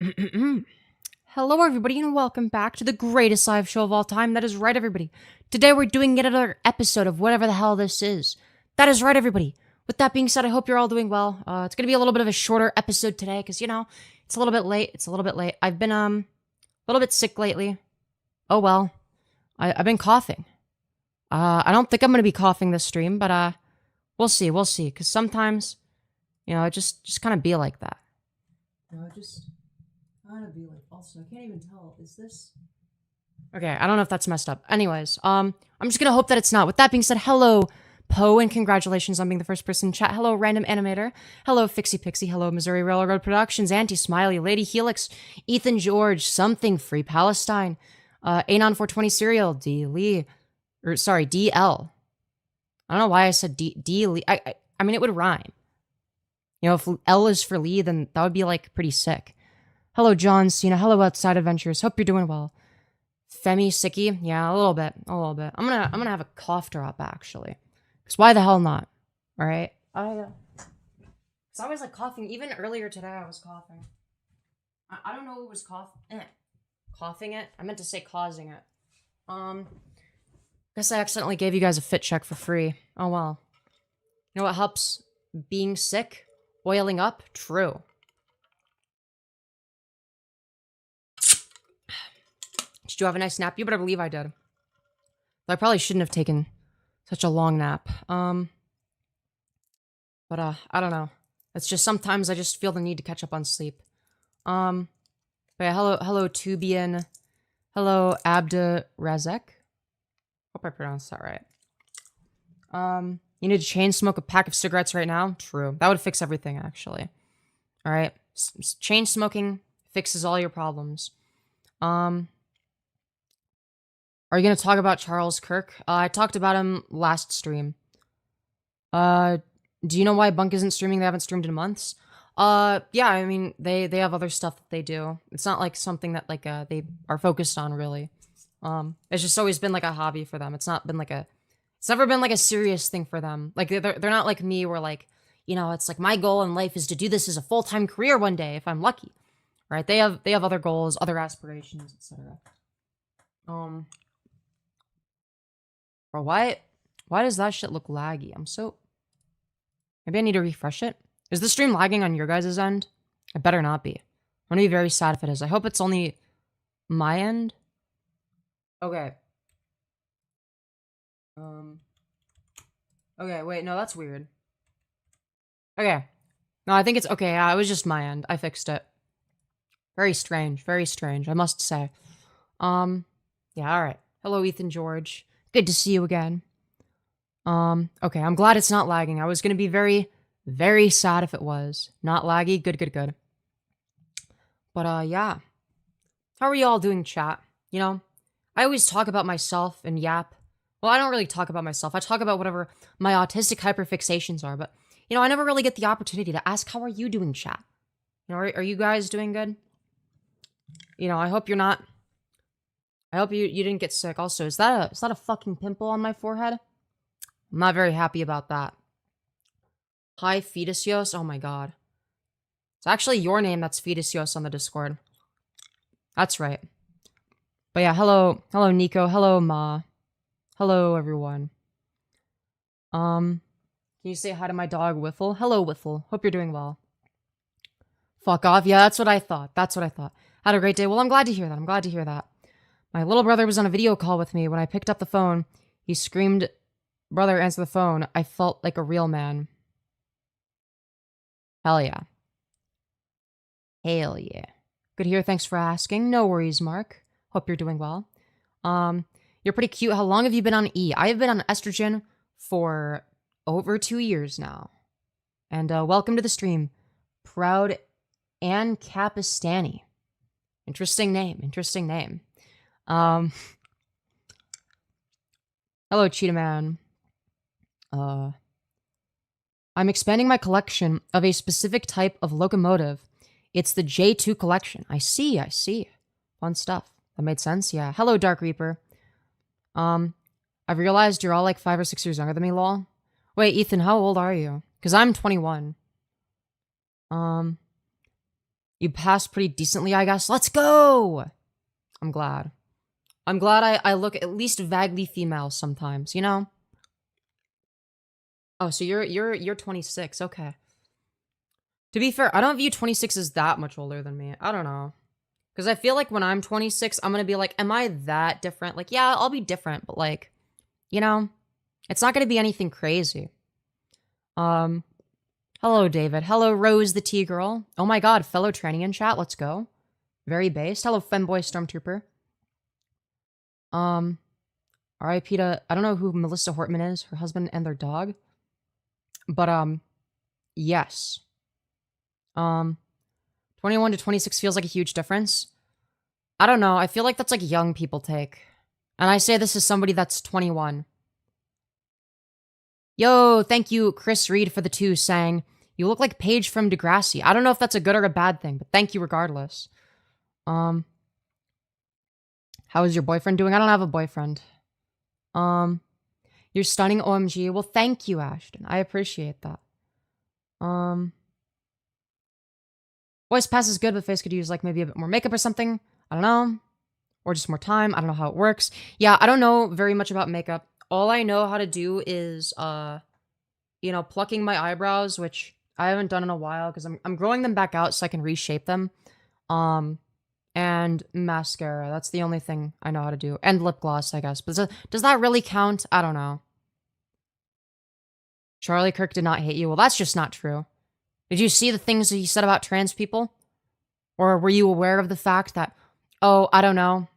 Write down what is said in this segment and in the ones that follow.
Hello, everybody, and welcome back to the greatest live show of all time. That is right, everybody. Today, we're doing yet another episode of whatever the hell this is. That is right, everybody. With that being said, I hope you're all doing well. It's going to be a little bit of a shorter episode today because, it's a little bit late. I've been, a little bit sick lately. Oh, well. I've been coughing. I don't think I'm going to be coughing this stream, but, we'll see. Because sometimes, it just kind of be like that. Just kind of be like, also, I can't even tell, is this? Okay, I don't know if that's messed up. Anyways, I'm just gonna hope that it's not. With that being said, hello, Poe, and congratulations on being the first person in chat. Hello, Random Animator. Hello, Fixie Pixie. Hello, Missouri Railroad Productions. Anti-Smiley. Lady Helix. Ethan George. Something Free Palestine. Anon420 Serial. D. Lee. DL. I don't know why I said D. Lee. I mean, it would rhyme. If L is for Lee, then that would be, pretty sick. Hello, John Cena. Hello, Outside Adventures. Hope you're doing well. Femi Sicky. Yeah, a little bit. I'm gonna have a cough drop, actually. Because why the hell not? Alright? It's always, coughing. Even earlier today, I was coughing. I don't know what was coughing it? I meant to say causing it. Guess I accidentally gave you guys a fit check for free. Oh, well. You know what helps being sick? Oiling up? True. Did you have a nice nap? You better believe I did. But I probably shouldn't have taken such a long nap. But I don't know. It's just sometimes I just feel the need to catch up on sleep. But yeah, hello, Tubian. Hello, Abda Razek. Hope I pronounced that right. You need to chain smoke a pack of cigarettes right now? True. That would fix everything, actually. Alright. Chain smoking fixes all your problems. Are you going to talk about Charles Kirk? I talked about him last stream. Do you know why Bunk isn't streaming? They haven't streamed in months. Yeah, I mean, they have other stuff that they do. It's not something that they are focused on, really. It's just always been a hobby for them. It's not been it's never been a serious thing for them. They're not like me where it's my goal in life is to do this as a full-time career one day if I'm lucky. Right? They have other goals, other aspirations, etc. Bro, why does that shit look laggy? Maybe I need to refresh it. Is the stream lagging on your guys' end? It better not be. I'm gonna be very sad if it is. I hope it's only my end. Okay. Okay, wait, no, that's weird. Okay. No, I think it's okay. Yeah, it was just my end. I fixed it. Very strange, I must say. Yeah, alright. Hello, Ethan George. Good to see you again. Okay, I'm glad it's not lagging. I was gonna be very, very sad if it was. Not laggy. Good. But, yeah. How are you all doing, chat? I always talk about myself and yap. Well, I don't really talk about myself. I talk about whatever my autistic hyperfixations are, but, I never really get the opportunity to ask, how are you doing, chat? Are you guys doing good? I hope you're not... I hope you didn't get sick. Also, is that a fucking pimple on my forehead? I'm not very happy about that. Hi, Fetisios. Oh my god. It's actually your name that's Fetisios on the Discord. That's right. But yeah, hello Nico. Hello, Ma. Hello, everyone. Can you say hi to my dog, Whiffle? Hello, Whiffle. Hope you're doing well. Fuck off. Yeah, that's what I thought. Had a great day. Well, I'm glad to hear that. My little brother was on a video call with me. When I picked up the phone, he screamed, "Brother, answer the phone." I felt like a real man. Hell yeah. Hell yeah. Good to hear. Thanks for asking. No worries, Mark. Hope you're doing well. You're pretty cute. How long have you been on E? I have been on estrogen for over 2 years now. And welcome to the stream. Proud Ann Capistani. Interesting name. Hello, Cheetah Man. I'm expanding my collection of a specific type of locomotive. It's the J2 collection. I see. Fun stuff. That made sense? Yeah. Hello, Dark Reaper. I've realized you're all 5 or 6 years younger than me, lol. Wait, Ethan, how old are you? Because I'm 21. You passed pretty decently, I guess. Let's go! I'm glad. I'm glad I look at least vaguely female sometimes, you know? Oh, so you're 26, okay. To be fair, I don't view 26 as that much older than me. I don't know. Because I feel like when I'm 26, I'm gonna be like, am I that different? Like, yeah, I'll be different, but like, you know, it's not gonna be anything crazy. Hello, David. Hello, Rose the Tea Girl. Oh my god, fellow tranny in chat, let's go. Very based. Hello, Femboy Stormtrooper. R.I.P. to, I don't know who Melissa Hortman is, her husband and their dog. But, yes. 21 to 26 feels like a huge difference. I don't know, I feel like that's like young people take. And I say this as somebody that's 21. Yo, thank you, Chris Reed, for the 2 saying, you look like Paige from Degrassi. I don't know if that's a good or a bad thing, but thank you regardless. How is your boyfriend doing? I don't have a boyfriend. You're stunning, OMG. Well, thank you, Ashton. I appreciate that. Voice pass is good, but face could use like maybe a bit more makeup or something. I don't know. Or just more time. I don't know how it works. Yeah, I don't know very much about makeup. All I know how to do is, you know, plucking my eyebrows, which I haven't done in a while because I'm growing them back out so I can reshape them. And mascara. That's the only thing I know how to do. And lip gloss, I guess. But does that really count? I don't know. Charlie Kirk did not hate you. Well, that's just not true. Did you see the things that he said about trans people? Or were you aware of the fact that, oh, I don't know,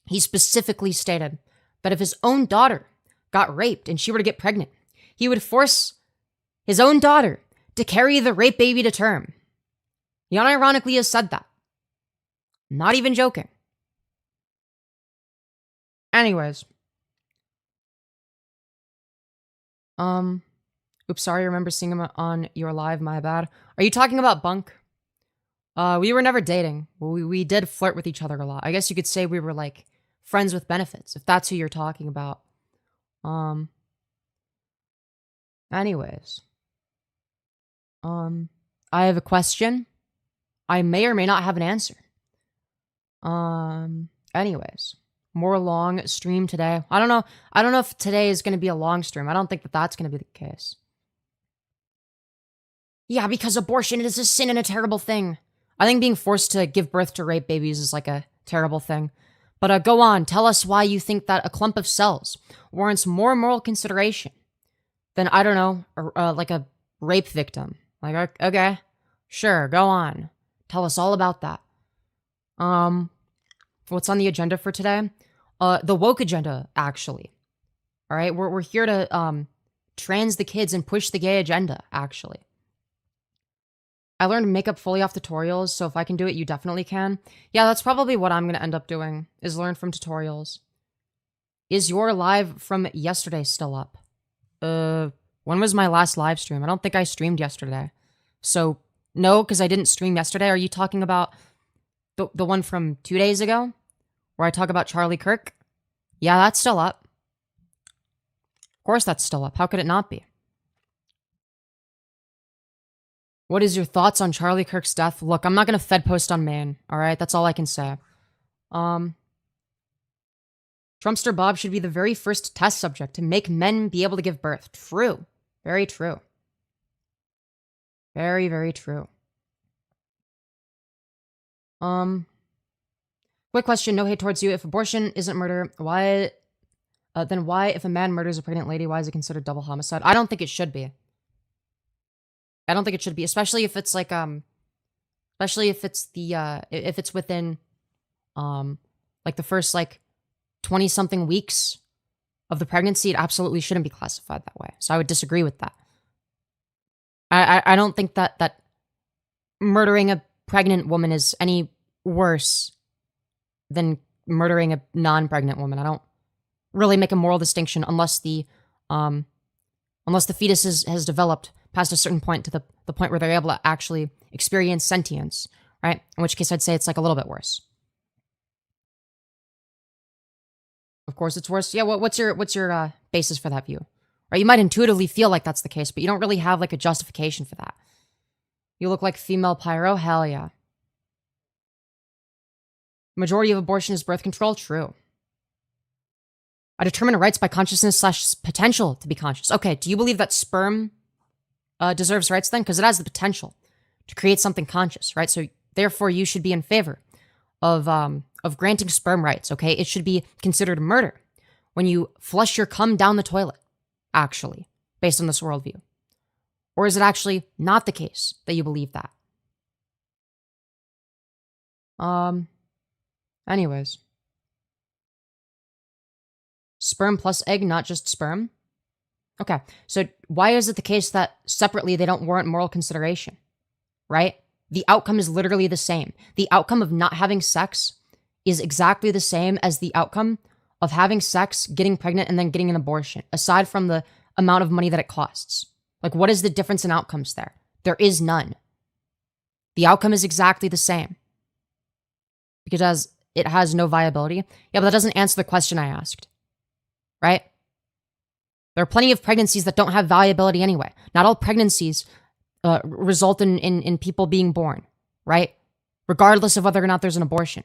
he specifically stated that if his own daughter got raped and she were to get pregnant, he would force his own daughter to carry the rape baby to term. He unironically has said that. Not even joking. Anyways. Oops, sorry, I remember seeing him on your live, my bad. Are you talking about Bunk? We were never dating. We did flirt with each other a lot. I guess you could say we were, like, friends with benefits, if that's who you're talking about. Anyways. I have a question. I may or may not have an answer. Anyways. More long stream today. I don't know if today is going to be a long stream. I don't think that that's going to be the case. Yeah, because abortion is a sin and a terrible thing. I think being forced to give birth to rape babies is like a terrible thing. But go on, tell us why you think that a clump of cells warrants more moral consideration than, I don't know, like a rape victim. Like, okay, sure, go on. Tell us all about that. What's on the agenda for today? The woke agenda, actually. All right, we're here to trans the kids and push the gay agenda, actually. I learned makeup fully off tutorials, so if I can do it, you definitely can. Yeah, that's probably what I'm going to end up doing, is learn from tutorials. Is your live from yesterday still up? When was my last live stream? I don't think I streamed yesterday. So, no, because I didn't stream yesterday. Are you talking about the one from 2 days ago? Where I talk about Charlie Kirk? Yeah, that's still up. Of course that's still up. How could it not be? What is your thoughts on Charlie Kirk's death? Look, I'm not going to Fed post on man, alright? That's all I can say. Trumpster Bob should be the very first test subject to make men be able to give birth. True. Very true. Very, very true. Quick question, no hate towards you. If abortion isn't murder, why, then why, if a man murders a pregnant lady, why is it considered double homicide? I don't think it should be. I don't think it should be, especially if it's like, especially if it's the, if it's within, like the first, like, 20-something weeks of the pregnancy, it absolutely shouldn't be classified that way. So I would disagree with that. I don't think that murdering a pregnant woman is any worse than murdering a non-pregnant woman. I don't really make a moral distinction unless the fetus has developed past a certain point to the point where they're able to actually experience sentience, right? In which case I'd say it's like a little bit worse. Of course it's worse. Yeah, what's your basis for that view? Right, you might intuitively feel like that's the case, but you don't really have like a justification for that. You look like female pyro? Hell yeah. Majority of abortion is birth control. True. I determine rights by consciousness / potential to be conscious. Okay, do you believe that sperm deserves rights then? Because it has the potential to create something conscious, right? So therefore, you should be in favor of granting sperm rights. Okay, it should be considered murder when you flush your cum down the toilet. Actually, based on this worldview, or is it actually not the case that you believe that? Anyways. Sperm plus egg, not just sperm? Okay, so why is it the case that separately they don't warrant moral consideration, right? The outcome is literally the same. The outcome of not having sex is exactly the same as the outcome of having sex, getting pregnant, and then getting an abortion, aside from the amount of money that it costs. Like, what is the difference in outcomes there? There is none. The outcome is exactly the same. Because it has no viability. Yeah, but that doesn't answer the question I asked. Right? There are plenty of pregnancies that don't have viability anyway. Not all pregnancies result in people being born, right? Regardless of whether or not there's an abortion.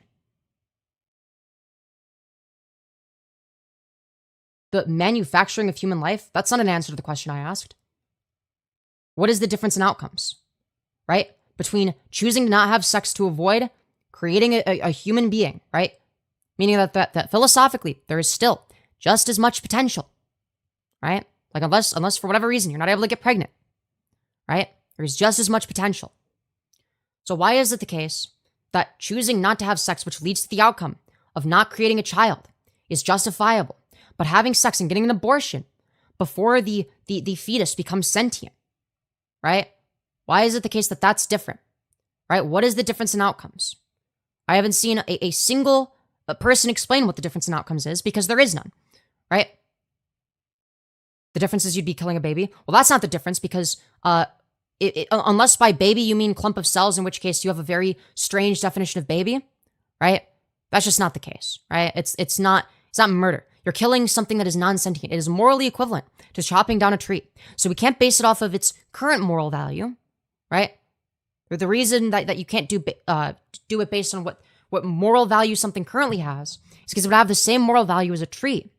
The manufacturing of human life, that's not an answer to the question I asked. What is the difference in outcomes, right? Between choosing to not have sex to avoid creating a human being, right? Meaning that philosophically, there is still just as much potential, right? Like unless for whatever reason you're not able to get pregnant, right? There's just as much potential. So why is it the case that choosing not to have sex, which leads to the outcome of not creating a child, is justifiable, but having sex and getting an abortion before the fetus becomes sentient, right? Why is it the case that that's different, right? What is the difference in outcomes? I haven't seen a single person explain what the difference in outcomes is, because there is none, right? The difference is you'd be killing a baby. Well, that's not the difference, because unless by baby you mean clump of cells, in which case you have a very strange definition of baby, right? That's just not the case, right? It's not murder. You're killing something that is non-sentient. It is morally equivalent to chopping down a tree. So we can't base it off of its current moral value, right? Or the reason that you can't do it based on what moral value something currently has is because it would have the same moral value as a tree,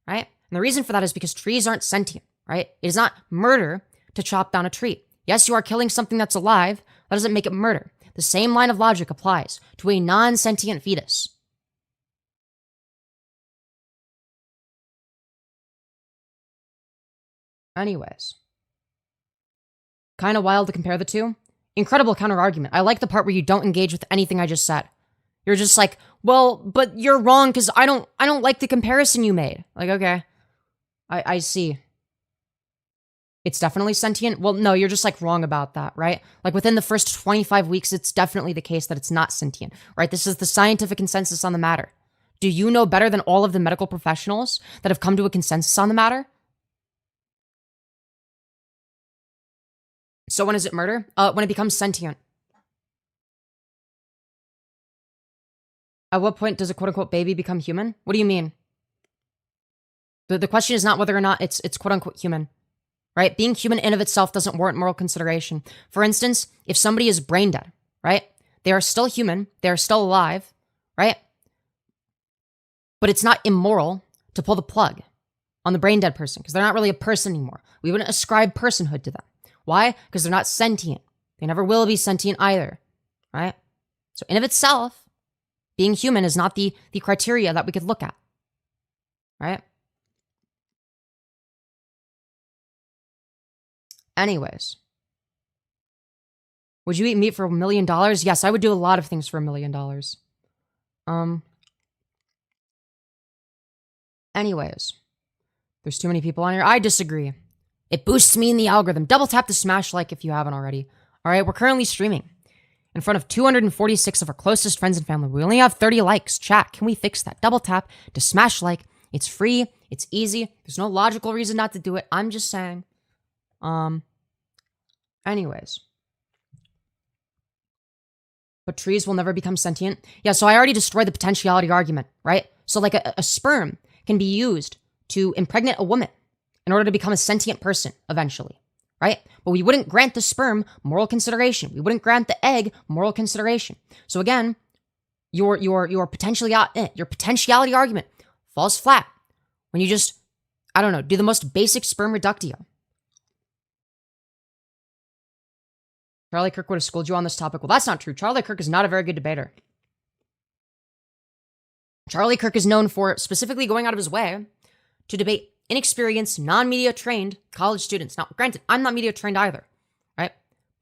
right? And the reason for that is because trees aren't sentient, right? It is not murder to chop down a tree. Yes, you are killing something that's alive. That doesn't make it murder. The same line of logic applies to a non-sentient fetus. Anyways. Kind of wild to compare the two. Incredible counter-argument. I like the part where you don't engage with anything I just said. You're just like, well, but you're wrong because I don't like the comparison you made. Like, okay. I see. It's definitely sentient? Well, no, you're just like wrong about that, right? Like within the first 25 weeks, it's definitely the case that it's not sentient, right? This is the scientific consensus on the matter. Do you know better than all of the medical professionals that have come to a consensus on the matter? So when is it murder? When it becomes sentient. At what point does a quote-unquote baby become human? What do you mean? The question is not whether or not it's quote-unquote human, right? Being human in of itself doesn't warrant moral consideration. For instance, if somebody is brain dead, right? They are still human. They are still alive, right? But it's not immoral to pull the plug on the brain dead person because they're not really a person anymore. We wouldn't ascribe personhood to them. Why? Because they're not sentient. They never will be sentient either, right? So in of itself, being human is not the criteria that we could look at, right? Anyways. Would you eat meat for $1 million? Yes, I would do a lot of things for $1 million. Anyways. There's too many people on here. I disagree. It boosts me in the algorithm. Double tap to smash like if you haven't already. All right, we're currently streaming in front of 246 of our closest friends and family. We only have 30 likes. Chat, can we fix that? Double tap to smash like. It's free. It's easy. There's no logical reason not to do it. I'm just saying. Anyways. But trees will never become sentient. Yeah, so I already destroyed the potentiality argument, right? So like a sperm can be used to impregnate a woman in order to become a sentient person eventually, right? But we wouldn't grant the sperm moral consideration. We wouldn't grant the egg moral consideration. So again, your potentiality argument falls flat when you just, I don't know, do the most basic sperm reductio. Charlie Kirk would have schooled you on this topic. Well, that's not true. Charlie Kirk is not a very good debater. Charlie Kirk is known for specifically going out of his way to debate inexperienced, non-media trained college students. Now, granted, I'm not media trained either, right?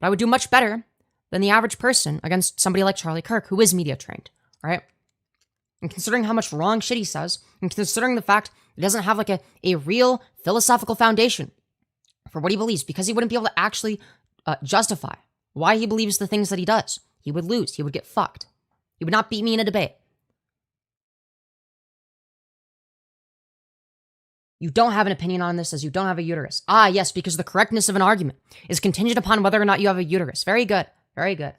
But I would do much better than the average person against somebody like Charlie Kirk, who is media trained, right? And considering how much wrong shit he says, and considering the fact he doesn't have like a real philosophical foundation for what he believes, because he wouldn't be able to actually justify why he believes the things that he does. He would lose. He would get fucked. He would not beat me in a debate. You don't have an opinion on this as you don't have a uterus. Ah, yes, because the correctness of an argument is contingent upon whether or not you have a uterus. Very good. Very good.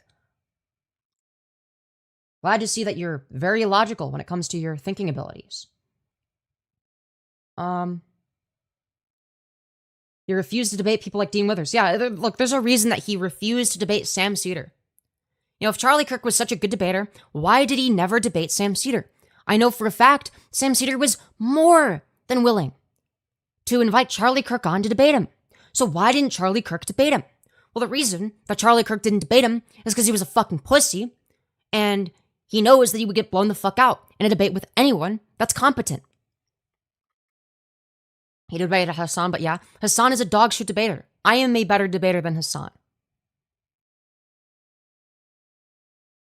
Glad to see that you're very logical when it comes to your thinking abilities. He refused to debate people like Dean Withers. Yeah, look, there's a reason that he refused to debate Sam Cedar. You know, if Charlie Kirk was such a good debater, why did he never debate Sam Cedar? I know for a fact Sam Cedar was more than willing to invite Charlie Kirk on to debate him. So why didn't Charlie Kirk debate him? Well, the reason that Charlie Kirk didn't debate him is because he was a fucking pussy, and he knows that he would get blown the fuck out in a debate with anyone that's competent. He debated Hassan, but yeah, Hassan is a dog shit debater. I am a better debater than Hassan.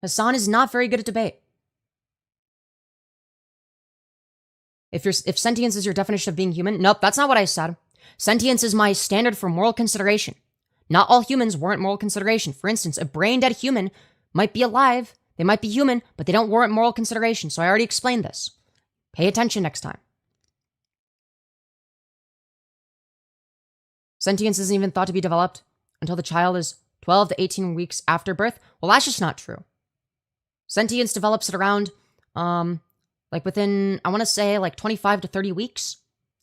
Hassan is not very good at debate. If sentience is your definition of being human, nope, that's not what I said. Sentience is my standard for moral consideration. Not all humans warrant moral consideration. For instance, a brain-dead human might be alive, they might be human, but they don't warrant moral consideration. So I already explained this. Pay attention next time. Sentience isn't even thought to be developed until the child is 12 to 18 weeks after birth. Well, that's just not true. Sentience develops at around, like within, I want to say like 25 to 30 weeks,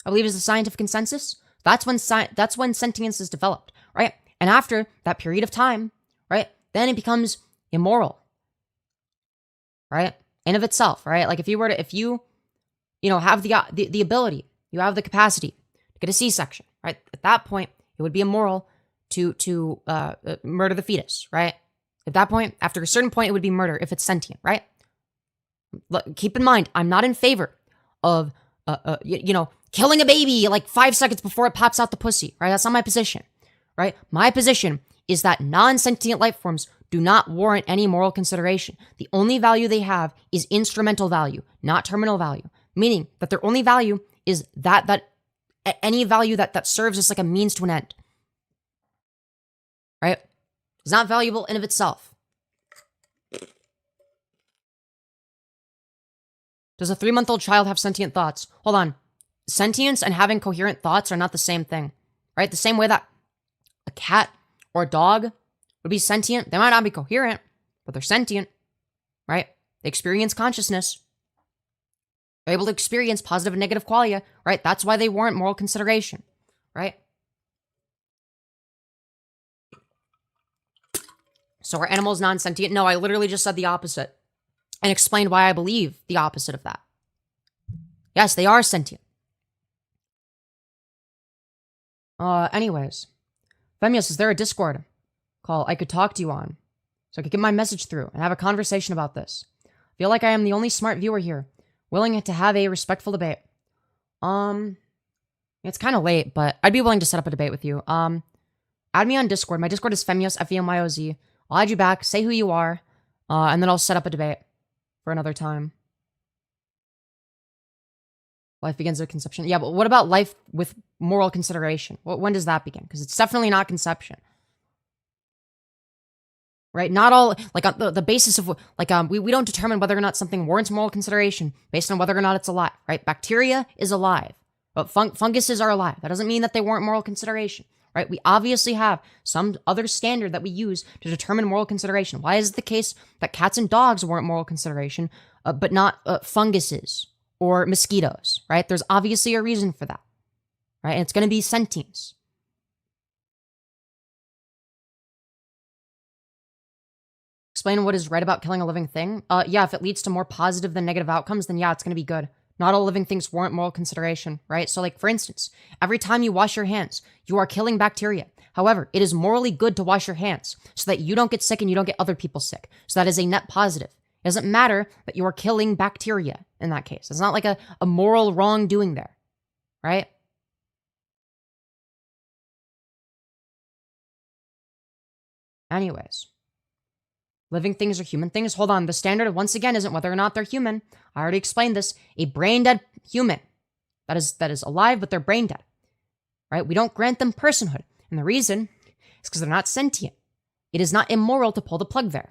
I believe is the scientific consensus. That's when sentience is developed, right? And after that period of time, right, then it becomes immoral, right? In of itself, right? Like if you have the ability, you have the capacity to get a C-section, right? At that point, it would be immoral to murder the fetus, right? At that point, after a certain point, it would be murder if it's sentient, right? Look, keep in mind, I'm not in favor of, killing a baby like 5 seconds before it pops out the pussy, right? That's not my position, right? My position is that non-sentient life forms do not warrant any moral consideration. The only value they have is instrumental value, not terminal value, meaning that their only value is that any value that serves as like a means to an end, right? It's not valuable in of itself. Does a 3-month-old child have sentient thoughts? Hold on. Sentience and having coherent thoughts are not the same thing, right? The same way that a cat or a dog would be sentient. They might not be coherent, but they're sentient, right? They experience consciousness. They're able to experience positive and negative qualia, right? That's why they warrant moral consideration, right? So are animals non-sentient? No, I literally just said the opposite and explained why I believe the opposite of that. Yes, they are sentient. Anyways, Femyoz, is there a Discord call I could talk to you on so I could get my message through and have a conversation about this? I feel like I am the only smart viewer here willing to have a respectful debate. It's kind of late, but I'd be willing to set up a debate with you. Add me on Discord. My Discord is Femyoz, Femyoz. I'll add you back, say who you are, and then I'll set up a debate for another time. Life begins with conception. Yeah, but what about life with moral consideration? When does that begin? Because it's definitely not conception. Right? Not all, like, the basis of, like, we don't determine whether or not something warrants moral consideration based on whether or not it's alive, right? Bacteria is alive, but funguses are alive. That doesn't mean that they warrant moral consideration, right? We obviously have some other standard that we use to determine moral consideration. Why is it the case that cats and dogs warrant moral consideration, but not funguses or mosquitoes, right? There's obviously a reason for that, right? And it's going to be sentience. – Explain what is right about killing a living thing. Yeah, if it leads to more positive than negative outcomes, then yeah, it's going to be good. Not all living things warrant moral consideration, right? So like, for instance, every time you wash your hands, you are killing bacteria. However, it is morally good to wash your hands so that you don't get sick and you don't get other people sick. So that is a net positive. It doesn't matter that you are killing bacteria in that case. It's not like a moral wrongdoing there, right? Anyways, living things are human things. Hold on. The standard, once again, isn't whether or not they're human. I already explained this. A brain-dead human that is alive, but they're brain-dead, right? We don't grant them personhood. And the reason is because they're not sentient. It is not immoral to pull the plug there.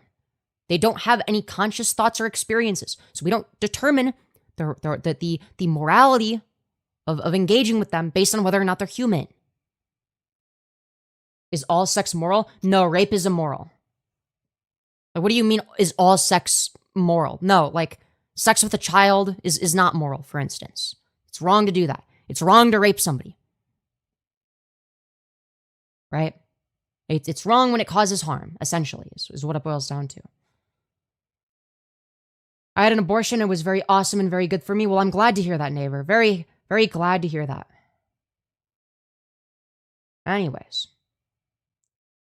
They don't have any conscious thoughts or experiences. So we don't determine the morality of engaging with them based on whether or not they're human. Is all sex moral? No, rape is immoral. Like, what do you mean, is all sex moral? No, like, sex with a child is not moral, for instance. It's wrong to do that. It's wrong to rape somebody. Right? It's wrong when it causes harm, essentially, is what it boils down to. I had an abortion. It was very awesome and very good for me. Well, I'm glad to hear that, neighbor. Very, very glad to hear that. Anyways.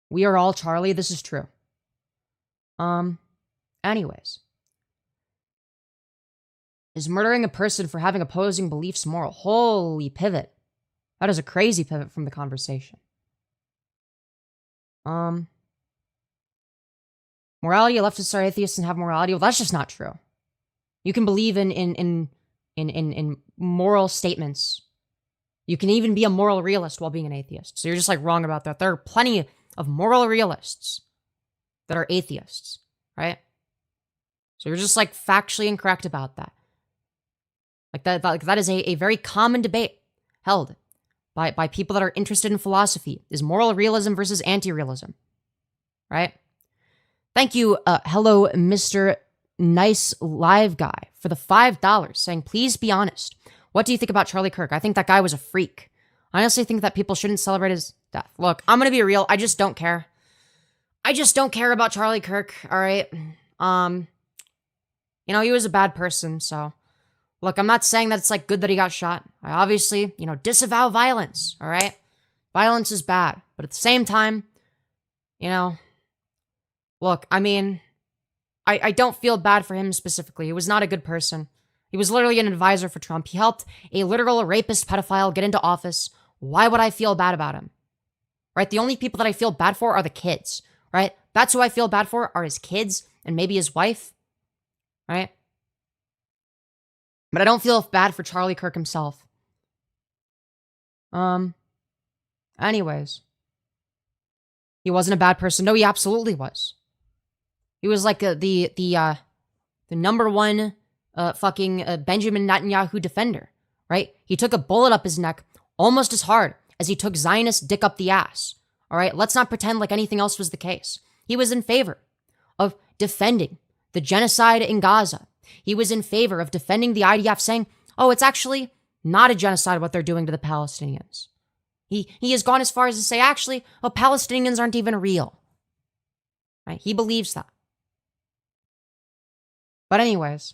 We are all Charlie. This is true. Anyways. Is murdering a person for having opposing beliefs moral? Holy pivot. That is a crazy pivot from the conversation. Morality, leftists are atheists and have morality. Well, that's just not true. You can believe in moral statements. You can even be a moral realist while being an atheist. So you're just like wrong about that. There are plenty of moral realists that are atheists, right? So you're just like factually incorrect about that. Like that is a very common debate held by people that are interested in philosophy. Is moral realism versus anti-realism, right? Thank you, hello, Mr. Nice Live Guy, for the $5, saying, please be honest. What do you think about Charlie Kirk? I think that guy was a freak. I honestly think that people shouldn't celebrate his death. Look, I'm going to be real. I just don't care. I just don't care about Charlie Kirk, all right? You know, he was a bad person, so... Look, I'm not saying that it's, like, good that he got shot. I obviously, disavow violence, all right? Violence is bad. But at the same time, look, I mean, I don't feel bad for him specifically. He was not a good person. He was literally an advisor for Trump. He helped a literal rapist pedophile get into office. Why would I feel bad about him? Right? The only people that I feel bad for are the kids, right? That's who I feel bad for, are his kids and maybe his wife, right? But I don't feel bad for Charlie Kirk himself. Anyways. He wasn't a bad person. No, he absolutely was. He was like the number one fucking Benjamin Netanyahu defender, right? He took a bullet up his neck almost as hard as he took Zionist dick up the ass. All right, let's not pretend like anything else was the case. He was in favor of defending the genocide in Gaza. He was in favor of defending the IDF, saying, oh, it's actually not a genocide what they're doing to the Palestinians. He has gone as far as to say, actually, Palestinians aren't even real. Right? He believes that. But anyways,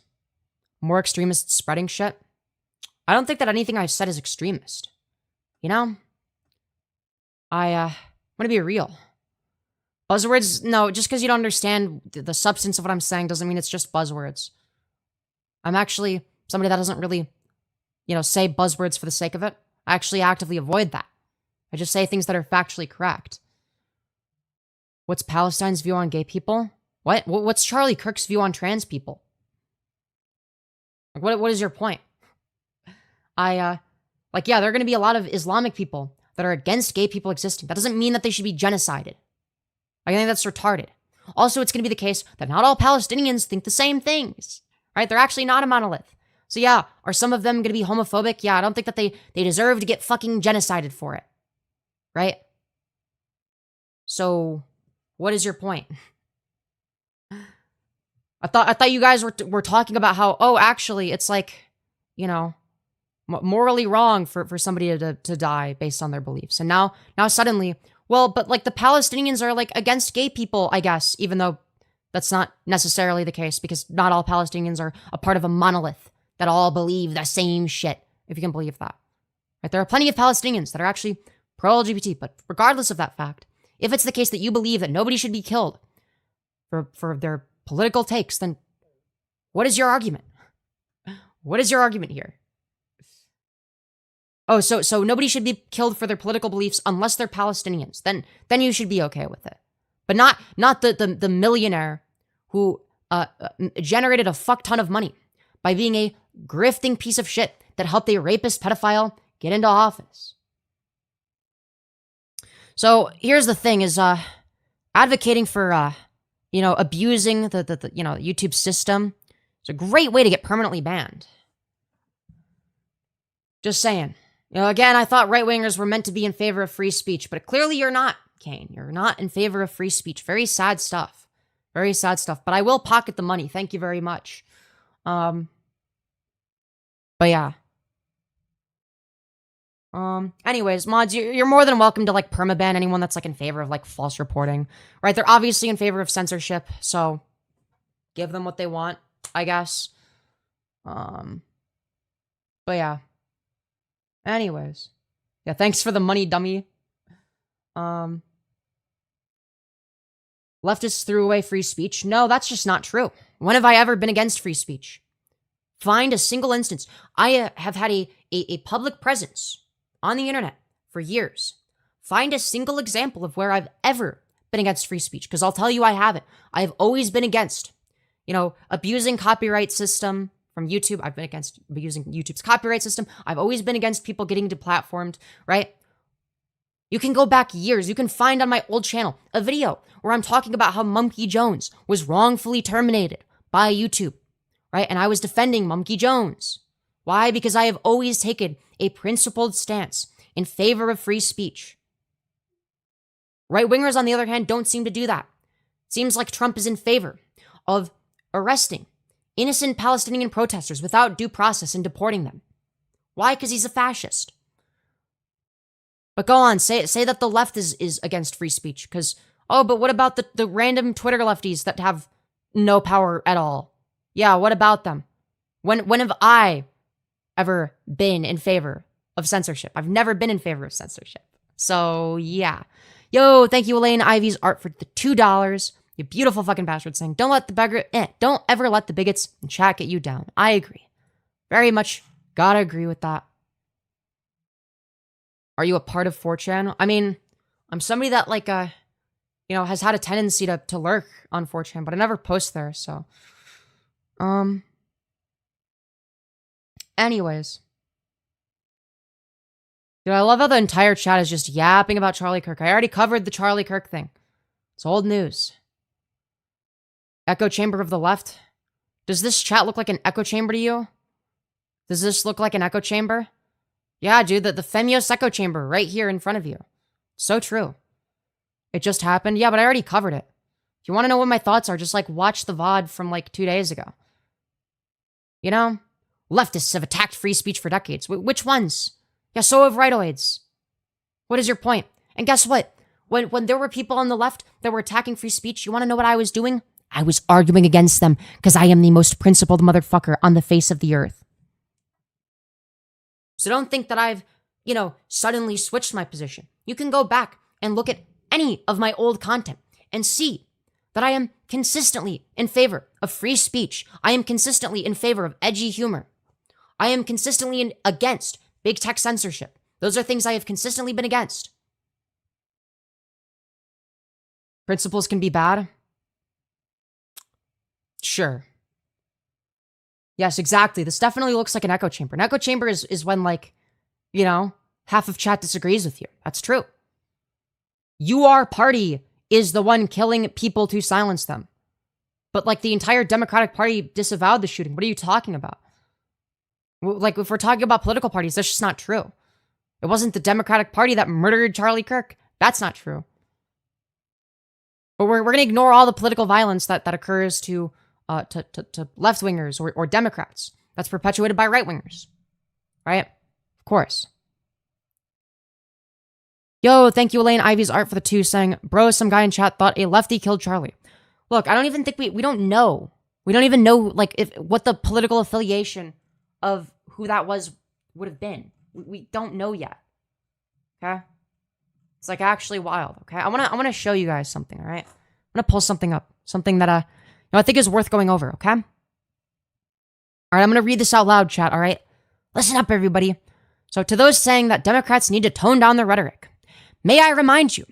more extremists spreading shit. I don't think that anything I've said is extremist. I'm going to be real. Buzzwords, no, just because you don't understand the substance of what I'm saying doesn't mean it's just buzzwords. I'm actually somebody that doesn't really, say buzzwords for the sake of it. I actually actively avoid that. I just say things that are factually correct. What's Palestine's view on gay people? What? What's Charlie Kirk's view on trans people? Like, what is your point? Yeah, there are going to be a lot of Islamic people that are against gay people existing. That doesn't mean that they should be genocided. I think that's retarded. Also, it's going to be the case that not all Palestinians think the same things, right? They're actually not a monolith. So yeah, are some of them going to be homophobic? Yeah, I don't think that they deserve to get fucking genocided for it, right? So, what is your point? I thought you guys were talking about how, oh, actually, it's like, morally wrong for somebody to die based on their beliefs. And now suddenly, well, but like the Palestinians are like against gay people, I guess, even though That's not necessarily the case because not all Palestinians are a part of a monolith that all believe the same shit, if you can believe that. Right? There are plenty of Palestinians that are actually pro-LGBT, but regardless of that fact, if it's the case that you believe that nobody should be killed for their political takes, then what is your argument? What is your argument here? Oh, so nobody should be killed for their political beliefs unless they're Palestinians. Then you should be okay with it. But not the millionaire who generated a fuck ton of money by being a grifting piece of shit that helped a rapist pedophile get into office. So here's the thing: is advocating for abusing the YouTube system is a great way to get permanently banned. Just saying. Again, I thought right-wingers were meant to be in favor of free speech, but clearly you're not, Kane. You're not in favor of free speech. Very sad stuff. Very sad stuff. But I will pocket the money. Thank you very much. But yeah. Anyways, mods, you're more than welcome to like permaban anyone that's like in favor of like false reporting. Right? They're obviously in favor of censorship, so give them what they want, I guess. But yeah. Anyways. Yeah, thanks for the money, dummy. Leftists threw away free speech. No, that's just not true. When have I ever been against free speech? Find a single instance. I have had a public presence on the internet for years. Find a single example of where I've ever been against free speech, because I'll tell you I haven't. I have always been against, abusing copyright system from YouTube. I've been against abusing YouTube's copyright system. I've always been against people getting deplatformed, right? You can go back years. You can find on my old channel a video where I'm talking about how Monkey Jones was wrongfully terminated by YouTube, right? And I was defending Monkey Jones. Why? Because I have always taken a principled stance in favor of free speech. Right-wingers, on the other hand, don't seem to do that. It seems like Trump is in favor of arresting innocent Palestinian protesters without due process and deporting them. Why? Because he's a fascist. But go on, say that the left is against free speech. Because, but what about the random Twitter lefties that have no power at all? Yeah, what about them? When have I ever been in favor of censorship? I've never been in favor of censorship. So, yeah. Yo, thank you, Elaine Ivy's art for the $2. You beautiful fucking bastard saying, don't ever let the bigots in chat get you down. I agree. Very much gotta agree with that. Are you a part of 4chan? I mean, I'm somebody that has had a tendency to lurk on 4chan, but I never post there, so. Anyways. Dude, I love how the entire chat is just yapping about Charlie Kirk. I already covered the Charlie Kirk thing. It's old news. Echo chamber of the left. Does this chat look like an echo chamber to you? Does this look like an echo chamber? Yeah, dude, the Femyoz echo chamber right here in front of you. So true. It just happened. Yeah, but I already covered it. If you want to know what my thoughts are, just watch the VOD from 2 days ago. Leftists have attacked free speech for decades. Which ones? Yeah, so have rightoids. What is your point? And guess what? When there were people on the left that were attacking free speech, you want to know what I was doing? I was arguing against them because I am the most principled motherfucker on the face of the earth. So don't think that I've, suddenly switched my position. You can go back and look at any of my old content and see that I am consistently in favor of free speech. I am consistently in favor of edgy humor. I am consistently against big tech censorship. Those are things I have consistently been against. Principles can be bad. Sure. Yes, exactly. This definitely looks like an echo chamber. An echo chamber is when, half of chat disagrees with you. That's true. Your party is the one killing people to silence them. But, the entire Democratic Party disavowed the shooting. What are you talking about? If we're talking about political parties, that's just not true. It wasn't the Democratic Party that murdered Charlie Kirk. That's not true. But we're going to ignore all the political violence that occurs to left-wingers or Democrats. That's perpetuated by right-wingers. Right? Of course. Yo, thank you, Elaine Ivy's art for the 2, saying, bro, some guy in chat thought a lefty killed Charlie. Look, I don't even think we don't know. We don't even know, like, what the political affiliation of who that would have been. We don't know yet. Okay? It's, like, actually wild, okay? I want to show you guys something, all right? I'm going to pull something up. Something that, I think is worth going over, okay? All right, I'm going to read this out loud, chat, all right? Listen up, everybody. So, to those saying that Democrats need to tone down their rhetoric, may I remind you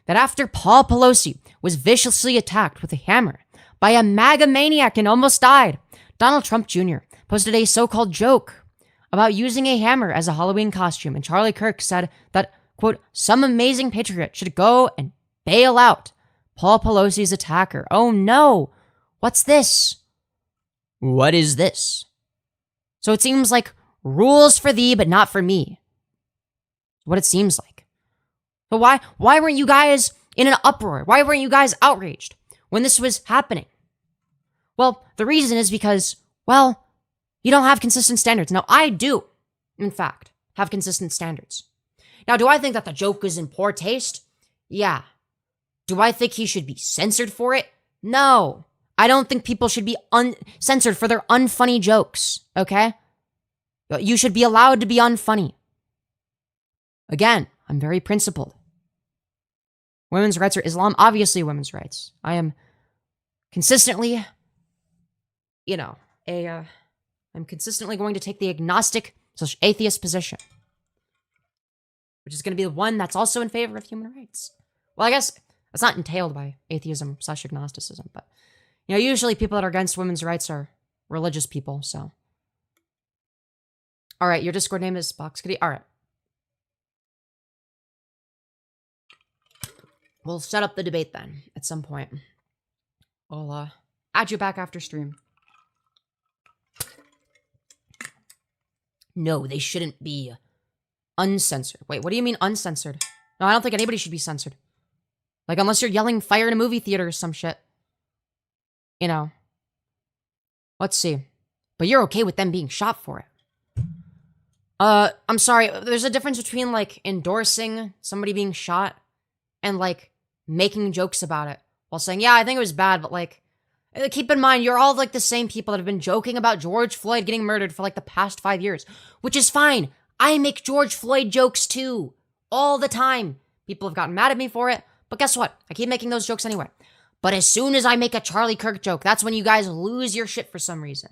that after Paul Pelosi was viciously attacked with a hammer by a MAGA maniac and almost died, Donald Trump Jr. posted a so-called joke about using a hammer as a Halloween costume, and Charlie Kirk said that, quote, some amazing patriot should go and bail out Paul Pelosi's attacker. Oh no! What's this? What is this? So it seems like rules for thee, but not for me. What it seems like. But why weren't you guys in an uproar? Why weren't you guys outraged when this was happening? Well, the reason is because, well, you don't have consistent standards. Now, I do, in fact, have consistent standards. Now, do I think that the joke is in poor taste? Yeah. Do I think he should be censored for it? No. I don't think people should be censored for their unfunny jokes, okay? You should be allowed to be unfunny. Again, I'm very principled. Women's rights are Islam, obviously women's rights. I am consistently, I'm consistently going to take the agnostic/atheist position, which is going to be the one that's also in favor of human rights. Well, I guess that's not entailed by atheism/agnosticism, but, usually people that are against women's rights are religious people, so. All right, your Discord name is Box Kitty. All right. We'll set up the debate then at some point. I'll add you back after stream. No, they shouldn't be uncensored. Wait, what do you mean uncensored? No, I don't think anybody should be censored. Like, unless you're yelling fire in a movie theater or some shit. Let's see. But you're okay with them being shot for it. I'm sorry. There's a difference between, like, endorsing somebody being shot and, like, making jokes about it while saying, yeah, I think it was bad, but, like, keep in mind, you're all, like, the same people that have been joking about George Floyd getting murdered for, like, the past 5 years, which is fine. I make George Floyd jokes, too, all the time. People have gotten mad at me for it, but guess what? I keep making those jokes anyway. But as soon as I make a Charlie Kirk joke, that's when you guys lose your shit for some reason.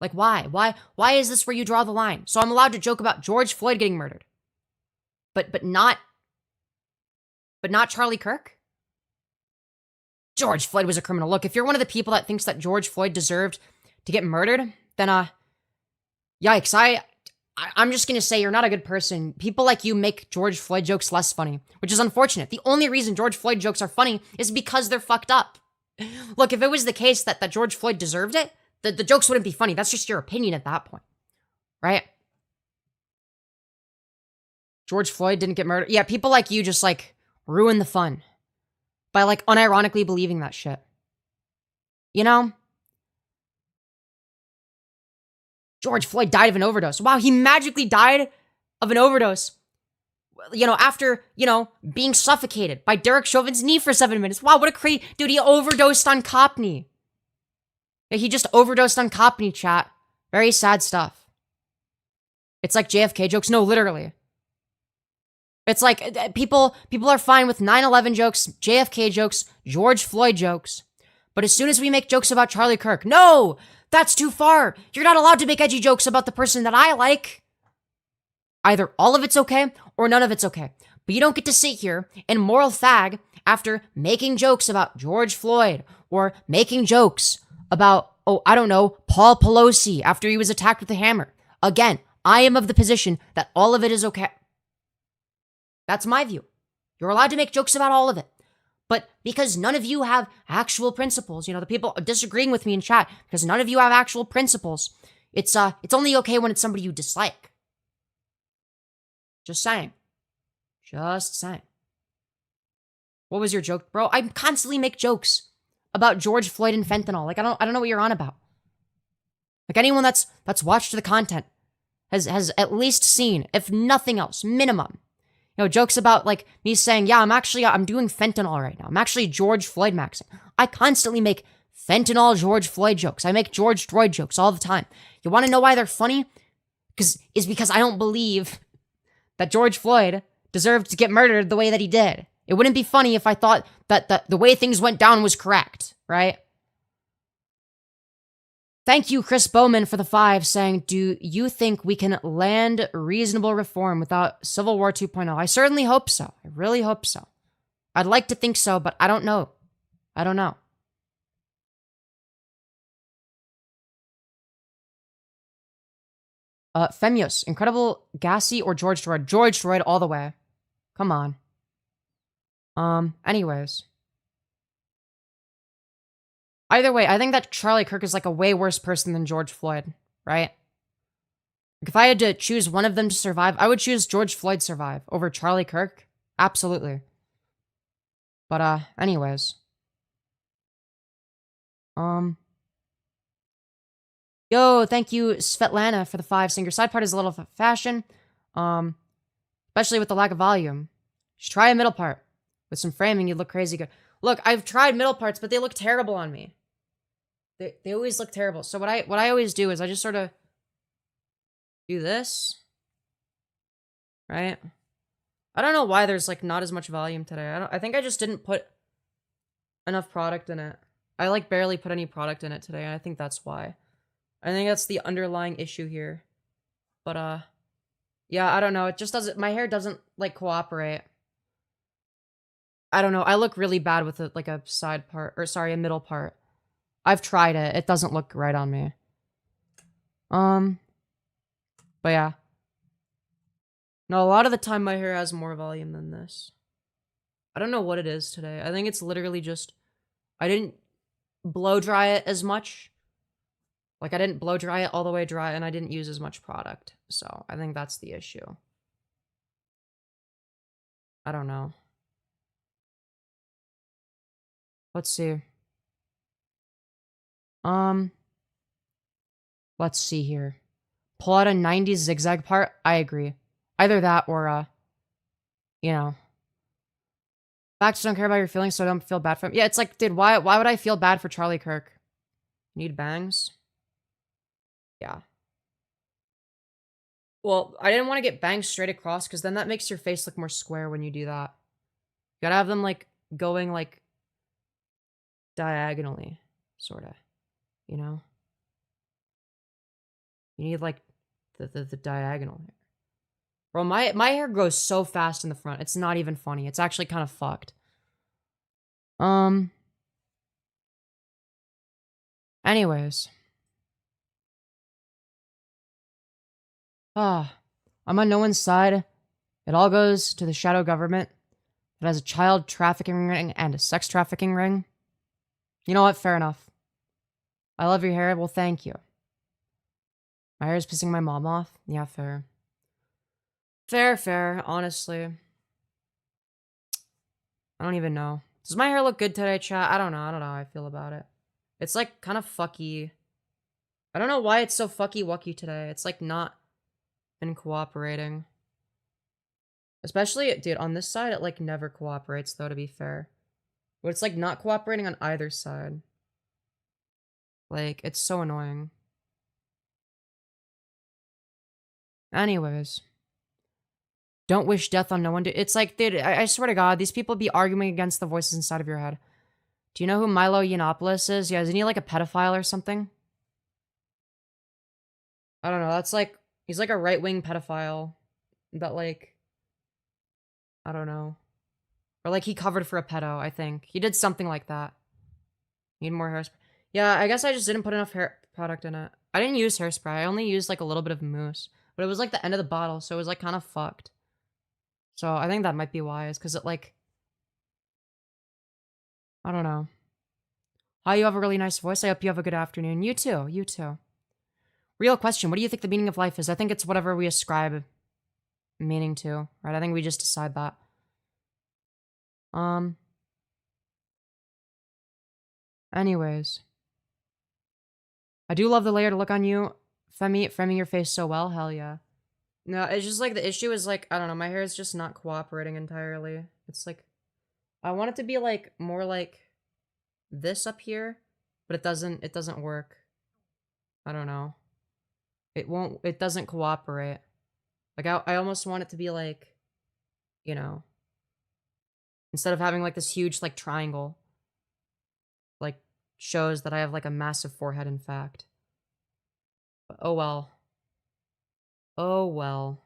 Like, why? Why is this where you draw the line? So I'm allowed to joke about George Floyd getting murdered. But not Charlie Kirk? George Floyd was a criminal. Look, if you're one of the people that thinks that George Floyd deserved to get murdered, then, yikes, I'm just gonna say you're not a good person. People like you make George Floyd jokes less funny, which is unfortunate. The only reason George Floyd jokes are funny is because they're fucked up. Look, if it was the case that George Floyd deserved it, the jokes wouldn't be funny. That's just your opinion at that point, right? George Floyd didn't get murdered. Yeah, people like you just, like, ruin the fun by, like, unironically believing that shit. George Floyd died of an overdose. Wow, he magically died of an overdose. After, being suffocated by Derek Chauvin's knee for 7 minutes. Wow, what a crazy... Dude, he overdosed on cop knee. Yeah, he just overdosed on cop knee, chat. Very sad stuff. It's like JFK jokes. No, literally. It's like people are fine with 9/11 jokes, JFK jokes, George Floyd jokes. But as soon as we make jokes about Charlie Kirk, no, that's too far. You're not allowed to make edgy jokes about the person that I like. Either all of it's okay or none of it's okay. But you don't get to sit here and moral fag after making jokes about George Floyd or making jokes about, Paul Pelosi after he was attacked with a hammer. Again, I am of the position that all of it is okay. That's my view. You're allowed to make jokes about all of it. But because none of you have actual principles, the people disagreeing with me in chat, because none of you have actual principles, it's only okay when it's somebody you dislike. Just saying. Just saying. What was your joke, bro? I constantly make jokes about George Floyd and fentanyl. Like, I don't know what you're on about. Like, anyone that's watched the content has at least seen, if nothing else, minimum, You know, jokes about like me saying, yeah, I'm doing fentanyl right now. I'm actually George Floyd maxing. I constantly make fentanyl George Floyd jokes. I make George Floyd jokes all the time. You want to know why they're funny? Because I don't believe that George Floyd deserved to get murdered the way that he did. It wouldn't be funny if I thought that the way things went down was correct, right? Thank you, Chris Bowman, for the 5, saying, do you think we can land reasonable reform without Civil War 2.0? I certainly hope so. I really hope so. I'd like to think so, but I don't know. I don't know. Femyoz, Incredible Gassy or George Droid? George Droid all the way. Come on. Anyways. Either way, I think that Charlie Kirk is like a way worse person than George Floyd, right? If I had to choose one of them to survive, I would choose George Floyd survive over Charlie Kirk. Absolutely. But, anyways. Yo, thank you, Svetlana, for the 5. Saying your side part is a little fashion. Especially with the lack of volume. Just try a middle part. With some framing, you'd look crazy good. Look, I've tried middle parts, but they look terrible on me. They always look terrible. So what I always do is I just sort of do this. Right? I don't know why there's like not as much volume today. I think I just didn't put enough product in it. I like barely put any product in it today, and I think that's why. I think that's the underlying issue here. But yeah, I don't know. It just doesn't, my hair doesn't like cooperate. I don't know. I look really bad with it, like a side part, or sorry, a middle part. I've tried it. It doesn't look right on me. But yeah. No, a lot of the time my hair has more volume than this. I don't know what it is today. I think it's literally just, I didn't blow dry it as much. Like, I didn't blow dry it all the way dry, and I didn't use as much product. So, I think that's the issue. I don't know. Let's see. Let's see here. Pull out a 90s zigzag part? I agree. Either that or, you know. Facts don't care about your feelings, so don't feel bad for him. Yeah, it's like, dude, why would I feel bad for Charlie Kirk? Need bangs? Yeah. Well, I didn't want to get bangs straight across, because then that makes your face look more square when you do that. You gotta have them, like, going, like, diagonally, sort of. You know? You need, like, the diagonal here. Bro, my hair grows so fast in the front. It's not even funny. It's actually kind of fucked. Anyways. I'm on no one's side. It all goes to the shadow government that has a child trafficking ring and a sex trafficking ring. You know what? Fair enough. I love your hair. Well, thank you. My hair is pissing my mom off. Yeah, fair. Fair, honestly. I don't even know. Does my hair look good today, chat? I don't know how I feel about it. It's like kind of fucky. I don't know why it's so fucky wucky today. It's like not been cooperating. Especially, dude, on this side, it like never cooperates though, to be fair. But it's like not cooperating on either side. Like, it's so annoying. Anyways. Don't wish death on no one. It's like, dude, I swear to God, these people be arguing against the voices inside of your head. Do you know who Milo Yiannopoulos is? Yeah, isn't he like a pedophile or something? I don't know. That's like, he's like a right-wing pedophile that like, I don't know. Or like he covered for a pedo, I think. He did something like that. Need more hairspray. Yeah, I guess I just didn't put enough hair product in it. I didn't use hairspray. I only used like a little bit of mousse. But it was like the end of the bottle, so it was like kind of fucked. So I think that might be why, is because it like, I don't know. Hi, you have a really nice voice. I hope you have a good afternoon. You too, you too. Real question, what do you think the meaning of life is? I think it's whatever we ascribe meaning to, right? I think we just decide that. Anyways. I do love the layer to look on you. Framing your face so well, hell yeah. No, it's just like the issue is like, I don't know, my hair is just not cooperating entirely. It's like, I want it to be like more like this up here, but it doesn't work. I don't know. It doesn't cooperate. Like I almost want it to be like, you know, instead of having like this huge like triangle, like shows that I have like a massive forehead in fact. But oh well. Oh well.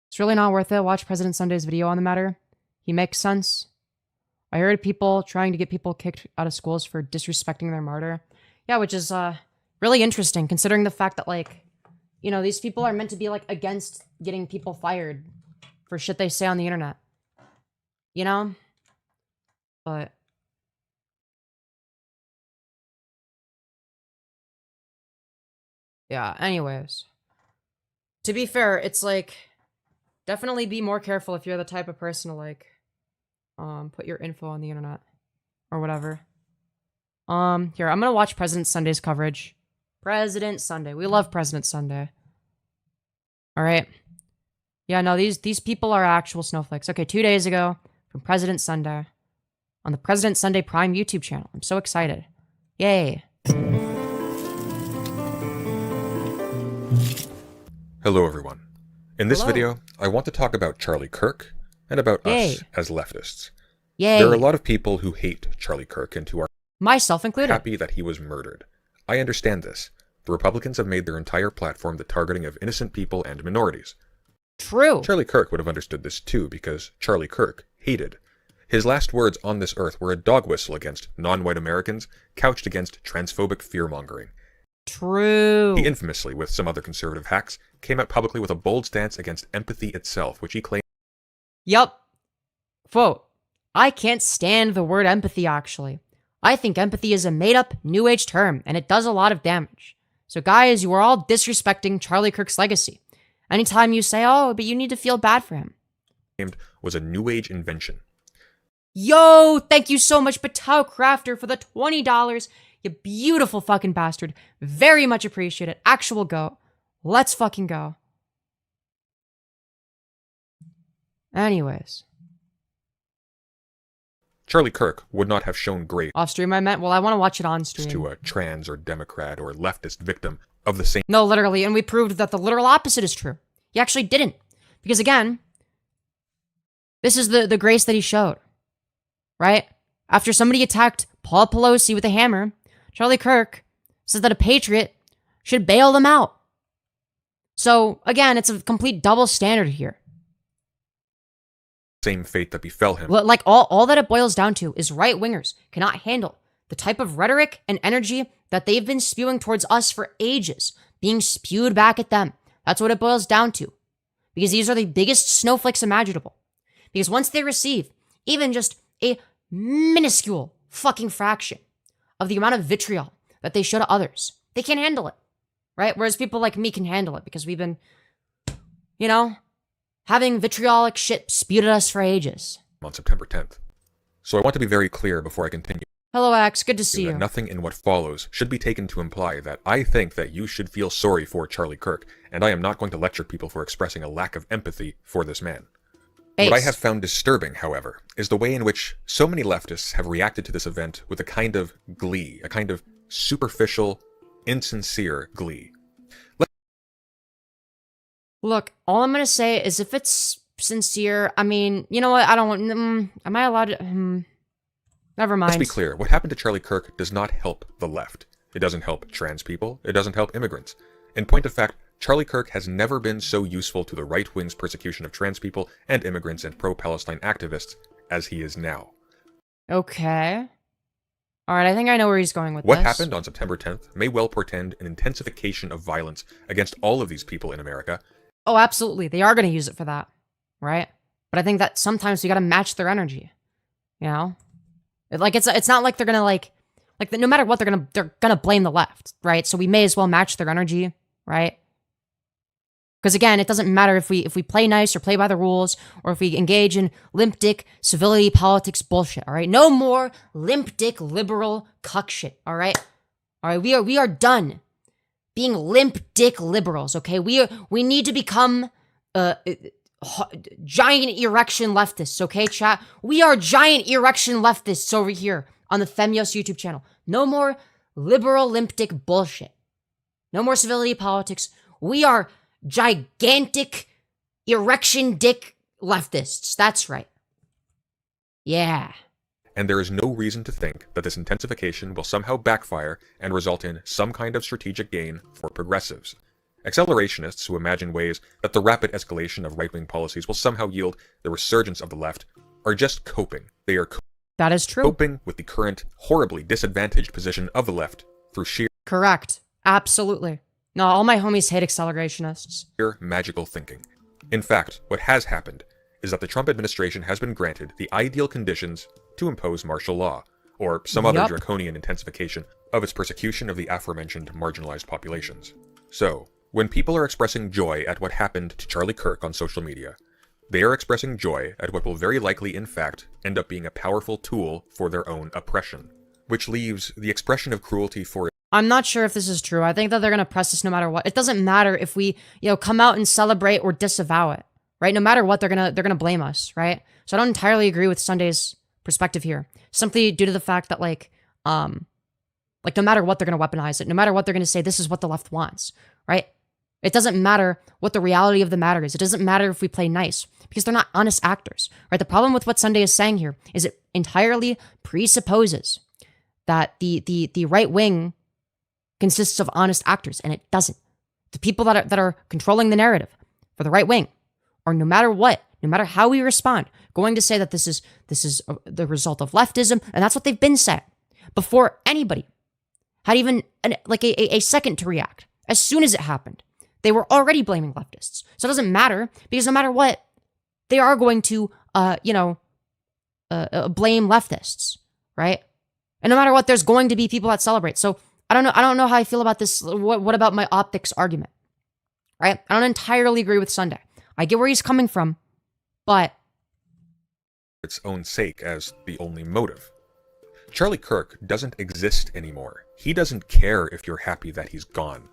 It's really not worth it. Watch President Sunday's video on the matter. He makes sense. I heard people trying to get people kicked out of schools for disrespecting their martyr. Yeah, which is really interesting considering the fact that like, you know, these people are meant to be like against getting people fired for shit they say on the internet. You know? But yeah, anyways. To be fair, it's like definitely be more careful if you're the type of person to like put your info on the internet or whatever. Here, I'm gonna watch President Sunday's coverage. President Sunday. We love President Sunday. Alright. Yeah, no, these people are actual snowflakes. Okay, 2 days ago from President Sunday on the President Sunday Prime YouTube channel. I'm so excited. Yay. Hello everyone. In this video, I want to talk about Charlie Kirk and about us as leftists. Yay. There are a lot of people who hate Charlie Kirk and who are myself included happy that he was murdered. I understand this. The Republicans have made their entire platform the targeting of innocent people and minorities. True. Charlie Kirk would have understood this too because Charlie Kirk hated. His last words on this earth were a dog whistle against non-white Americans, couched against transphobic fear-mongering. True. He infamously, with some other conservative hacks, came out publicly with a bold stance against empathy itself, which he claimed. Yup. Quote, I can't stand the word empathy, actually. I think empathy is a made-up, new age term, and it does a lot of damage. So guys, you are all disrespecting Charlie Kirk's legacy. Anytime you say, oh, but you need to feel bad for him. Was a new age invention. Yo, thank you so much, Batao Crafter, for the $20. You beautiful fucking bastard. Very much appreciate it. Actual goat. Let's fucking go. Anyways. Charlie Kirk would not have shown grace off stream I meant? Well, I want to watch it on stream. To a trans or Democrat or leftist victim of the same. No, literally. And we proved that the literal opposite is true. He actually didn't. Because again, this is the grace that he showed. Right? After somebody attacked Paul Pelosi with a hammer, Charlie Kirk says that a patriot should bail them out. So, again, it's a complete double standard here. Same fate that befell him. Like, all that it boils down to is right-wingers cannot handle the type of rhetoric and energy that they've been spewing towards us for ages, being spewed back at them. That's what it boils down to. Because these are the biggest snowflakes imaginable. Because once they receive even just a minuscule fucking fraction of the amount of vitriol that they show to others, they can't handle it, right? Whereas people like me can handle it because we've been, you know, having vitriolic shit spewed at us for ages. On September 10th. So I want to be very clear before I continue. Hello, Axe. Good to see you. Nothing in what follows should be taken to imply that I think that you should feel sorry for Charlie Kirk, and I am not going to lecture people for expressing a lack of empathy for this man. What I have found disturbing, however, is the way in which so many leftists have reacted to this event with a kind of glee, a kind of superficial, insincere glee. Look, all I'm going to say is if it's sincere, I mean, you know what? I don't want... am I allowed to... Never mind. Let's be clear. What happened to Charlie Kirk does not help the left. It doesn't help trans people. It doesn't help immigrants. In point of fact, Charlie Kirk has never been so useful to the right-wing's persecution of trans people and immigrants and pro-Palestine activists as he is now. Okay. Alright, I think I know where he's going with What this. happened on September 10th may well portend an intensification of violence against all of these people in America. Oh, absolutely. They are going to use it for that, right? But I think that sometimes we got to match their energy, you know? It's not like they're going to like no matter what, they're going to blame the left, right? So we may as well match their energy, right? Because again, it doesn't matter if we play nice or play by the rules or if we engage in limp dick civility politics bullshit, all right? No more limp dick liberal cuck shit, all right? All right, we are done being limp dick liberals, okay? We need to become giant erection leftists, okay, chat? We are giant erection leftists over here on the Femyoz YouTube channel. No more liberal limp dick bullshit. No more civility politics. We are gigantic erection dick leftists. That's right. Yeah. And there is no reason to think that this intensification will somehow backfire and result in some kind of strategic gain for progressives. Accelerationists who imagine ways that the rapid escalation of right-wing policies will somehow yield the resurgence of the left are just coping. They are that is true. Coping with the current horribly disadvantaged position of the left through sheer correct. Absolutely. No, all my homies hate accelerationists. Magical thinking. In fact, what has happened is that the Trump administration has been granted the ideal conditions to impose martial law, or some other draconian intensification of its persecution of the aforementioned marginalized populations. So, when people are expressing joy at what happened to Charlie Kirk on social media, they are expressing joy at what will very likely, in fact, end up being a powerful tool for their own oppression, which leaves the expression of cruelty for I'm not sure if this is true. I think that they're going to press this no matter what. It doesn't matter if we, come out and celebrate or disavow it, right? No matter what, they're going to blame us, right? So I don't entirely agree with Sunday's perspective here, simply due to the fact that no matter what, they're going to weaponize it. No matter what, they're going to say this is what the left wants, right? It doesn't matter what the reality of the matter is. It doesn't matter if we play nice because they're not honest actors, right? The problem with what Sunday is saying here is it entirely presupposes that the right wing consists of honest actors, and it doesn't. The people that are controlling the narrative for the right wing, or no matter what, no matter how we respond, going to say that this is the result of leftism, and that's what they've been saying before anybody had even a second to react. As soon as it happened, they were already blaming leftists. So it doesn't matter because no matter what, they are going to blame leftists, right? And no matter what, there's going to be people that celebrate. So I don't know how I feel about this. What about my optics argument? Right? I don't entirely agree with Sunday. I get where he's coming from, but its own sake as the only motive. Charlie Kirk doesn't exist anymore. He doesn't care if you're happy that he's gone.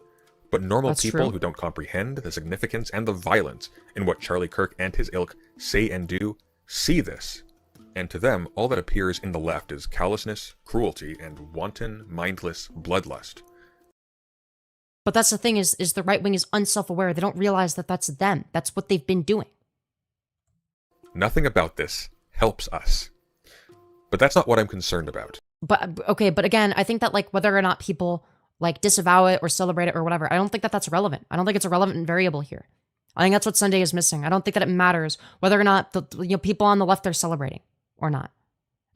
But normal people who don't comprehend the significance and the violence in what Charlie Kirk and his ilk say and do see this. And to them, all that appears in the left is callousness, cruelty, and wanton, mindless bloodlust. But that's the thing is the right wing is unself-aware. They don't realize that that's them. That's what they've been doing. Nothing about this helps us. But that's not what I'm concerned about. But again, I think that whether or not people disavow it or celebrate it or whatever, I don't think that that's relevant. I don't think it's a relevant variable here. I think that's what Sunday is missing. I don't think that it matters whether or not the people on the left are celebrating or not.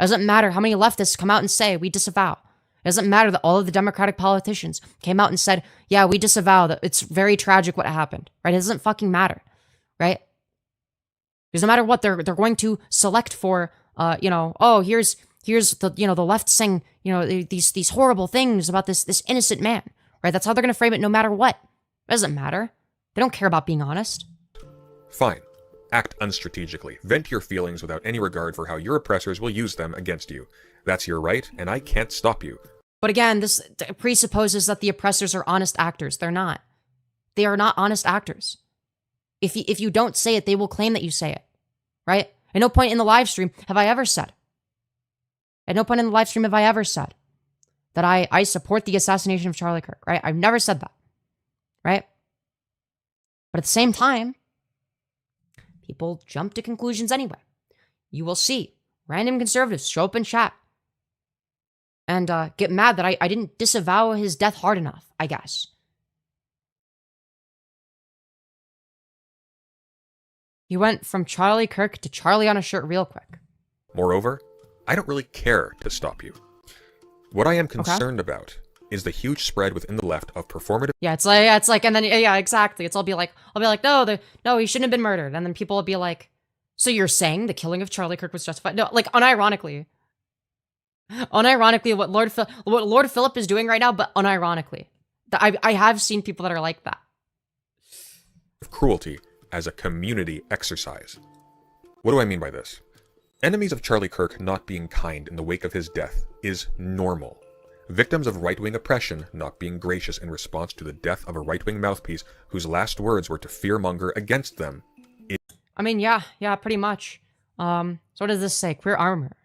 It doesn't matter how many leftists come out and say we disavow. It doesn't matter that all of the Democratic politicians came out and said, yeah, we disavow, that it's very tragic what happened, right? It doesn't fucking matter, right? Because no matter what, they're going to select for, here's the, the left saying, these horrible things about this innocent man, right? That's how they're going to frame it no matter what. It doesn't matter. They don't care about being honest. Fine. Act unstrategically. Vent your feelings without any regard for how your oppressors will use them against you. That's your right, and I can't stop you. But again, this presupposes that the oppressors are honest actors. They're not. They are not honest actors. If you don't say it, they will claim that you say it, right? At no point in the live stream have I ever said. At no point in the live stream have I ever said that I support the assassination of Charlie Kirk, right? I've never said that, right? But at the same time, people jump to conclusions anyway. You will see random conservatives show up in chat and get mad that I didn't disavow his death hard enough, I guess. He went from Charlie Kirk to Charlie on a shirt real quick. Moreover, I don't really care to stop you. What I am concerned about is the huge spread within the left of performative. Yeah, it's like, and then exactly. I'll be like, no, he shouldn't have been murdered, and then people will be like, so you're saying the killing of Charlie Kirk was justified? No, unironically, what Lord Philip is doing right now, but unironically, I have seen people that are like that. Cruelty as a community exercise. What do I mean by this? Enemies of Charlie Kirk not being kind in the wake of his death is normal. victims of right-wing oppression not being gracious in response to the death of a right-wing mouthpiece whose last words were to fearmonger against them. I mean, yeah, pretty much. So what does this say? Queer armor.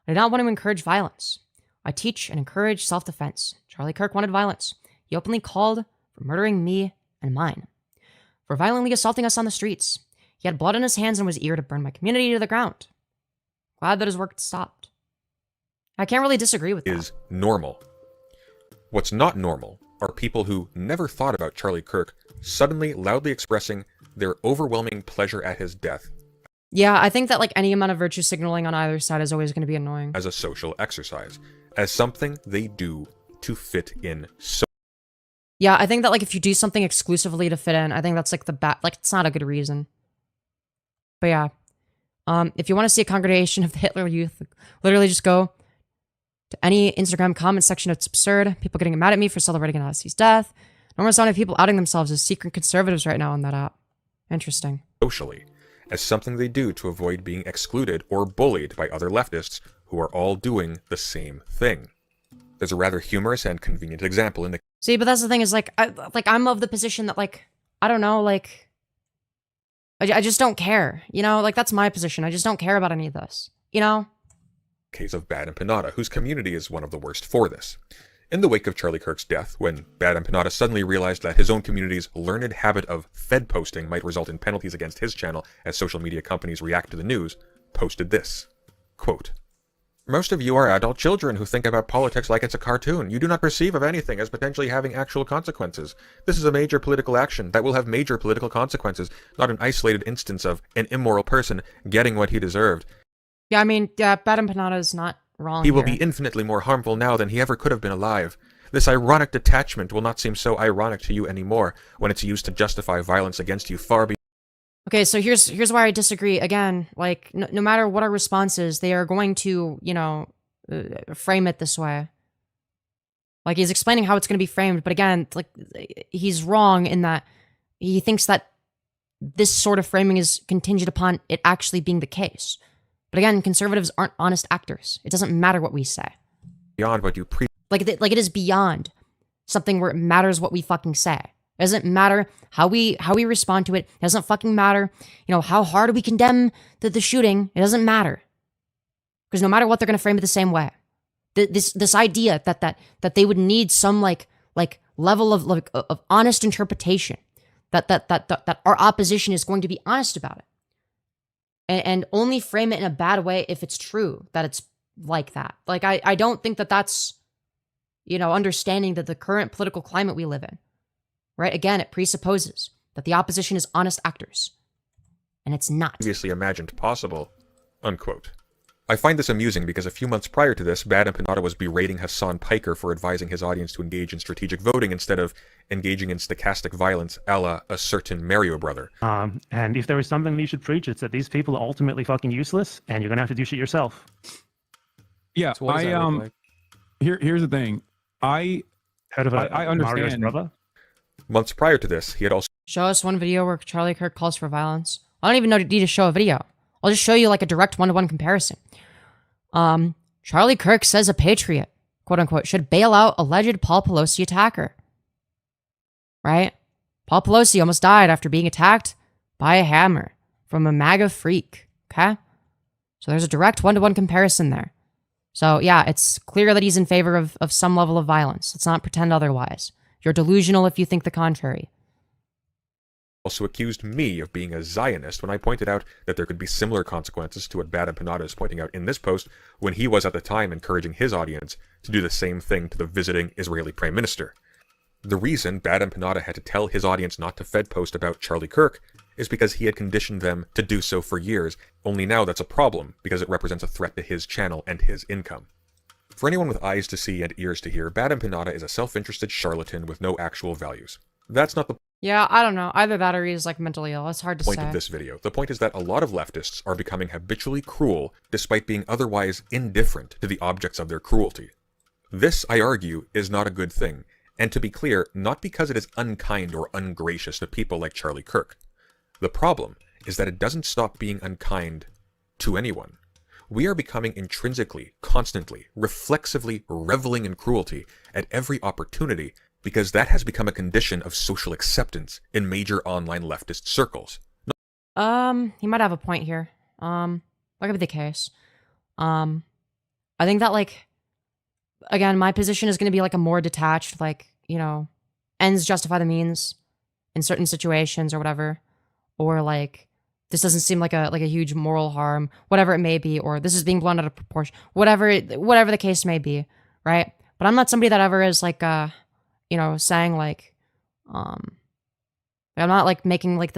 I do not want to encourage violence. I teach and encourage self-defense. Charlie Kirk wanted violence. He openly called for murdering me and mine, for violently assaulting us on the streets. He had blood on his hands and was eager to burn my community to the ground. Glad that his work stopped. I can't really disagree with that. Is normal. What's not normal are people who never thought about Charlie Kirk suddenly loudly expressing their overwhelming pleasure at his death. Yeah, I think that like any amount of virtue signaling on either side is always going to be annoying. As a social exercise, as something they do to fit in. Yeah, I think that like if you do something exclusively to fit in, I think that's like it's not a good reason. But yeah, if you want to see a congregation of the Hitler Youth, literally just go to any Instagram comment section. It's absurd. People getting mad at me for celebrating a Nazi's death. Numerous amount of people outing themselves as secret conservatives right now on that app. Interesting. Socially, as something they do to avoid being excluded or bullied by other leftists who are all doing the same thing. There's a rather humorous and convenient example in the... See, but that's the thing is I'm of the position that like, I don't know, like, I just don't care, you know, like that's my position. I just don't care about any of this, you know? Case of Bad Empanada, whose community is one of the worst for this. In the wake of Charlie Kirk's death, when Bad Empanada suddenly realized that his own community's learned habit of Fed posting might result in penalties against his channel as social media companies react to the news, posted this, quote, "Most of you are adult children who think about politics like it's a cartoon. You do not perceive of anything as potentially having actual consequences. This is a major political action that will have major political consequences, not an isolated instance of an immoral person getting what he deserved. Yeah, I mean, yeah, Bad Empanada is not wrong. He will be infinitely more harmful now than he ever could have been alive. This ironic detachment will not seem so ironic to you anymore when it's used to justify violence against you far beyond." Okay, so here's where I disagree. Again, like, no matter what our response is, they are going to, you know, frame it this way. Like, he's explaining how it's going to be framed, but again, like, he's wrong in that he thinks that this sort of framing is contingent upon it actually being the case. But again, conservatives aren't honest actors. It doesn't matter what we say. Beyond what you like it is beyond something where it matters what we fucking say. It doesn't matter how we respond to it. It doesn't fucking matter, you know, how hard we condemn the shooting. It doesn't matter. Because no matter what, they're going to frame it the same way. This idea that they would need some like level of honest interpretation, that our opposition is going to be honest about it. And only frame it in a bad way if it's true that it's like that. Like, I don't think that that's, you know, understanding that the current political climate we live in, right? Again, it presupposes that the opposition is honest actors. And it's not. Previously imagined possible, unquote. I find this amusing because a few months prior to this, Bad Empanada was berating Hassan Piker for advising his audience to engage in strategic voting instead of engaging in stochastic violence a la a certain Mario brother. And if there is something you should preach, it's that these people are ultimately fucking useless, and you're gonna have to do shit yourself. Yeah, So what does that look like? Here's the thing. I Heard of I understand. Mario's brother? Months prior to this, he had also Show us one video where Charlie Kirk calls for violence. I don't even need to show a video. I'll just show you like a direct one-to-one comparison. Charlie Kirk says a patriot, quote unquote, should bail out alleged Paul Pelosi attacker. Right? Paul Pelosi almost died after being attacked by a hammer from a MAGA freak. Okay? So there's a direct one-to-one comparison there. So yeah, it's clear that he's in favor of some level of violence. Let's not pretend otherwise. You're delusional if you think the contrary. also accused me of being a Zionist when I pointed out that there could be similar consequences to what Bad Empanada is pointing out in this post when he was at the time encouraging his audience to do the same thing to the visiting Israeli Prime Minister. The reason Bad Empanada had to tell his audience not to Fed post about Charlie Kirk is because he had conditioned them to do so for years, only now that's a problem because it represents a threat to his channel and his income. For anyone with eyes to see and ears to hear, Bad Empanada is a self-interested charlatan with no actual values. That's not the Yeah, I don't know. Either that or he's like mentally ill. It's hard to point say. of this video. The point is that a lot of leftists are becoming habitually cruel despite being otherwise indifferent to the objects of their cruelty. This, I argue, is not a good thing, and to be clear, not because it is unkind or ungracious to people like Charlie Kirk. The problem is that it doesn't stop being unkind to anyone. we are becoming intrinsically, constantly, reflexively reveling in cruelty at every opportunity because that has become a condition of social acceptance in major online leftist circles. He might have a point here. That could be the case. I think that, like, again, my position is going to be, like, a more detached, like, you know, ends justify the means in certain situations or whatever. Or, like, this doesn't seem like a huge moral harm, whatever it may be, or this is being blown out of proportion, whatever the case may be, right? But I'm not somebody that ever is, like, you know, saying, like, I'm not, like, making, like,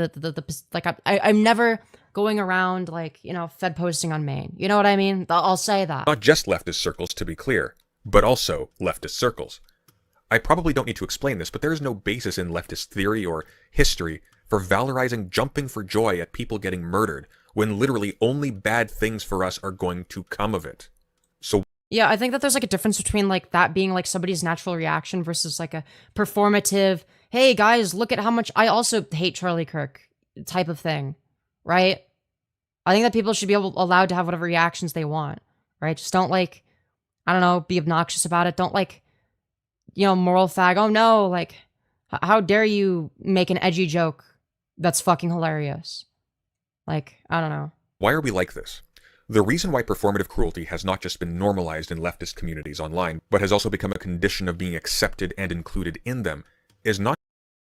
I'm never going around, like, you know, Fed posting on Maine. You know what I mean? I'll say that. Not just leftist circles, to be clear, but also leftist circles. I probably don't need to explain this, but there is no basis in leftist theory or history for valorizing jumping for joy at people getting murdered, when literally only bad things for us are going to come of it. So yeah, I think that there's, like, a difference between, like, that being, like, somebody's natural reaction versus, like, a performative, hey, guys, look at how much I also hate Charlie Kirk type of thing, right? I think that people should be allowed to have whatever reactions they want, right? Just don't, like, I don't know, be obnoxious about it. Don't, like, you know, moral fag, oh no, like, how dare you make an edgy joke that's fucking hilarious? Like, I don't know. why are we like this? The reason why performative cruelty has not just been normalized in leftist communities online, but has also become a condition of being accepted and included in them, is not.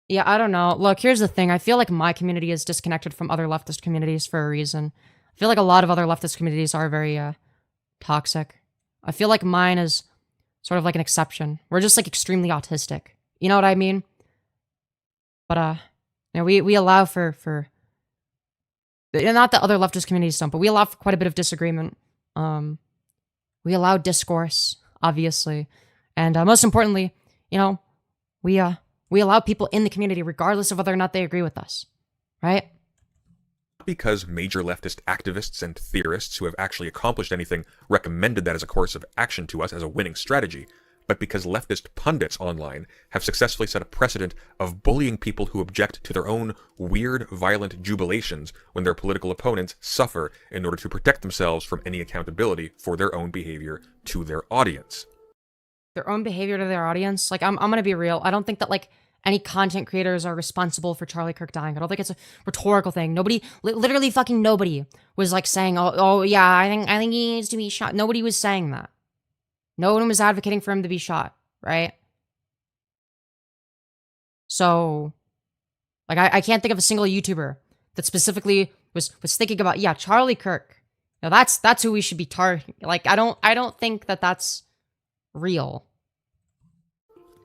Yeah, I don't know. Look, here's the thing. I feel like my community is disconnected from other leftist communities for a reason. I feel like a lot of other leftist communities are very toxic. I feel like mine is sort of like an exception. We're just, like, extremely autistic. You know what I mean? But you know, we allow for not that other leftist communities don't, but we allow for quite a bit of disagreement. We allow discourse, obviously, and most importantly, you know, we allow people in the community, regardless of whether or not they agree with us, right? Because major leftist activists and theorists who have actually accomplished anything recommended that as a course of action to us as a winning strategy, but because leftist pundits online have successfully set a precedent of bullying people who object to their own weird, violent jubilations when their political opponents suffer in order to protect themselves from any accountability for their own behavior to their audience. Their own behavior to their audience? Like, I'm gonna be real. I don't think that, like, any content creators are responsible for Charlie Kirk dying. I don't think it's a rhetorical thing. Nobody, literally fucking nobody was, like, saying, oh yeah, I think he needs to be shot. Nobody was saying that. No one was advocating for him to be shot, right? So, like, I can't think of a single YouTuber that specifically was thinking about, yeah, Charlie Kirk. Now that's who we should be targeting. Like, I don't think that that's real.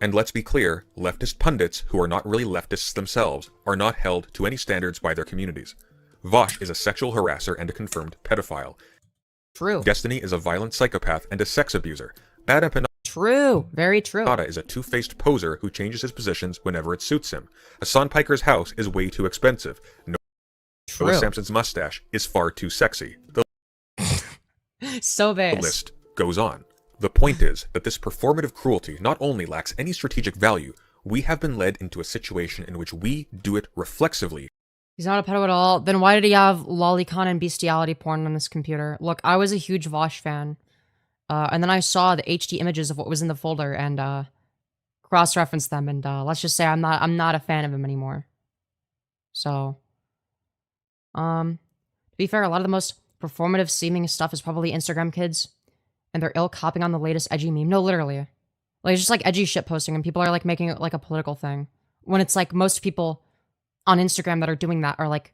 And let's be clear, leftist pundits who are not really leftists themselves are not held to any standards by their communities. Vosh is a sexual harasser and a confirmed pedophile. True. Destiny is a violent psychopath and a sex abuser. Bad Empanada True. Very true. is a two-faced poser who changes his positions whenever it suits him. Hassan Piker's house is way too expensive. Noah Samson's mustache is far too sexy. The So base. list goes on. The point is that this performative cruelty not only lacks any strategic value, we have been led into a situation in which we do it reflexively. He's not a pedo at all. Then why did he have lolicon and bestiality porn on his computer? Look, I was a huge Vosh fan. And then I saw the HD images of what was in the folder and cross-referenced them, and let's just say I'm not a fan of him anymore. So, to be fair, a lot of the most performative seeming stuff is probably Instagram kids, and they're ilk hopping on the latest edgy meme. No, literally. Like, it's just like edgy shit posting, and people are like making it like a political thing. When it's like most people on Instagram that are doing that are like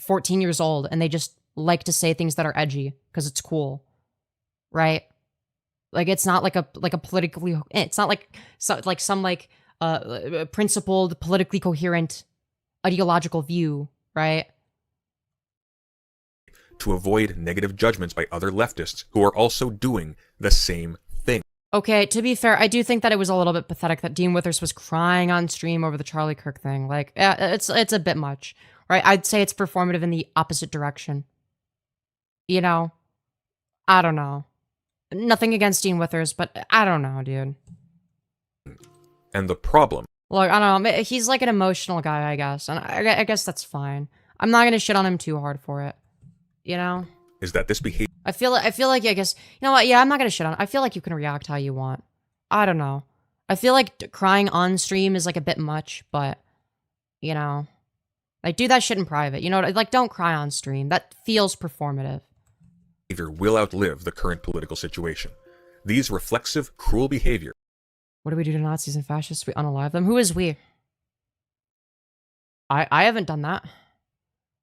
14 years old, and they just like to say things that are edgy because it's cool, right? Like, it's not like a politically, it's not like some principled, politically coherent ideological view, right? To avoid negative judgments by other leftists who are also doing the same thing. Okay, to be fair, I do think that it was a little bit pathetic that Dean Withers was crying on stream over the Charlie Kirk thing. Like, yeah, it's a bit much, right? I'd say it's performative in the opposite direction. You know? I don't know. Nothing against Dean Withers, but I don't know, dude. And the problem. Look, I don't know. He's like an emotional guy, I guess. And I guess that's fine. I'm not going to shit on him too hard for it. You know? is that this behavior I feel like, I guess, you know what? Yeah, I'm not gonna shit on it. I feel like you can react how you want. I don't know. I feel like crying on stream is like a bit much, but you know, like do that shit in private. You know, like don't cry on stream. That feels performative. will outlive the current political situation. These reflexive, cruel behavior. What do we do to Nazis and fascists? We unalive them. Who is we? I haven't done that.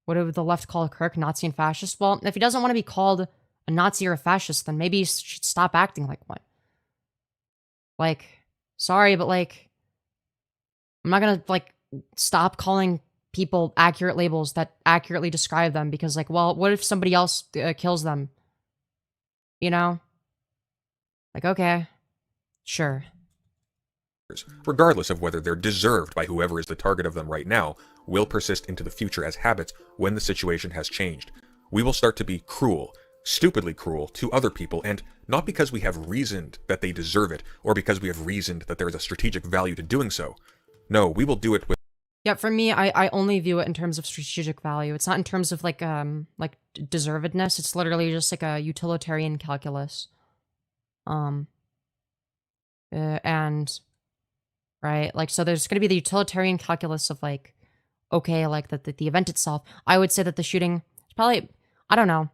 What would the left call Kirk, Nazi and fascist? Well, if he doesn't want to be called a Nazi or a fascist, then maybe he should stop acting like one. Like, sorry, but like, I'm not gonna like stop calling people accurate labels that accurately describe them because like, well, what if somebody else kills them? You know? Like, okay, sure. Regardless of whether they're deserved by whoever is the target of them right now, will persist into the future as habits when the situation has changed. We will start to be cruel, stupidly cruel, to other people, and not because we have reasoned that they deserve it, or because we have reasoned that there is a strategic value to doing so. No, we will do it with... Yeah, for me, I only view it in terms of strategic value. It's not in terms of like deservedness. It's literally just like a utilitarian calculus. And... right? Like, so there's going to be the utilitarian calculus of like, okay, like the event itself. I would say that the shooting is probably, I don't know.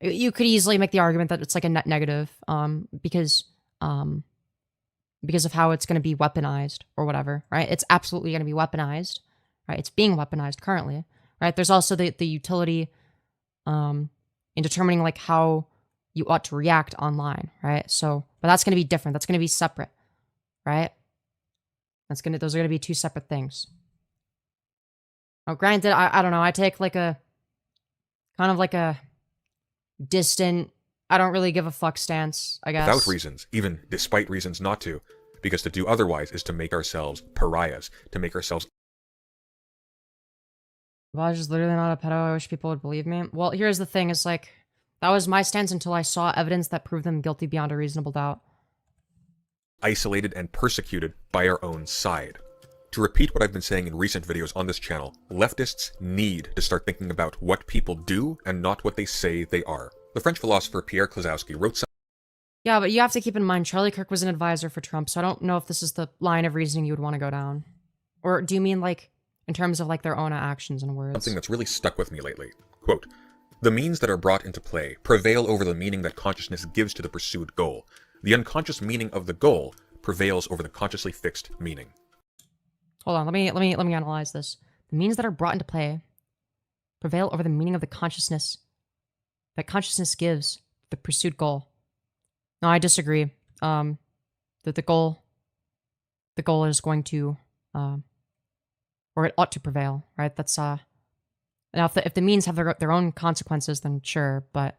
You could easily make the argument that it's like a net negative, because of how it's going to be weaponized or whatever, right? It's absolutely going to be weaponized, right? It's being weaponized currently, right? There's also the utility, in determining like how you ought to react online, right? So, but that's going to be different. That's going to be separate, right? Those are gonna be two separate things. Oh, granted, I don't know. I take like a kind of like a distant, I don't really give a fuck stance, I guess. Without reasons, even despite reasons not to, because to do otherwise is to make ourselves pariahs, to make ourselves... Well, I was just literally not a pedo. I wish people would believe me. Well, here's the thing: is like that was my stance until I saw evidence that proved them guilty beyond a reasonable doubt. Isolated and persecuted by our own side. To repeat what I've been saying in recent videos on this channel, leftists need to start thinking about what people do and not what they say they are. The French philosopher Pierre Klosowski wrote something... Yeah, but you have to keep in mind, Charlie Kirk was an advisor for Trump, so I don't know if this is the line of reasoning you would want to go down. Or do you mean like, in terms of like their own actions and words? Something that's really stuck with me lately. Quote, "The means that are brought into play prevail over the meaning that consciousness gives to the pursued goal. The unconscious meaning of the goal prevails over the consciously fixed meaning." Hold on, let me analyze this. The means that are brought into play prevail over the meaning of the consciousness that consciousness gives the pursued goal. No, I disagree. That the goal is going to, or it ought to prevail, right? That's now if the means have their own consequences, then sure, but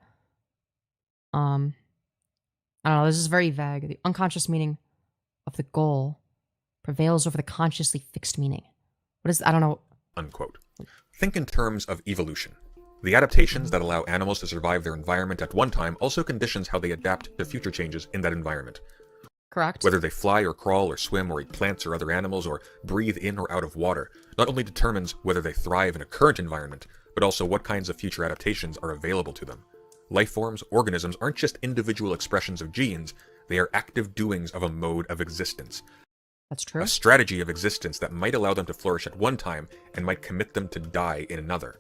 I don't know. This is very vague. The unconscious meaning of the goal prevails over the consciously fixed meaning. What is, I don't know. Unquote. Think in terms of evolution. The adaptations that allow animals to survive their environment at one time also conditions how they adapt to future changes in that environment. Correct. Whether they fly or crawl or swim or eat plants or other animals or breathe in or out of water not only determines whether they thrive in a current environment, but also what kinds of future adaptations are available to them. Life forms, organisms aren't just individual expressions of genes, they are active doings of a mode of existence. That's true. A strategy of existence that might allow them to flourish at one time and might commit them to die in another.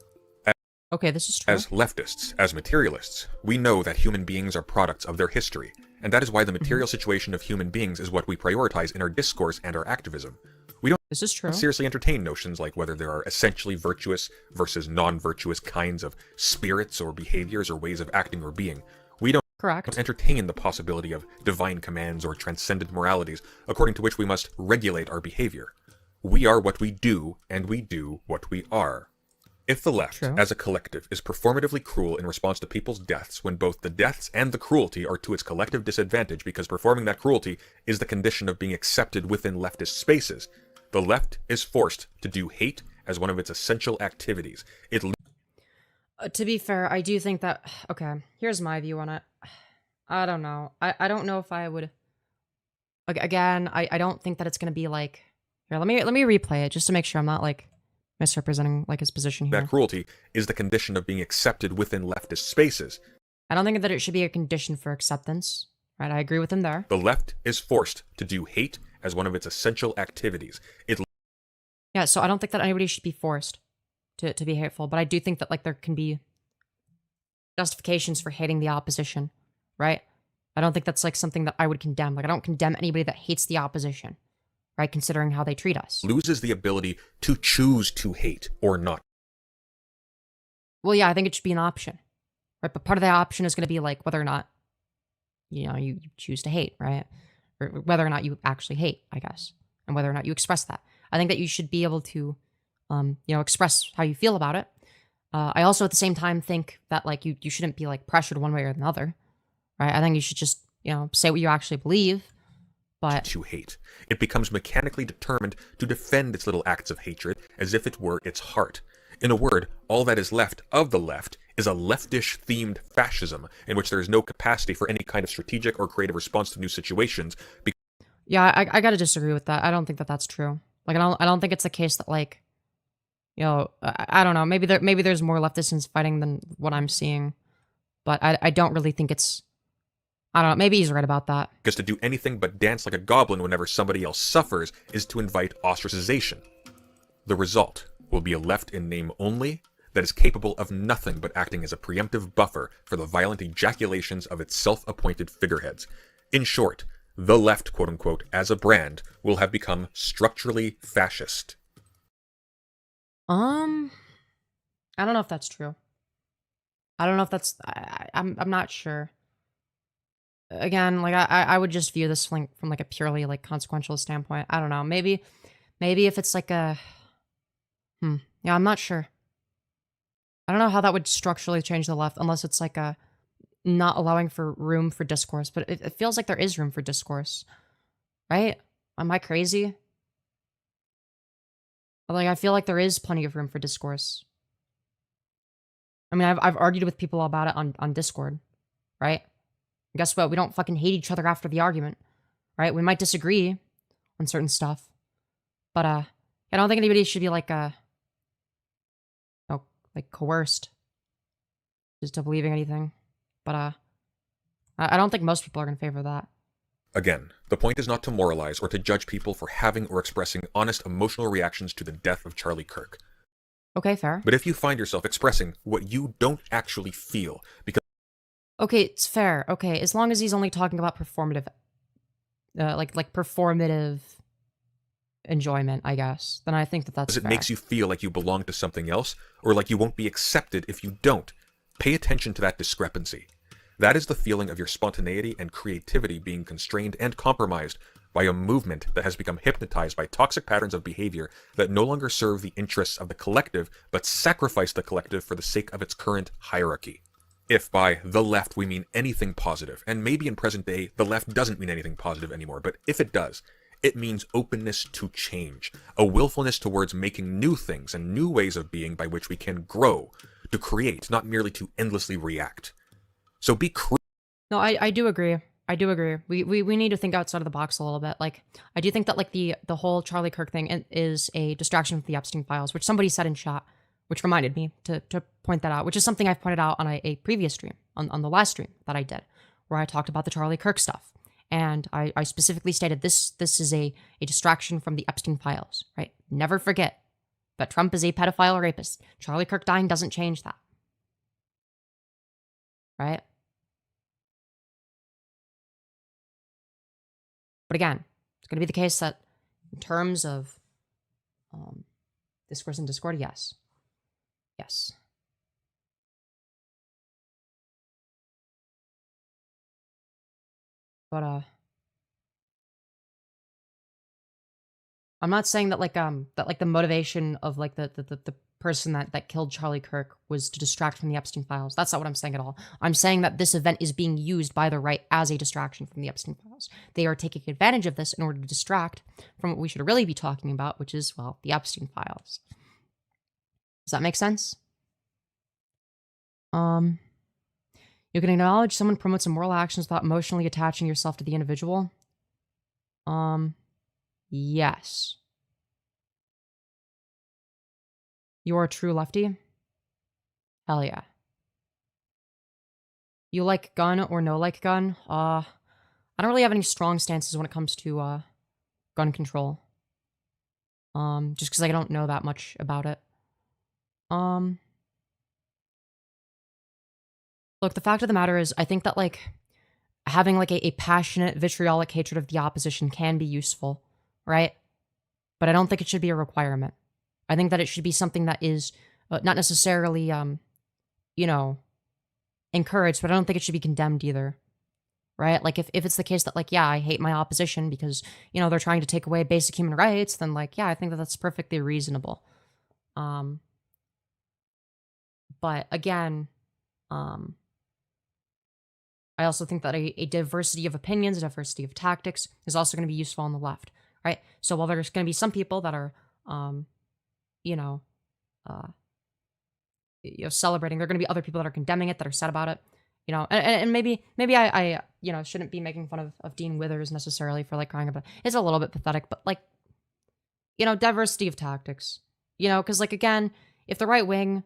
Okay, this is true. As leftists, as materialists, we know that human beings are products of their history, and that is why the material situation of human beings is what we prioritize in our discourse and our activism. We don't This is true. seriously entertain notions like whether there are essentially virtuous versus non-virtuous kinds of spirits or behaviors or ways of acting or being. We don't Correct. entertain the possibility of divine commands or transcendent moralities according to which we must regulate our behavior. We are what we do, and we do what we are. If the left, True. as a collective, is performatively cruel in response to people's deaths when both the deaths and the cruelty are to its collective disadvantage because performing that cruelty is the condition of being accepted within leftist spaces, the left is forced to do hate as one of its essential activities. To be fair, I do think that... Okay, here's my view on it. I don't know. I don't know if I would... Again, I don't think that it's going to be like... Here, let me replay it just to make sure I'm not like misrepresenting like his position here. That cruelty is the condition of being accepted within leftist spaces. I don't think that it should be a condition for acceptance. Right, I agree with him there. The left is forced to do hate as one of its essential activities. Yeah, so I don't think that anybody should be forced to be hateful, but I do think that like there can be justifications for hating the opposition, right? I don't think that's like something that I would condemn. Like I don't condemn anybody that hates the opposition, right? Considering how they treat us. Loses the ability to choose to hate or not. Well, yeah, I think it should be an option, right? But part of the option is going to be like whether or not, you choose to hate, right? Or whether or not you actually hate, I guess, and whether or not you express that. I think that you should be able to, express how you feel about it. I also, at the same time, think that like you shouldn't be like pressured one way or another, right? I think you should just, say what you actually believe. But to hate, it becomes mechanically determined to defend its little acts of hatred as if it were its heart. In a word, all that is left of the left is a leftish-themed fascism in which there is no capacity for any kind of strategic or creative response to new situations. Yeah, I gotta disagree with that. I don't think that that's true. Like, I don't think it's the case that like, I don't know. Maybe there's more leftists fighting than what I'm seeing, but I don't really think it's. I don't know. Maybe he's right about that. Because to do anything but dance like a goblin whenever somebody else suffers is to invite ostracization. The result will be a left in name only that is capable of nothing but acting as a preemptive buffer for the violent ejaculations of its self-appointed figureheads. In short, the left, quote-unquote, as a brand, will have become structurally fascist. I don't know if that's true. I don't know if that's. I'm not sure. Again, like I would just view this from like a purely like consequential standpoint. I don't know. Maybe if it's like a. Yeah, I'm not sure. I don't know how that would structurally change the left unless it's like a not allowing for room for discourse, but it feels like there is room for discourse, right? Am I crazy? Like, I feel like there is plenty of room for discourse. I mean, I've argued with people about it on Discord, right? And guess what? We don't fucking hate each other after the argument, right? We might disagree on certain stuff, but I don't think anybody should be like like coerced just to believing anything. But I don't think most people are in favor of that. Again, the point is not to moralize or to judge people for having or expressing honest emotional reactions to the death of Charlie Kirk. Okay, fair. But if you find yourself expressing what you don't actually feel, because... Okay, it's fair. Okay, as long as he's only talking about performative, like performative enjoyment, I guess, then I think that that's fair. It makes you feel like you belong to something else, or like you won't be accepted if you don't. Pay attention to that discrepancy. That is the feeling of your spontaneity and creativity being constrained and compromised by a movement that has become hypnotized by toxic patterns of behavior that no longer serve the interests of the collective, but sacrifice the collective for the sake of its current hierarchy. If by the left we mean anything positive, and maybe in present day the left doesn't mean anything positive anymore, but if it does, it means openness to change, a willfulness towards making new things and new ways of being by which we can grow, to create, not merely to endlessly react. So be No, I do agree. I do agree. We need to think outside of the box a little bit. Like, I do think that like the whole Charlie Kirk thing is a distraction from the Epstein files, which somebody said in chat, which reminded me to point that out, which is something I've pointed out on a previous stream, on the last stream that I did, where I talked about the Charlie Kirk stuff. And I specifically stated this is a distraction from the Epstein files, right? Never forget that Trump is a pedophile rapist. Charlie Kirk dying doesn't change that. Right? But again, it's going to be the case that in terms of discourse and Discord, yes. Yes. But I'm not saying that like the motivation of like the person that killed Charlie Kirk was to distract from the Epstein files. That's not what I'm saying at all. I'm saying that this event is being used by the right as a distraction from the Epstein files. They are taking advantage of this in order to distract from what we should really be talking about, which is, well, the Epstein files. Does that make sense? You can acknowledge someone promotes immoral actions without emotionally attaching yourself to the individual. Yes. You're a true lefty? Hell yeah. You like gun or no like gun? I don't really have any strong stances when it comes to gun control. Just because I don't know that much about it. Look, the fact of the matter is, I think that, like, having, like, a passionate, vitriolic hatred of the opposition can be useful, right? But I don't think it should be a requirement. I think that it should be something that is not necessarily, you know, encouraged, but I don't think it should be condemned either, right? Like, if it's the case that, like, yeah, I hate my opposition because, you know, they're trying to take away basic human rights, then, like, yeah, I think that that's perfectly reasonable. But again, I also think that a diversity of opinions, a diversity of tactics is also going to be useful on the left, right? So while there's going to be some people that are, you know, celebrating, there are going to be other people that are condemning it, that are sad about it, you know, and maybe I you know, shouldn't be making fun of Dean Withers necessarily for, like, crying about it. It's a little bit pathetic, but, like, you know, diversity of tactics, you know, because, like, again, if the right wing,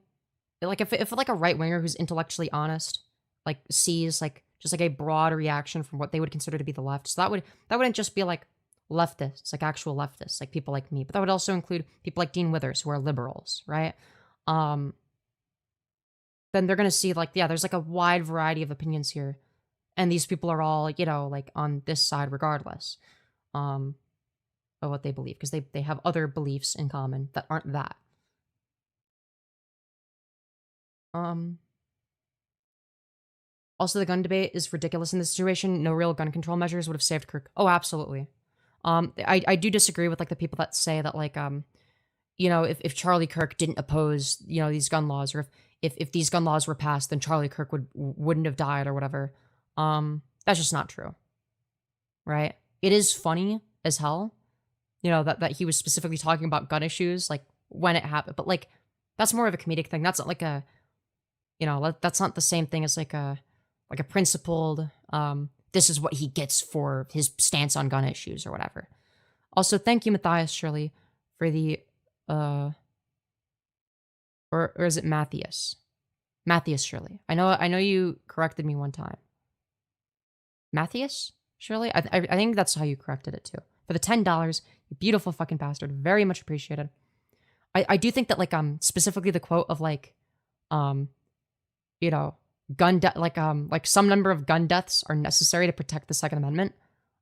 like, if like a right winger who's intellectually honest, like, sees, like, just like a broad reaction from what they would consider to be the left. So that wouldn't just be like leftists, like actual leftists, like people like me, but that would also include people like Dean Withers who are liberals, right? Then they're gonna see, like, yeah, there's like a wide variety of opinions here, and these people are all, you know, like on this side regardless, of what they believe, because they have other beliefs in common that aren't that. Also, the gun debate is ridiculous in this situation. No real gun control measures would have saved Kirk. Oh, absolutely. I do disagree with, like, the people that say that, like, you know, if Charlie Kirk didn't oppose, you know, these gun laws, or if these gun laws were passed, then Charlie Kirk wouldn't have died or whatever. That's just not true, right? It is funny as hell, you know, that he was specifically talking about gun issues, like, when it happened, but, like, that's more of a comedic thing. That's not like a, you know, that's not the same thing as like a principled, this is what he gets for his stance on gun issues or whatever. Also, thank you, Matthias Shirley, for the, or is it Matthias? Matthias Shirley. I know you corrected me one time. Matthias Shirley? I think that's how you corrected it too. For the $10, you beautiful fucking bastard. Very much appreciated. I do think that, like, specifically the quote of, like, you know, like some number of gun deaths are necessary to protect the Second Amendment.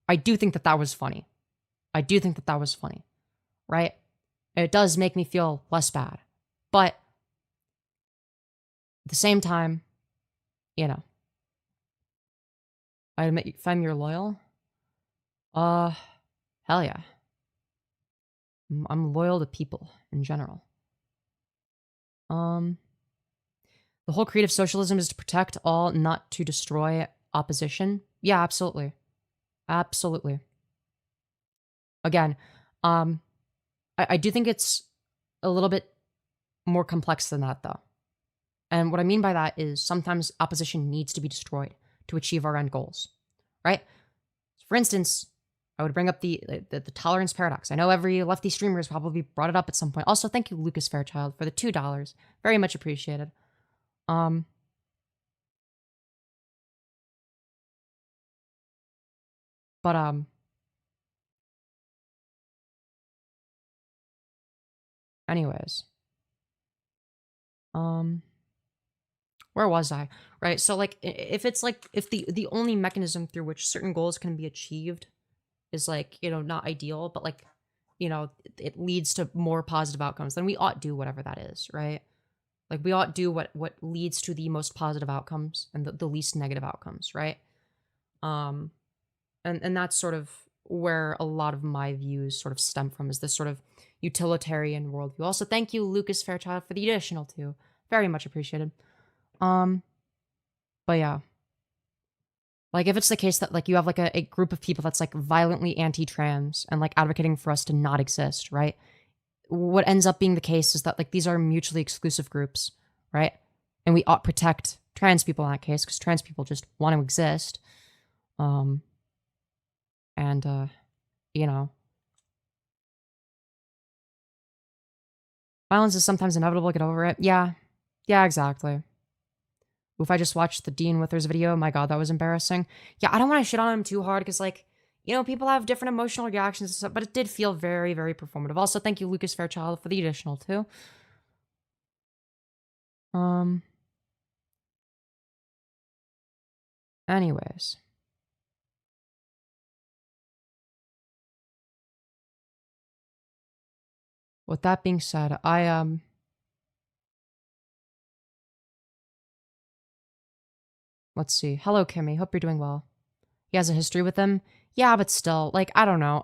I do think that that was funny. I do think that that was funny, right? It does make me feel less bad, but at the same time, you know, I admit, Fem, you're loyal. Hell yeah. I'm loyal to people in general. The whole creed of socialism is to protect all, not to destroy opposition. Yeah, absolutely. Absolutely. Again, I do think it's a little bit more complex than that, though. And what I mean by that is sometimes opposition needs to be destroyed to achieve our end goals, right? For instance, I would bring up the tolerance paradox. I know every lefty streamer has probably brought it up at some point. Also, thank you, Lucas Fairchild, for the $2. Very much appreciated. Anyways. Where was I? Right, so, like, if it's, like, if the only mechanism through which certain goals can be achieved is, like, you know, not ideal, but, like, you know, it leads to more positive outcomes, then we ought do whatever that is, right? Like, we ought do what leads to the most positive outcomes and the least negative outcomes, right? And that's sort of where a lot of my views sort of stem from, is this sort of utilitarian worldview. Also, thank you, Lucas Fairchild, for the additional 2. Very much appreciated. But yeah. Like, if it's the case that, like, you have, like, a group of people that's, like, violently anti-trans and, like, advocating for us to not exist, right? What ends up being the case is that, like, these are mutually exclusive groups, right? And we ought protect trans people in that case, because trans people just want to exist. You know, Violence is sometimes inevitable. Get over it. Yeah. Yeah, exactly. If I just watched the Dean Withers video, my God, that was embarrassing. Yeah, I don't want to shit on him too hard because, like, you know, people have different emotional reactions and stuff, but it did feel very, very performative. Also, thank you, Lucas Fairchild, for the additional, too. Anyways. With that being said, let's see. Hello, Kimmy. Hope you're doing well. He has a history with them. Yeah, but still, like, I don't know.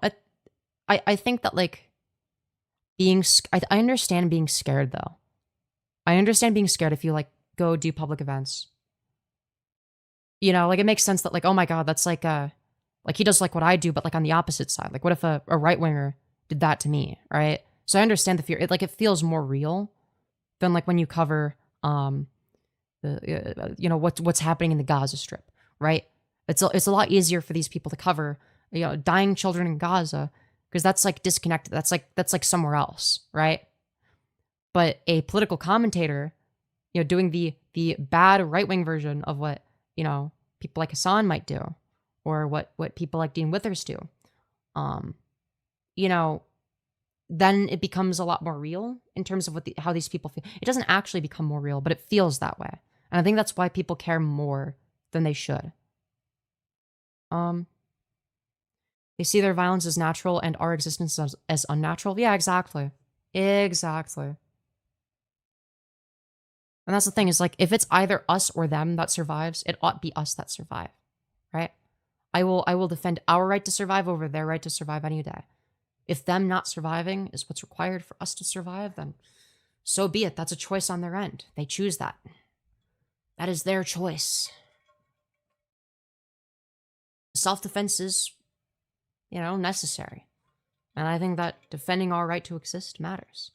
I think that, like, I understand being scared, though. I understand being scared if you, like, go do public events. You know, like, it makes sense that, like, oh my God, that's like he does, like, what I do, but, like, on the opposite side. Like, what if a right-winger did that to me, right? So I understand the fear. It feels more real than, like, when you cover, you know, what's happening in the Gaza Strip, right? It's a lot easier for these people to cover, you know, dying children in Gaza, because that's, like, disconnected. That's like somewhere else, right? But a political commentator, you know, doing the bad right-wing version of what, you know, people like Hassan might do, or what people like Dean Withers do, you know, then it becomes a lot more real in terms of how these people feel. It doesn't actually become more real, but it feels that way. And I think that's why people care more than they should. They see their violence as natural and our existence as unnatural. Yeah, exactly. Exactly. And that's the thing, is like, if it's either us or them that survives, it ought be us that survive, right? I will defend our right to survive over their right to survive any day. If them not surviving is what's required for us to survive, then so be it. That's a choice on their end. They choose that. That is their choice. Self-defense is, you know, necessary. And I think that defending our right to exist matters.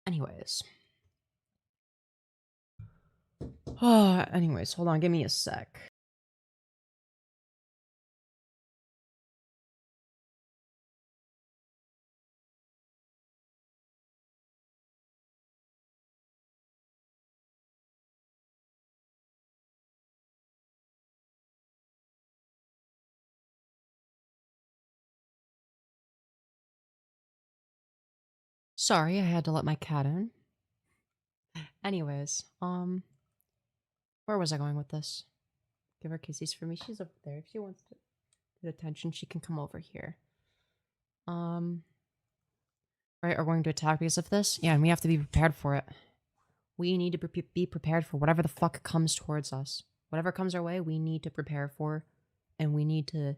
Anyways. Anyways, hold on, give me a sec. Sorry, I had to let my cat in. Anyways, where was I going with this? Give her kisses for me. She's up there. If she wants to get attention, she can come over here. Right, are going to attack because of this? Yeah, and we have to be prepared for it. We need to be prepared for whatever the fuck comes towards us. Whatever comes our way, we need to prepare for, and we need to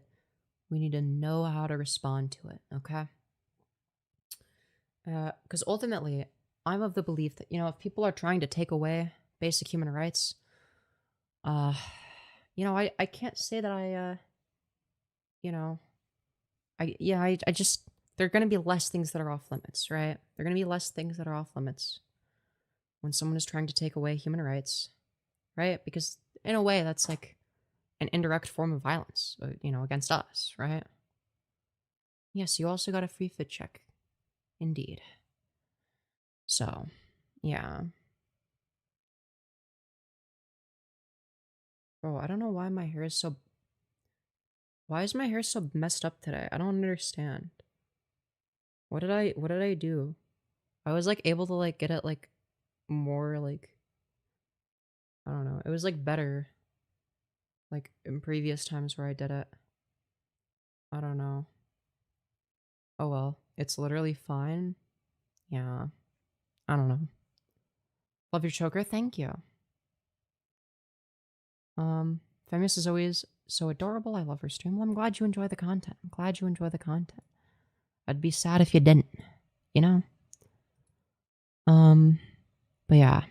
know how to respond to it, okay? Because ultimately, I'm of the belief that, you know, if people are trying to take away basic human rights, you know, I can't say that you know, I just, there are going to be less things that are off limits, right? There are going to be less things that are off limits when someone is trying to take away human rights, right? Because in a way, that's like an indirect form of violence, you know, against us, right? Yes, you also got a free fit check. Indeed. So, yeah. Bro, I don't know why my hair is so... Why is my hair so messed up today? I don't understand. What did I do? I was, like, able to, like, get it, like, more, like... I don't know. It was, like, better. Like, in previous times where I did it. I don't know. Oh, well. It's literally fine. Yeah. I don't know. Love your choker. Thank you. Femyoz is always so adorable. I love her stream. Well, I'm glad you enjoy the content. I'm glad you enjoy the content. I'd be sad if you didn't, you know? But yeah.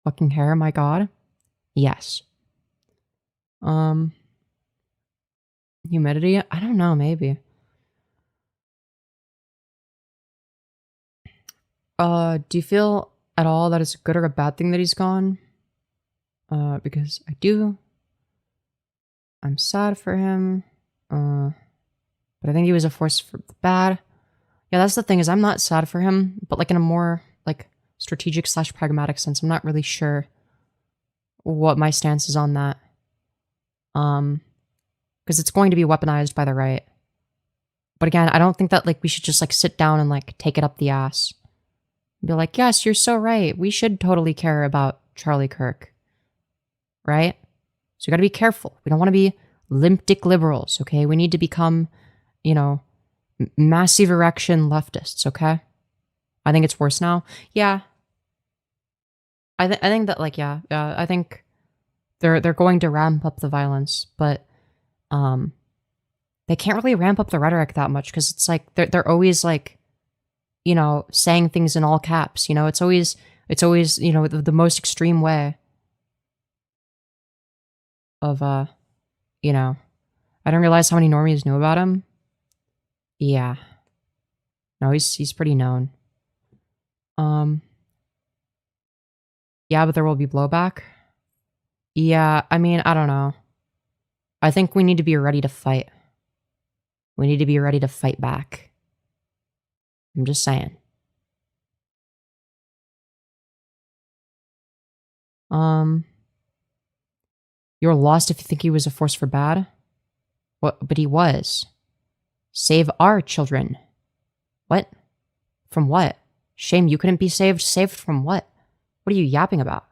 Fucking hair, my god. Yes. Humidity? I don't know, maybe. Do you feel at all that it's a good or a bad thing that he's gone? Because I do. I'm sad for him. But I think he was a force for the bad. Yeah, that's the thing, is I'm not sad for him, but like in a more like strategic / pragmatic sense, I'm not really sure what my stance is on that. Because it's going to be weaponized by the right. But again, I don't think that like we should just like sit down and like take it up the ass. Be like, yes, you're so right. We should totally care about Charlie Kirk. Right? So you gotta be careful. We don't want to be limp dick liberals, okay? We need to become, you know, massive erection leftists, okay? I think it's worse now. Yeah. I think that like, yeah, I think they're going to ramp up the violence, but they can't really ramp up the rhetoric that much because it's like they're always like, you know, saying things in all caps, you know, it's always, you know, the most extreme way of, you know, I didn't realize how many normies knew about him. Yeah. No, he's pretty known. Yeah, but there will be blowback. Yeah, I mean, I don't know. I think we need to be ready to fight. We need to be ready to fight back. I'm just saying. You're lost if you think he was a force for bad? What? But he was. Save our children. What? From what? Shame you couldn't be saved? Saved from what? What are you yapping about?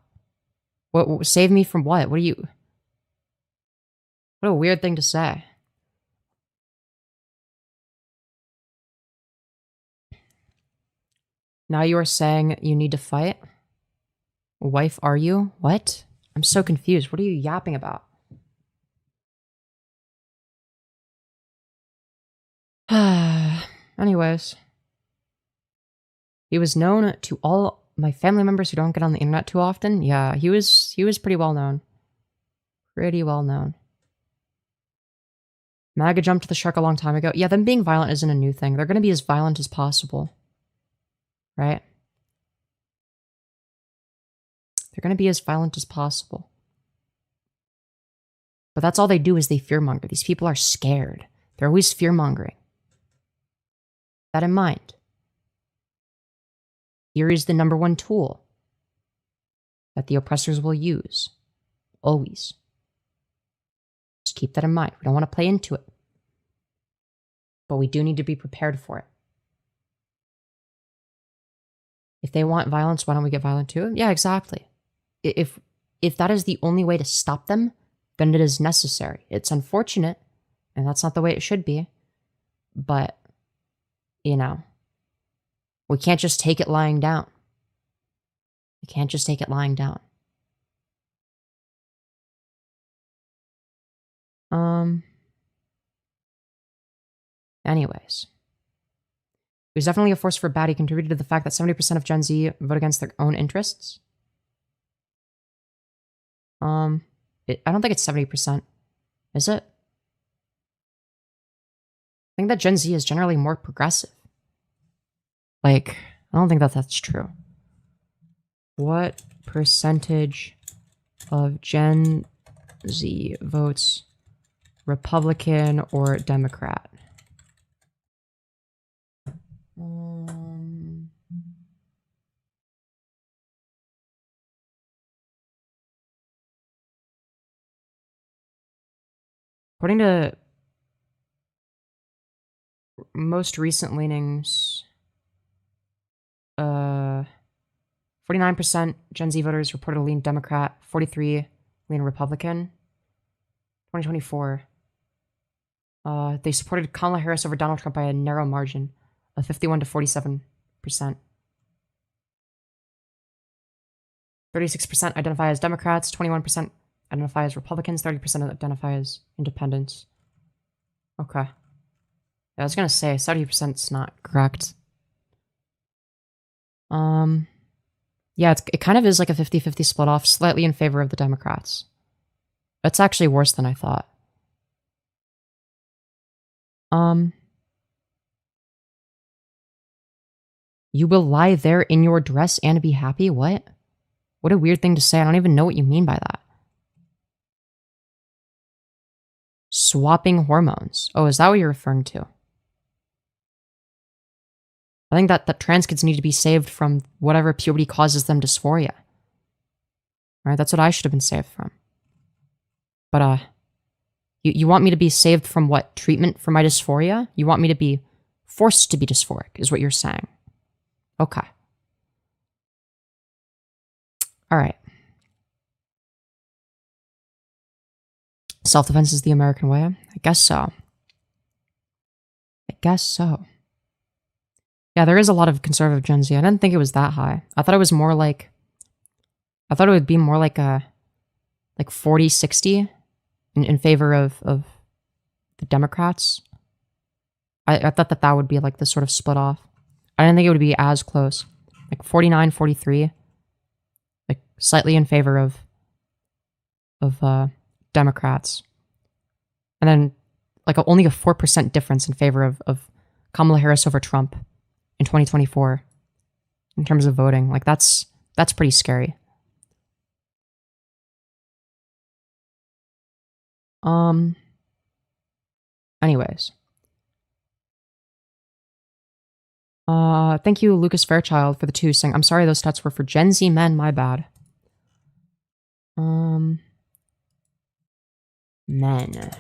What? Save me from what? What are you... What a weird thing to say. Now you are saying you need to fight? Wife, are you? What? I'm so confused. What are you yapping about? Anyways. He was known to all my family members who don't get on the internet too often. Yeah, he was pretty well known. Pretty well known. MAGA jumped the shark a long time ago. Yeah, them being violent isn't a new thing. They're going to be as violent as possible. Right? They're going to be as violent as possible. But that's all they do is they fearmonger. These people are scared. They're always fearmongering. Keep that in mind. Fear is the #1 tool that the oppressors will use. Always. Just keep that in mind. We don't want to play into it. But we do need to be prepared for it. If they want violence, why don't we get violent too? Yeah, exactly. If that is the only way to stop them, then it is necessary. It's unfortunate, and that's not the way it should be. But, you know, we can't just take it lying down. We can't just take it lying down. Anyways. He was definitely a force for bad. He contributed to the fact that 70% of Gen Z vote against their own interests. I don't think it's 70%. Is it? I think that Gen Z is generally more progressive. Like, I don't think that that's true. What percentage of Gen Z votes Republican or Democrat? According to most recent leanings, 49% Gen Z voters reported to lean Democrat, 43% lean Republican. 2024, they supported Kamala Harris over Donald Trump by a narrow margin of 51 to 47%. 36% identify as Democrats, 21% identify as Republicans, 30% identify as independents. Okay. Yeah, I was gonna say 70% is not correct. Yeah, it kind of is like a 50-50 split off, slightly in favor of the Democrats. That's actually worse than I thought. You will lie there in your dress and be happy? What? What a weird thing to say. I don't even know what you mean by that. Swapping hormones. Oh, is that what you're referring to? I think that trans kids need to be saved from whatever puberty causes them dysphoria. Right? That's what I should have been saved from. But, you want me to be saved from what? Treatment for my dysphoria? You want me to be forced to be dysphoric, is what you're saying. Okay. All right. Self-defense is the American way? I guess so. I guess so. Yeah, there is a lot of conservative Gen Z. I didn't think it was that high. I thought it was more like... I thought it would be more like a... like 40-60 in favor of the Democrats. I thought that would be like the sort of split off. I didn't think it would be as close. Like 49-43. Like slightly in favor of Democrats. And then like only a 4% difference in favor of Kamala Harris over Trump in 2024 in terms of voting. Like that's pretty scary. Anyways. Thank you, Lucas Fairchild, for the 2 saying, I'm sorry those stats were for Gen Z men, my bad. Men.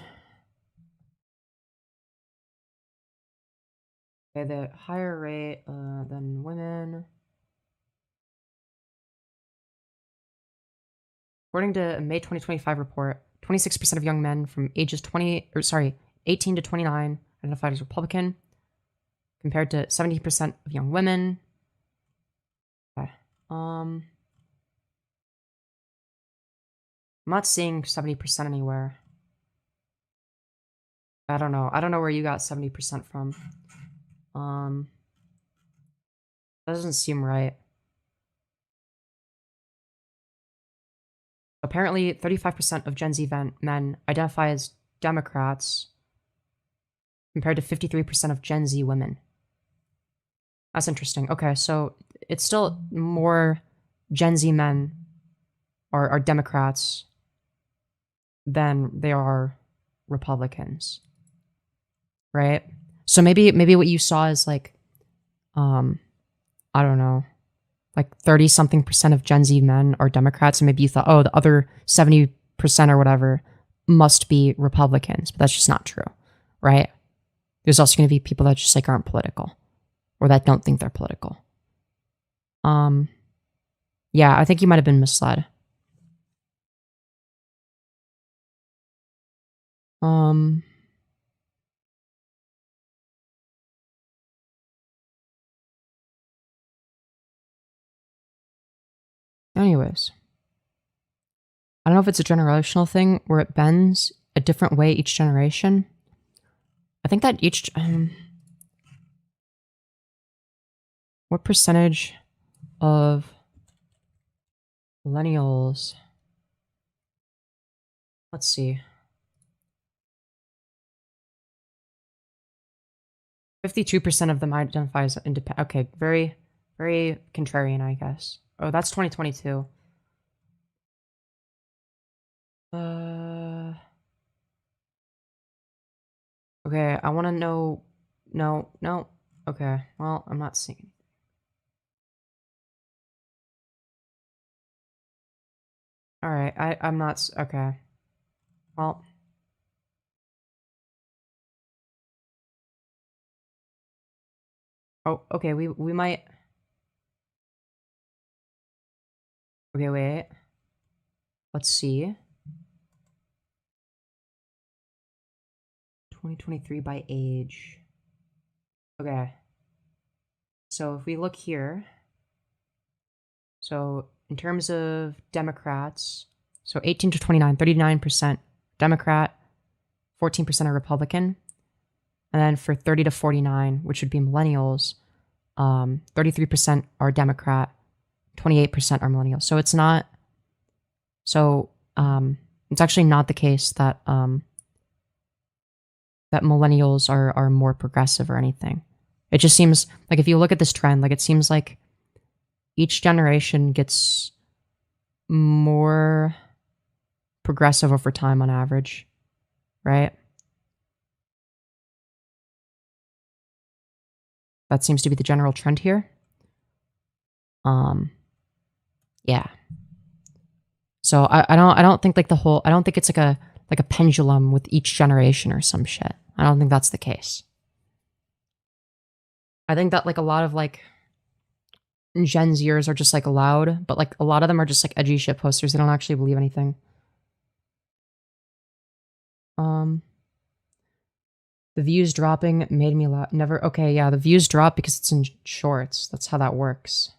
Okay, the higher rate than women. According to a May 2025 report, 26% of young men from ages 18 to 29 identified as Republican, compared to 70% of young women. Okay. I'm not seeing 70% anywhere. I don't know. I don't know where you got 70% from. That doesn't seem right. Apparently, 35% of Gen Z men identify as Democrats, compared to 53% of Gen Z women. That's interesting. Okay, so it's still more Gen Z men are Democrats than they are Republicans. Right? So maybe what you saw is like, I don't know, like 30-something% of Gen Z men are Democrats, and maybe you thought, oh, the other 70% or whatever must be Republicans, but that's just not true, right? There's also going to be people that just like aren't political, or that don't think they're political. Yeah, I think you might have been misled. Anyways, I don't know if it's a generational thing where it bends a different way each generation. I think that each... what percentage of millennials... Let's see. 52% of them identify as independent. Okay, very, very contrarian, I guess. Oh, that's 2022. Okay, I want to know... No. Okay, well, I'm not seeing. Alright, I'm not... Okay. Well... Oh, okay, we might... Okay, wait. Let's see. 2023 by age. Okay. So if we look here... So in terms of Democrats, so 18 to 29, 39% Democrat, 14% are Republican. And then for 30 to 49, which would be millennials, 33% are Democrat, 28% are millennials. So it's not, it's actually not the case that, that millennials are more progressive or anything. It just seems like if you look at this trend, like it seems like each generation gets more progressive over time on average, right? That seems to be the general trend here. Yeah. So I don't think like I don't think it's like a pendulum with each generation or some shit. I don't think that's the case. I think that like a lot of like Gen Zers are just like loud, but like a lot of them are just like edgy shit posters. They don't actually believe anything. The views dropping made me laugh. Never. Okay, yeah, the views drop because it's in shorts. That's how that works.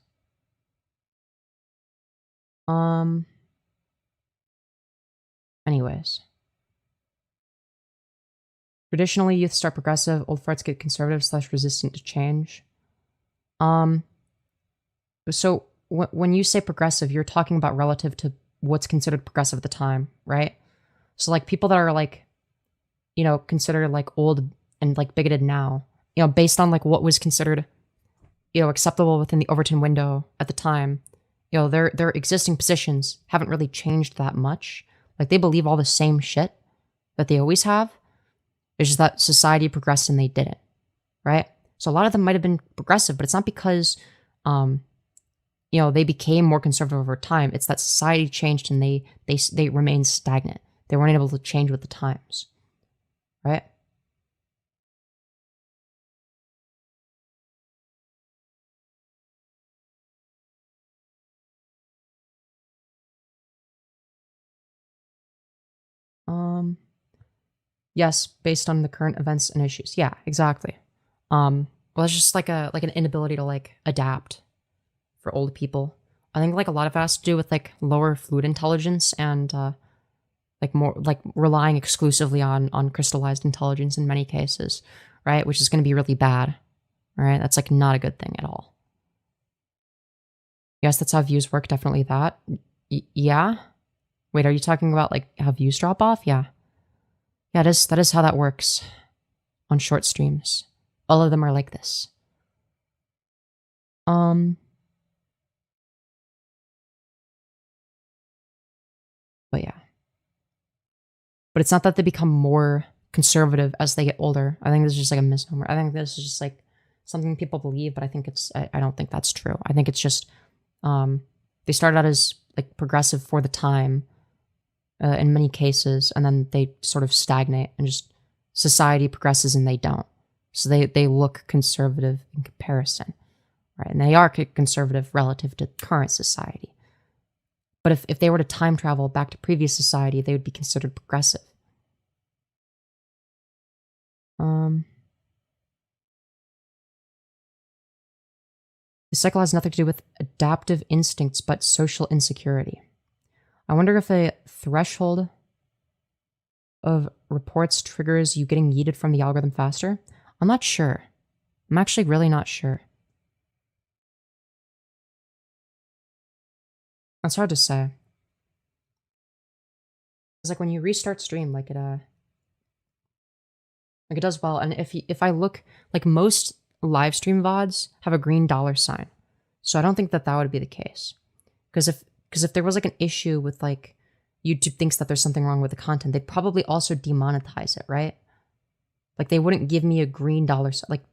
Anyways. Traditionally, youth start progressive, old farts get conservative / resistant to change. So when you say progressive, you're talking about relative to what's considered progressive at the time, right? So like people that are like, you know, considered like old and like bigoted now, you know, based on like what was considered, you know, acceptable within the Overton window at the time, you know, their existing positions haven't really changed that much. Like they believe all the same shit that they always have. It's just that society progressed and they didn't, right? So a lot of them might have been progressive, but it's not because, you know, they became more conservative over time. It's that society changed and they remained stagnant. They weren't able to change with the times, right? Yes, based on the current events and issues. Yeah, exactly. Well, it's just like an inability to like adapt for old people. I think like a lot of it has to do with like lower fluid intelligence and like more like relying exclusively on crystallized intelligence in many cases, right? Which is going to be really bad, right? That's like not a good thing at all. Yes, that's how views work. Definitely that. Yeah. Wait, are you talking about like how views drop off? Yeah. Yeah, that is how that works on short streams. All of them are like this. But yeah. But it's not that they become more conservative as they get older. I think this is just like a misnomer. I think this is just like something people believe, but I think I don't think that's true. I think it's just they started out as like progressive for the time in many cases, and then they sort of stagnate and just society progresses and they don't. So they look conservative in comparison, right? And they are conservative relative to current society. But if they were to time travel back to previous society, they would be considered progressive. The cycle has nothing to do with adaptive instincts, but social insecurity. I wonder if a threshold of reports triggers you getting yeeted from the algorithm faster. I'm not sure. I'm actually really not sure. That's hard to say. It's like when you restart stream, like it does well. And if I look, like most live stream VODs have a green $sign, so I don't think that would be the case. Because if there was like an issue with like YouTube thinks that there's something wrong with the content, they'd probably also demonetize it, right? Like they wouldn't give me a green $sign. Like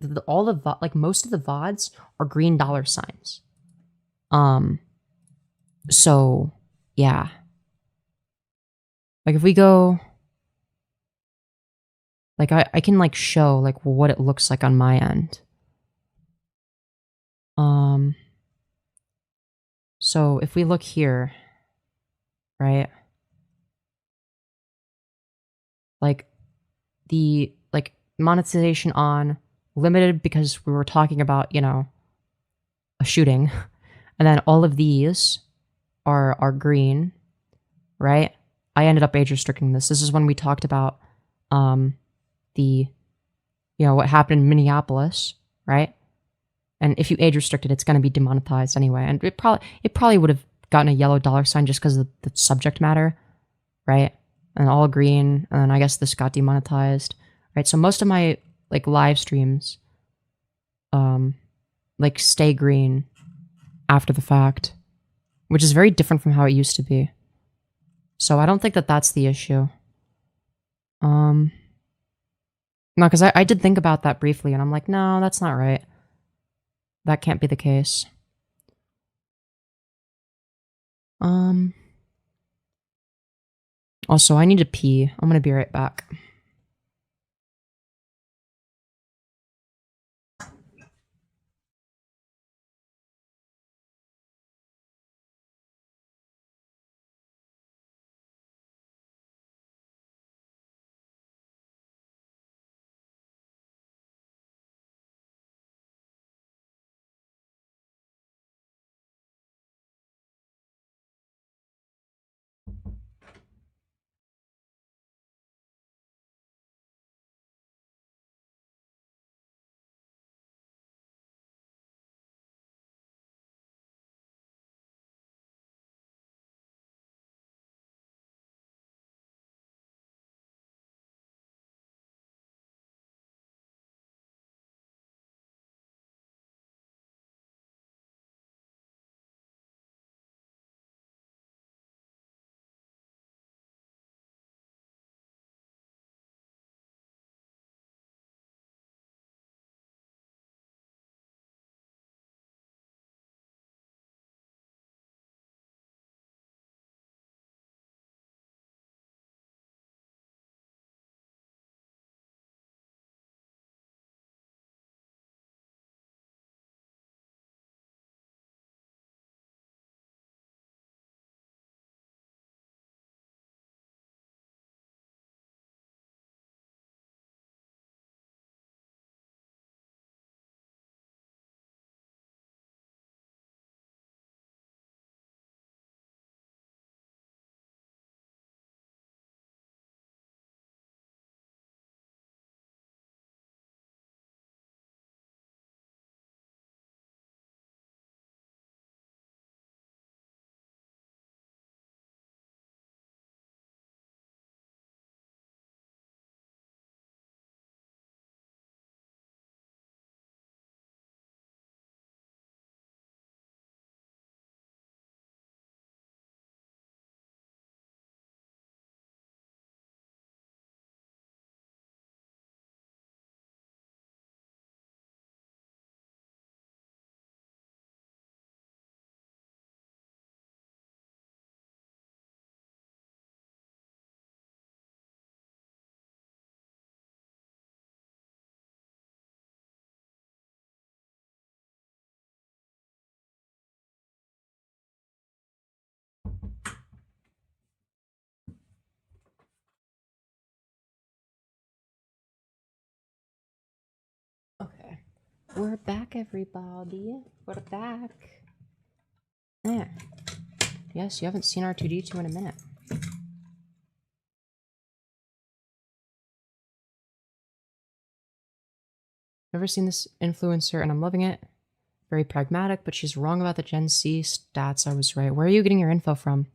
like most of the VODs are green $signs. So yeah. Like if we go, like I can like show like what it looks like on my end. So if we look here, right? Like the like monetization on limited because we were talking about, you know, a shooting. And then all of these are green, right? I ended up age restricting this. This is when we talked about you know, what happened in Minneapolis, right? And if you age restricted, it's going to be demonetized anyway. And it probably would have gotten a yellow $sign just because of the subject matter, right? And all green, and then I guess this got demonetized, right? So most of my like live streams like stay green after the fact, which is very different from how it used to be. So I don't think that that's the issue. No, because I did think about that briefly, and I'm like, no, that's not right. That can't be the case. Also, I need to pee. I'm gonna be right back. Okay. We're back, everybody. We're back. There. Yes, you haven't seen R2D2 in a minute. Never seen this influencer, and I'm loving it. Very pragmatic, but she's wrong about the Gen C stats. I was right. Where are you getting your info from?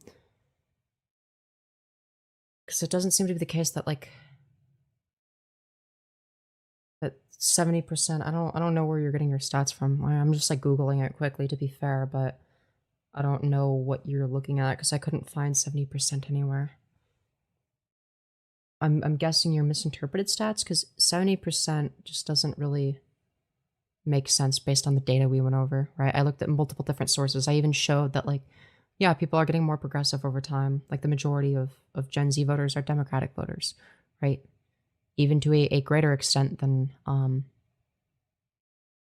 Because it doesn't seem to be the case that, like, that 70%. I don't know where you're getting your stats from. I'm just like Googling it quickly, to be fair, but I don't know what you're looking at because I couldn't find 70% anywhere. I'm guessing you're misinterpreted stats because 70% just doesn't really make sense based on the data we went over, right? I looked at multiple different sources. I even showed that, like, yeah, people are getting more progressive over time. Like, the majority of Gen Z voters are Democratic voters, right? Even to a greater extent than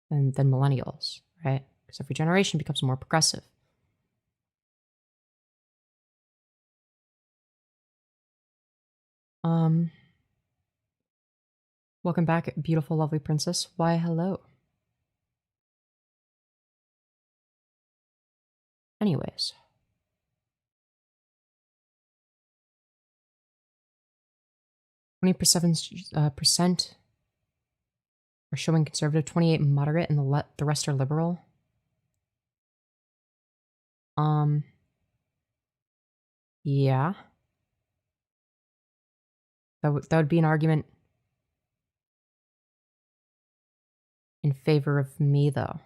millennials, right? Because every generation becomes more progressive. Welcome back, beautiful, lovely princess. Why, hello. Anyways. 20% are showing conservative, 28 moderate, and the rest are liberal. Yeah. That would be an argument. in favor of me, though.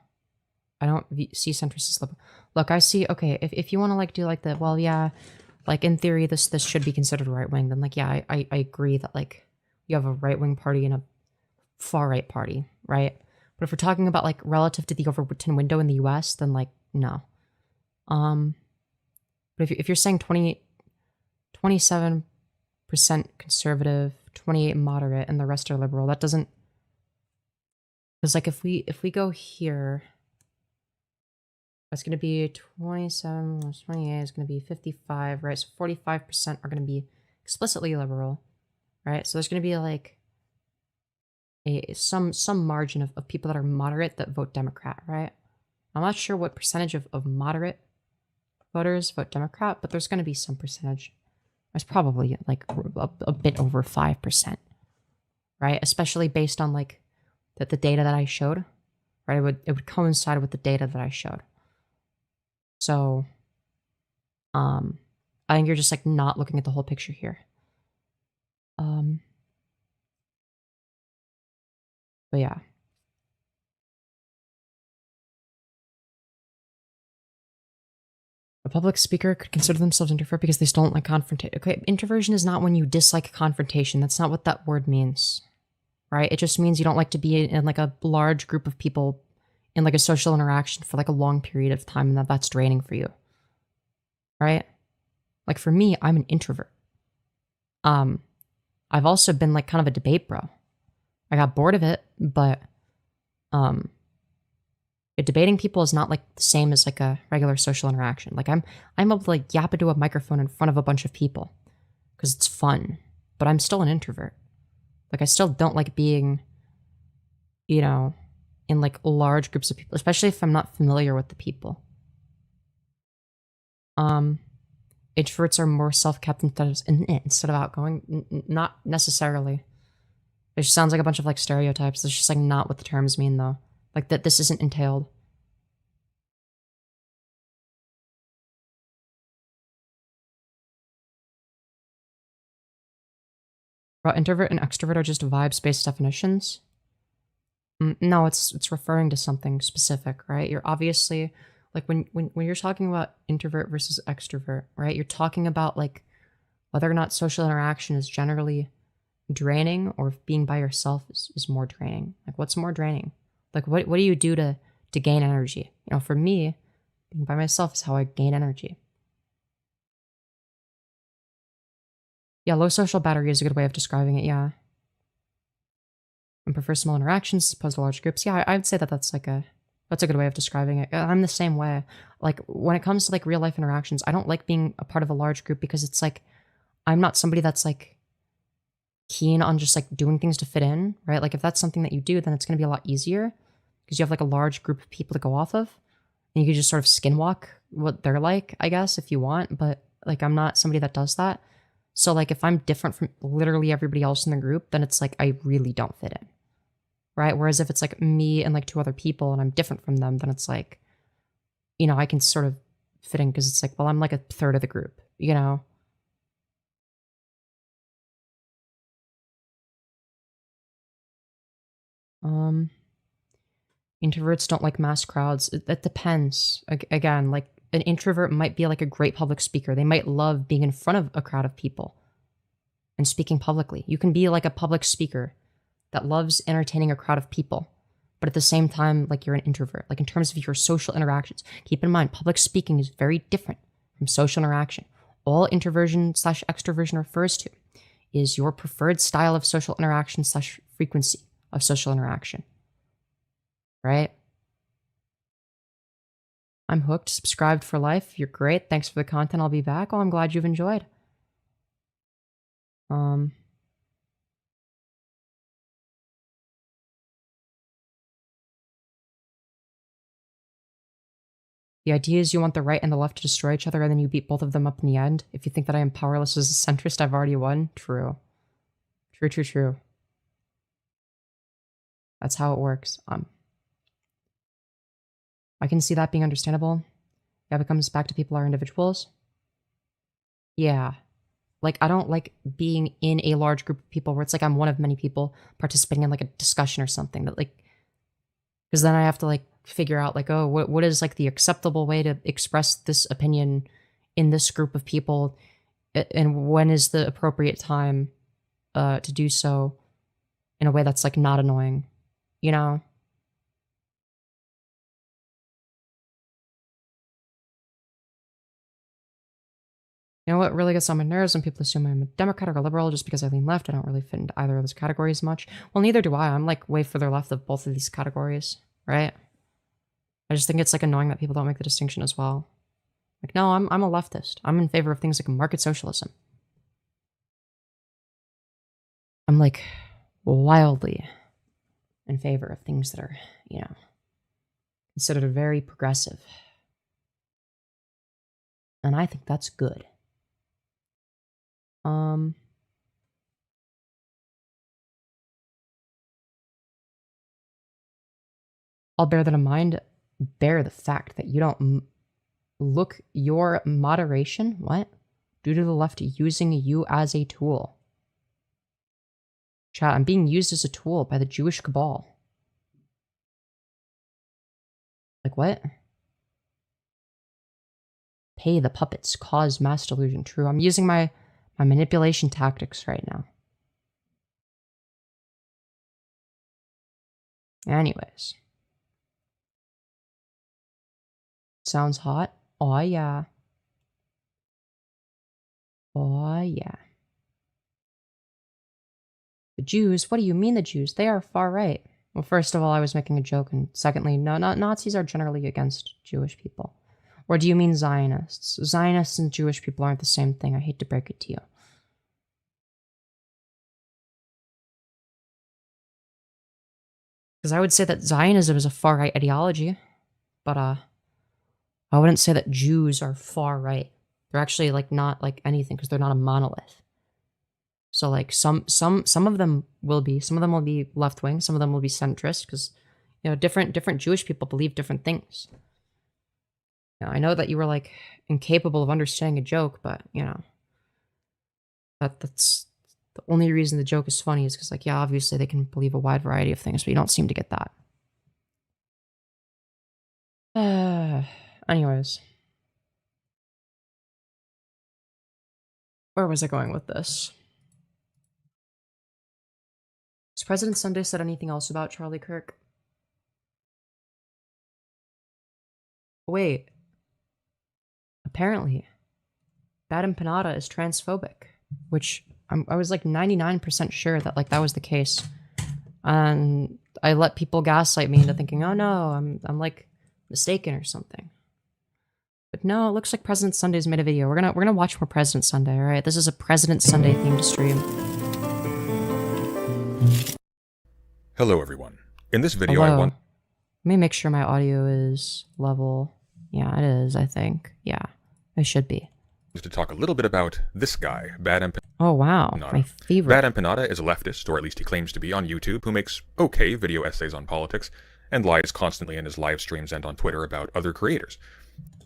I don't see centrist as liberal. Look, I see, okay, if you want to, like, do, like, the, well, yeah, like, in theory, this should be considered right-wing, then, like, yeah, I agree that, like, you have a right-wing party and a far-right party, right? But if we're talking about, like, relative to the Overton window in the US, then, like, no. But if you're saying 27% conservative, 28 moderate, and the rest are liberal, that doesn't... Because, like, if we go here... That's going to be 27 plus 28 is going to be 55, right? So 45% are going to be explicitly liberal, right? So there's going to be like some margin of people that are moderate that vote Democrat, right? I'm not sure what percentage of moderate voters vote Democrat, but there's going to be some percentage. There's probably like a bit over 5%, right? Especially based on like the data that I showed, right? It would coincide with the data that I showed. So, I think you're just like not looking at the whole picture here. But yeah. A public speaker could consider themselves introvert because they still don't like confrontation. Okay, introversion is not when you dislike confrontation. That's not what that word means, right? It just means you don't like to be in like a large group of people in like a social interaction for like a long period of time, and that's draining for you. Right? Like for me, I'm an introvert. I've also been like kind of a debate bro. I got bored of it, but debating people is not like the same as like a regular social interaction. Like I'm able to like yap into a microphone in front of a bunch of people because it's fun, but I'm still an introvert. Like I still don't like being, you know, in like large groups of people, especially if I'm not familiar with the people. Introverts are more self-kept instead of outgoing. Not necessarily. It just sounds like a bunch of like stereotypes. That's just like not what the terms mean though. Like that this isn't entailed. Bro, introvert and extrovert are just vibes-based definitions. No, it's referring to something specific, right? You're obviously like when you're talking about introvert versus extrovert, right? You're talking about like whether or not social interaction is generally draining or if being by yourself is more draining. Like what's more draining? Like what do you do to gain energy? You know, for me, being by myself is how I gain energy. Yeah, low social battery is a good way of describing it, yeah. And prefer small interactions as opposed to large groups. Yeah, I'd say that's like that's a good way of describing it. I'm the same way. Like when it comes to like real life interactions, I don't like being a part of a large group because it's like I'm not somebody that's like keen on just like doing things to fit in, right? Like if that's something that you do, then it's going to be a lot easier because you have like a large group of people to go off of and you can just sort of skinwalk what they're like, I guess, if you want. But like I'm not somebody that does that. So like if I'm different from literally everybody else in the group, then it's like I really don't fit in. Right? Whereas if it's like me and like two other people and I'm different from them, then it's like, you know, I can sort of fit in because it's like, well, I'm like a third of the group, you know? Introverts don't like mass crowds. It depends. Again, like an introvert might be like a great public speaker. They might love being in front of a crowd of people and speaking publicly. You can be like a public speaker that loves entertaining a crowd of people, but at the same time, like you're an introvert. Like in terms of your social interactions, keep in mind, public speaking is very different from social interaction. All introversion/extroversion refers to is your preferred style of social interaction/frequency of social interaction. Right? I'm hooked, subscribed for life. You're great. Thanks for the content. I'll be back. Oh, I'm glad you've enjoyed. The idea is you want the right and the left to destroy each other and then you beat both of them up in the end. If you think that I am powerless as a centrist, I've already won. True. True. That's how it works. I can see that being understandable. Yeah, it comes back to people are individuals. Yeah. Like, I don't like being in a large group of people where it's like I'm one of many people participating in like a discussion or something that like Because then I have to like figure out like, oh, what is like the acceptable way to express this opinion in this group of people, and when is the appropriate time to do so in a way that's like not annoying, you know? You know what really gets on my nerves when people assume I'm a Democrat or a liberal just because I lean left. I don't really fit into either of those categories much. Well, neither do I. I'm like way further left of both of these categories, right? I just think it's like annoying that people don't make the distinction as well. Like, no, I'm a leftist. I'm in favor of things like market socialism. I'm like wildly in favor of things that are, you know, considered very progressive. And I think that's good. I'll bear that in mind. Bear the fact that you don't look your moderation, what? Due to the left using you as a tool. Chat, I'm being used as a tool by the Jewish cabal. Like what? Pay the puppets, cause mass delusion. True, I'm using my manipulation tactics right now. Anyways. Sounds hot? Oh yeah. Oh yeah. The Jews? What do you mean the Jews? They are far right. Well, first of all, I was making a joke, and secondly, no, not Nazis are generally against Jewish people. Or do you mean Zionists? Zionists and Jewish people aren't the same thing. I hate to break it to you. Because I would say that Zionism is a far-right ideology, but I wouldn't say that Jews are far-right. They're actually like not like anything because they're not a monolith. So like some of them will be, some of them will be left-wing, some of them will be centrist because, you know, different Jewish people believe different things. Now, I know that you were like incapable of understanding a joke, but you know, that's the only reason the joke is funny is because like, yeah, obviously they can believe a wide variety of things, but you don't seem to get that. Anyways. Where was I going with this? Has President Sunday said anything else about Charlie Kirk? Wait. Apparently, Bad Empanada is transphobic, which I was like 99% sure that like that was the case, and I let people gaslight me into thinking, oh no, I'm like mistaken or something. But no, it looks like President Sunday's made a video. We're gonna watch more President Sunday. All right, this is a President Sunday themed stream. Hello, everyone. In this video, Hello. I want... Let me make sure my audio is level. Yeah, it is, I think. Yeah, it should be. to talk a little bit about this guy, Bad Empanada. Oh, wow. My favorite. Bad Empanada is a leftist, or at least he claims to be, on YouTube, who makes okay video essays on politics, and lies constantly in his live streams and on Twitter about other creators.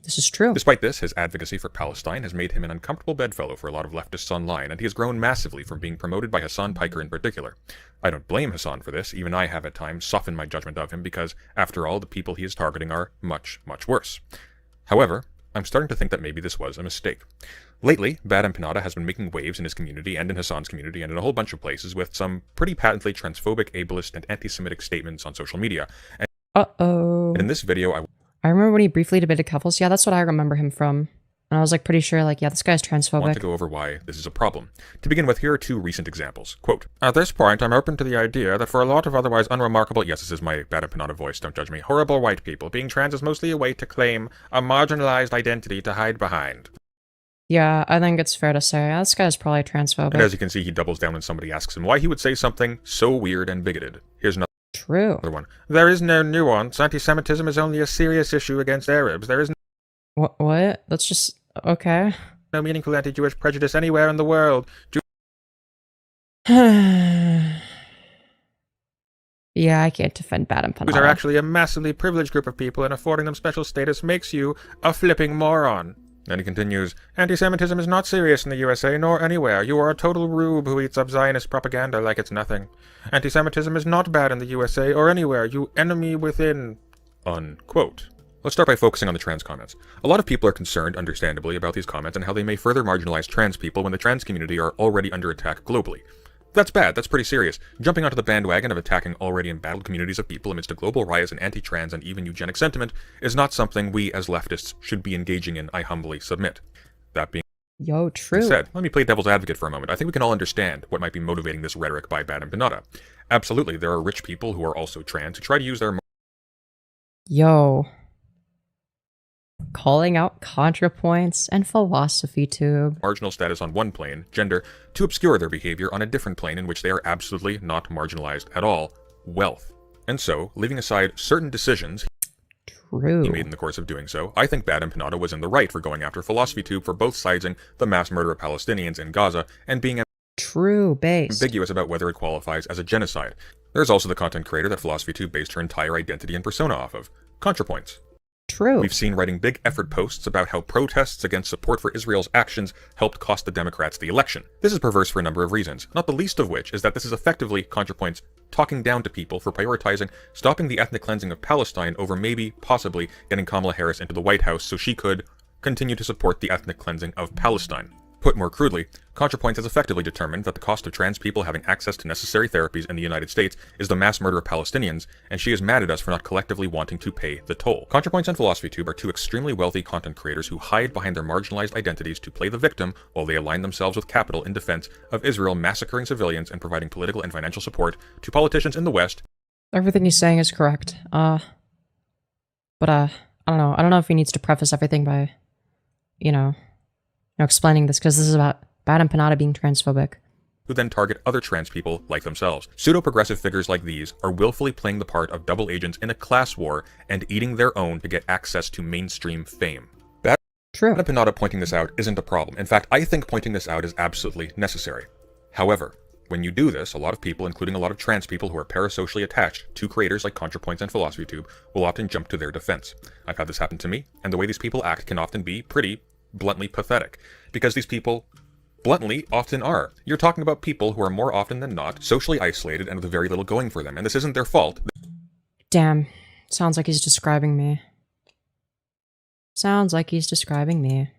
This is true. Despite this, his advocacy for Palestine has made him an uncomfortable bedfellow for a lot of leftists online, and he has grown massively from being promoted by Hassan Piker in particular. I don't blame Hassan for this. Even I have at times softened my judgment of him because, after all, the people he is targeting are much, much worse. However, I'm starting to think that maybe this was a mistake. Lately, Bad Empanada has been making waves in his community and in Hassan's community and in a whole bunch of places with some pretty patently transphobic, ableist, and anti-Semitic statements on social media. And in this video, I remember when he briefly debated couples. Yeah, that's what I remember him from. And I was like pretty sure like, yeah, this guy's transphobic. I want to go over why this is a problem. To begin with, here are two recent examples. Quote, "At this point, I'm open to the idea that for a lot of otherwise unremarkable," yes, this is my Bad Empanada voice, don't judge me, "horrible white people, being trans is mostly a way to claim a marginalized identity to hide behind." Yeah, I think it's fair to say, yeah, this guy's probably transphobic. And as you can see, he doubles down when somebody asks him why he would say something so weird and bigoted. Here's another. True. Another one. "There is no nuance. Anti-Semitism is only a serious issue against Arabs. There is no..." What? That's just... okay. "No meaningful anti-Jewish prejudice anywhere in the world. Yeah, I can't defend Bad Empanada. Jews are actually a massively privileged group of people, and affording them special status makes you a flipping moron." And he continues, "Anti-Semitism is not serious in the USA nor anywhere. You are a total rube who eats up Zionist propaganda like it's nothing. Anti-Semitism is not bad in the USA or anywhere. You enemy within." Unquote. Let's start by focusing on the trans comments. A lot of people are concerned, understandably, about these comments and how they may further marginalize trans people when the trans community are already under attack globally. That's bad, that's pretty serious. Jumping onto the bandwagon of attacking already embattled communities of people amidst a global rise in anti-trans and even eugenic sentiment is not something we as leftists should be engaging in, I humbly submit. That being True. said, let me play devil's advocate for a moment. I think we can all understand what might be motivating this rhetoric by Bad Empanada. Absolutely, there are rich people who are also trans who try to use their Calling out ContraPoints and Philosophy Tube. marginal status on one plane, gender, to obscure their behavior on a different plane in which they are absolutely not marginalized at all, wealth. And so, leaving aside certain decisions True. he made in the course of doing so, I think Bad Empanada was in the right for going after Philosophy Tube for both siding the mass murder of Palestinians in Gaza and being True base. ambiguous about whether it qualifies as a genocide. There's also the content creator that Philosophy Tube based her entire identity and persona off of, ContraPoints. True. We've seen writing big effort posts about how protests against support for Israel's actions helped cost the Democrats the election. This is perverse for a number of reasons, not the least of which is that this is effectively ContraPoints talking down to people for prioritizing stopping the ethnic cleansing of Palestine over maybe, possibly, getting Kamala Harris into the White House so she could continue to support the ethnic cleansing of Palestine. Put more crudely, ContraPoints has effectively determined that the cost of trans people having access to necessary therapies in the United States is the mass murder of Palestinians, and she is mad at us for not collectively wanting to pay the toll. ContraPoints and Philosophy Tube are two extremely wealthy content creators who hide behind their marginalized identities to play the victim while they align themselves with capital in defense of Israel massacring civilians and providing political and financial support to politicians in the West. Everything he's saying is correct. But I don't know. I don't know if he needs to preface everything by, explaining this, because this is about Bad Empanada being transphobic. Who then target other trans people like themselves. Pseudo-progressive figures like these are willfully playing the part of double agents in a class war and eating their own to get access to mainstream fame. True. Bad Empanada pointing this out isn't a problem. In fact, I think pointing this out is absolutely necessary. However, when you do this, a lot of people, including a lot of trans people who are parasocially attached to creators like ContraPoints and Philosophy Tube, will often jump to their defense. I've had this happen to me, and the way these people act can often be pretty bluntly pathetic, because these people bluntly often are. You're talking about people who are more often than not socially isolated and with very little going for them, and this isn't their fault. Damn. Sounds like he's describing me. Sounds like he's describing me.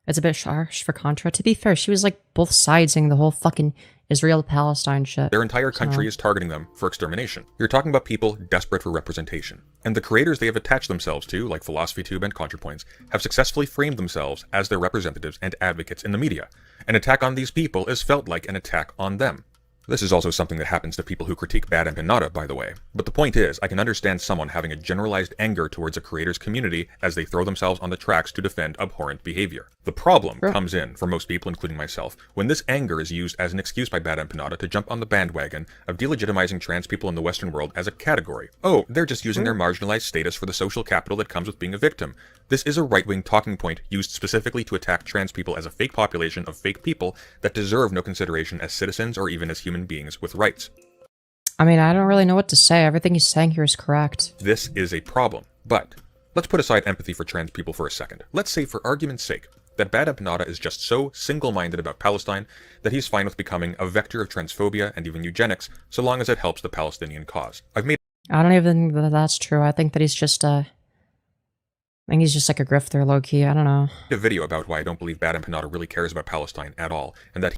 It's a bit harsh for Contra. To be fair, she was like both siding the whole fucking Israel-Palestine shit. Their entire country is targeting them for extermination. You're talking about people desperate for representation. And the creators they have attached themselves to, like Philosophy Tube and ContraPoints, have successfully framed themselves as their representatives and advocates in the media. An attack on these people is felt like an attack on them. This is also something that happens to people who critique Bad Empanada, by the way. But the point is, I can understand someone having a generalized anger towards a creator's community as they throw themselves on the tracks to defend abhorrent behavior. The problem comes in, for most people, including myself, when this anger is used as an excuse by Bad Empanada to jump on the bandwagon of delegitimizing trans people in the Western world as a category. Oh, they're just using their marginalized status for the social capital that comes with being a victim. This is a right-wing talking point used specifically to attack trans people as a fake population of fake people that deserve no consideration as citizens or even as human beings with rights. I mean, I don't really know what to say. Everything he's saying here is correct. This is a problem, but let's put aside empathy for trans people for a second. Let's say, for argument's sake, that Bad Empanada is just so single-minded about Palestine that he's fine with becoming a vector of transphobia and even eugenics, so long as it helps the Palestinian cause. I don't even think that that's true. I think that he's just I think he's just like a grifter, low-key. I don't know. a video about why I don't believe Bad Empanada really cares about Palestine at all, and that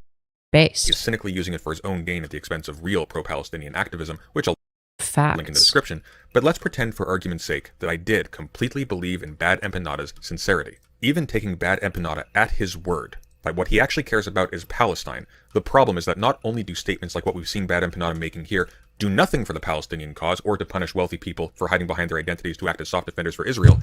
Based. he's cynically using it for his own gain at the expense of real pro-Palestinian activism, which I'll Facts. link in the description. But let's pretend for argument's sake that I did completely believe in Bad Empanada's sincerity. Even taking Bad Empanada at his word, that what he actually cares about is Palestine, the problem is that not only do statements like what we've seen Bad Empanada making here do nothing for the Palestinian cause or to punish wealthy people for hiding behind their identities to act as soft defenders for Israel,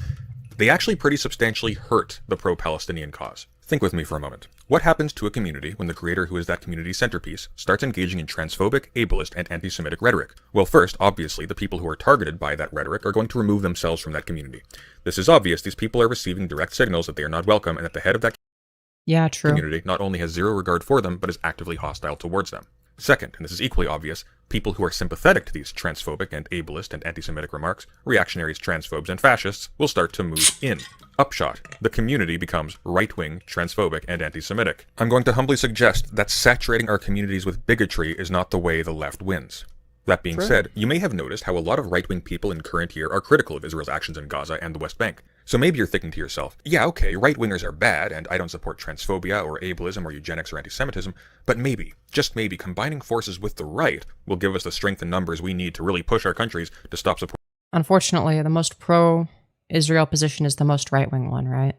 they actually pretty substantially hurt the pro-Palestinian cause. Think with me for a moment. What happens to a community when the creator who is that community's centerpiece starts engaging in transphobic, ableist, and anti-Semitic rhetoric? Well, first, obviously, the people who are targeted by that rhetoric are going to remove themselves from that community. This is obvious. These people are receiving direct signals that they are not welcome and that the head of that Yeah, true. community not only has zero regard for them, but is actively hostile towards them. Second, and this is equally obvious, people who are sympathetic to these transphobic and ableist and anti-Semitic remarks, reactionaries, transphobes, and fascists, will start to move in. Upshot, the community becomes right-wing, transphobic, and anti-Semitic. I'm going to humbly suggest that saturating our communities with bigotry is not the way the left wins. That being said, you may have noticed how a lot of right-wing people in current year are critical of Israel's actions in Gaza and the West Bank. So maybe you're thinking to yourself, yeah, okay, right-wingers are bad, and I don't support transphobia or ableism or eugenics or anti-Semitism, but maybe, just maybe, combining forces with the right will give us the strength and numbers we need to really push our countries to stop supporting. Unfortunately, the most pro-Israel position is the most right-wing one, right?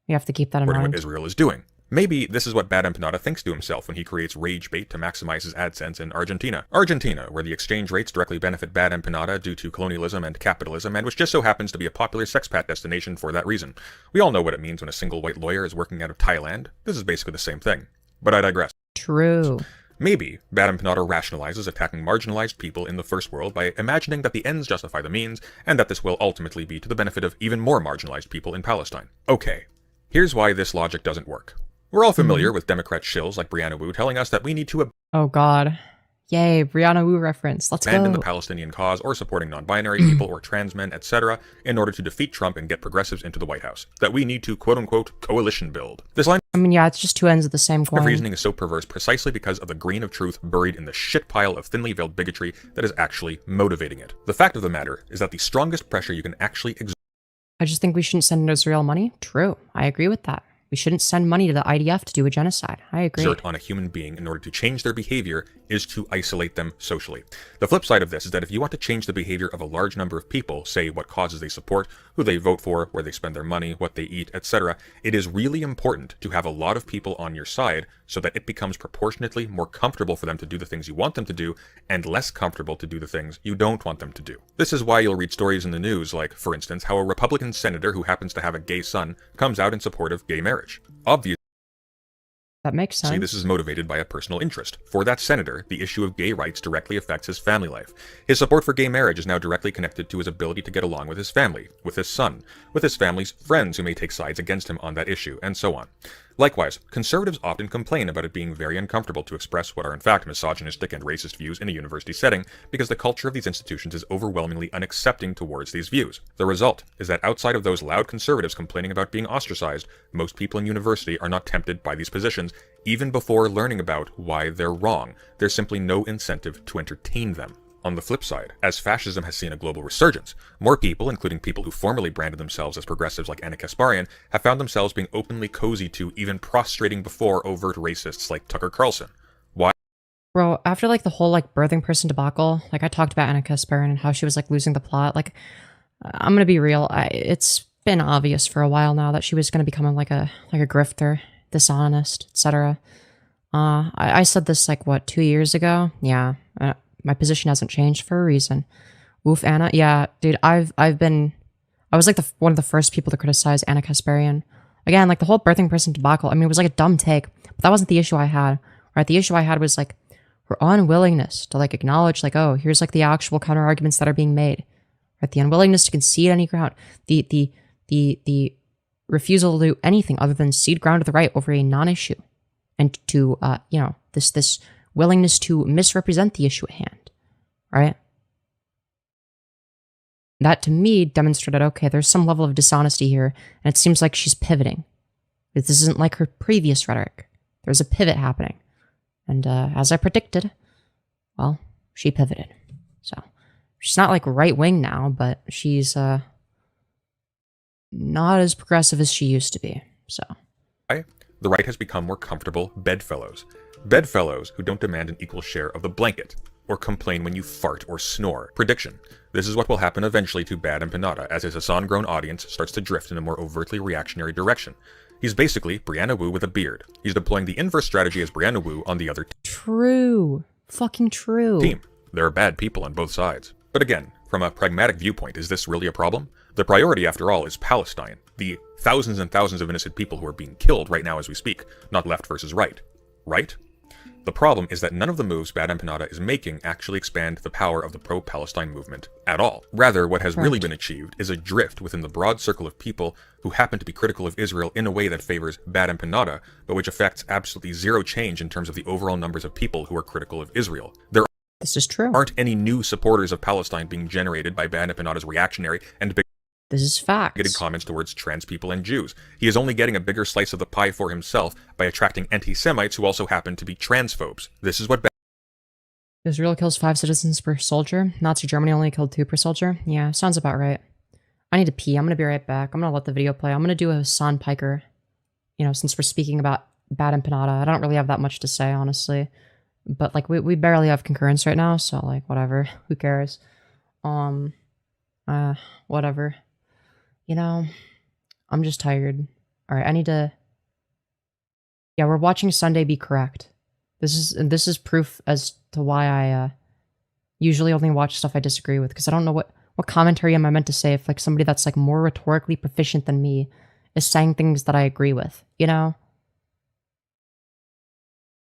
You have to keep that in mind. What Israel is doing. Maybe this is what Bad Empanada thinks to himself when he creates rage bait to maximize his AdSense in Argentina. Argentina, where the exchange rates directly benefit Bad Empanada due to colonialism and capitalism, and which just so happens to be a popular sexpat destination for that reason. We all know what it means when a single white lawyer is working out of Thailand. This is basically the same thing. But I digress. True. Maybe Bad Empanada rationalizes attacking marginalized people in the first world by imagining that the ends justify the means, and that this will ultimately be to the benefit of even more marginalized people in Palestine. Okay, here's why this logic doesn't work. We're all familiar with Democrat shills like Brianna Wu telling us that we need to oh god. Yay, Brianna Wu reference. Let's abandon go. the Palestinian cause or supporting non-binary people or trans men, etc. in order to defeat Trump and get progressives into the White House. That we need to quote-unquote coalition build. This line I mean, yeah, it's just two ends of the same coin. of reasoning is so perverse precisely because of the grain of truth buried in the shit pile of thinly veiled bigotry that is actually motivating it. The fact of the matter is that the strongest pressure you can actually exert. I just think we shouldn't send Israel money. True. I agree with that. We shouldn't send money to the IDF to do a genocide. I agree. On a human being in order to change their behavior is to isolate them socially. The flip side of this is that if you want to change the behavior of a large number of people, say what causes they support, who they vote for, where they spend their money, what they eat, etc., it is really important to have a lot of people on your side so that it becomes proportionately more comfortable for them to do the things you want them to do and less comfortable to do the things you don't want them to do. This is why you'll read stories in the news like, for instance, how a Republican senator who happens to have a gay son comes out in support of gay marriage. Obviously, that makes sense. this is motivated by a personal interest. For that senator, the issue of gay rights directly affects his family life. His support for gay marriage is now directly connected to his ability to get along with his family, with his son, with his family's friends who may take sides against him on that issue, and so on. Likewise, conservatives often complain about it being very uncomfortable to express what are in fact misogynistic and racist views in a university setting because the culture of these institutions is overwhelmingly unaccepting towards these views. The result is that outside of those loud conservatives complaining about being ostracized, most people in university are not tempted by these positions even before learning about why they're wrong. There's simply no incentive to entertain them. On the flip side, as fascism has seen a global resurgence, more people, including people who formerly branded themselves as progressives like Anna Kasparian, have found themselves being openly cozy to, even prostrating before overt racists like Tucker Carlson. Why? Bro, after like the whole like birthing person debacle, like I talked about Anna Kasparian and how she was like losing the plot, like I'm gonna be real, it's been obvious for a while now that she was gonna become like a grifter, dishonest, etc. I said this like what, 2 years ago? Yeah. My position hasn't changed for a reason. Oof, Anna. Yeah, dude, I was like one of the first people to criticize Anna Kasparian. Again, like the whole birthing person debacle, I mean, it was like a dumb take, but that wasn't the issue I had, right? The issue I had was like her unwillingness to like acknowledge like, oh, here's like the actual counter arguments that are being made, right? The unwillingness to concede any ground, the refusal to do anything other than cede ground to the right over a non-issue, and to, this willingness to misrepresent the issue at hand, right? That to me demonstrated, okay, there's some level of dishonesty here, and it seems like she's pivoting. This isn't like her previous rhetoric. There's a pivot happening. And as I predicted, well, she pivoted. So she's not like right-wing now, but she's not as progressive as she used to be, so. The right has become more comfortable bedfellows. Bedfellows who don't demand an equal share of the blanket, or complain when you fart or snore. Prediction. This is what will happen eventually to Bad Empanada as his Hassan-grown audience starts to drift in a more overtly reactionary direction. He's basically Brianna Wu with a beard. He's deploying the inverse strategy as Brianna Wu on the other True. Fucking true. team. There are bad people on both sides. But again, from a pragmatic viewpoint, is this really a problem? The priority, after all, is Palestine. The thousands and thousands of innocent people who are being killed right now as we speak, not left versus right. Right? The problem is that none of the moves Bad Empanada is making actually expand the power of the pro-Palestine movement at all. Rather, what has really been achieved is a drift within the broad circle of people who happen to be critical of Israel in a way that favors Bad Empanada, but which affects absolutely zero change in terms of the overall numbers of people who are critical of Israel. This is true. Aren't any new supporters of Palestine being generated by Bad Empanada's reactionary and this is facts. bigoted comments towards trans people and Jews. He is only getting a bigger slice of the pie for himself by attracting anti-Semites who also happen to be transphobes. This is what Israel kills 5 citizens per soldier. Nazi Germany only killed 2 per soldier. Yeah, sounds about right. I need to pee. I'm gonna be right back. I'm gonna let the video play. I'm gonna do a Hassan Piker. You know, since we're speaking about Bad Empanada, I don't really have that much to say, honestly. But like, we barely have concurrence right now, so like, whatever. Who cares? Whatever. You know, I'm just tired. All right, I need to. Yeah, we're watching Sunday be correct. This is proof as to why I usually only watch stuff I disagree with, because I don't know what commentary am I meant to say if like somebody that's like more rhetorically proficient than me is saying things that I agree with, you know?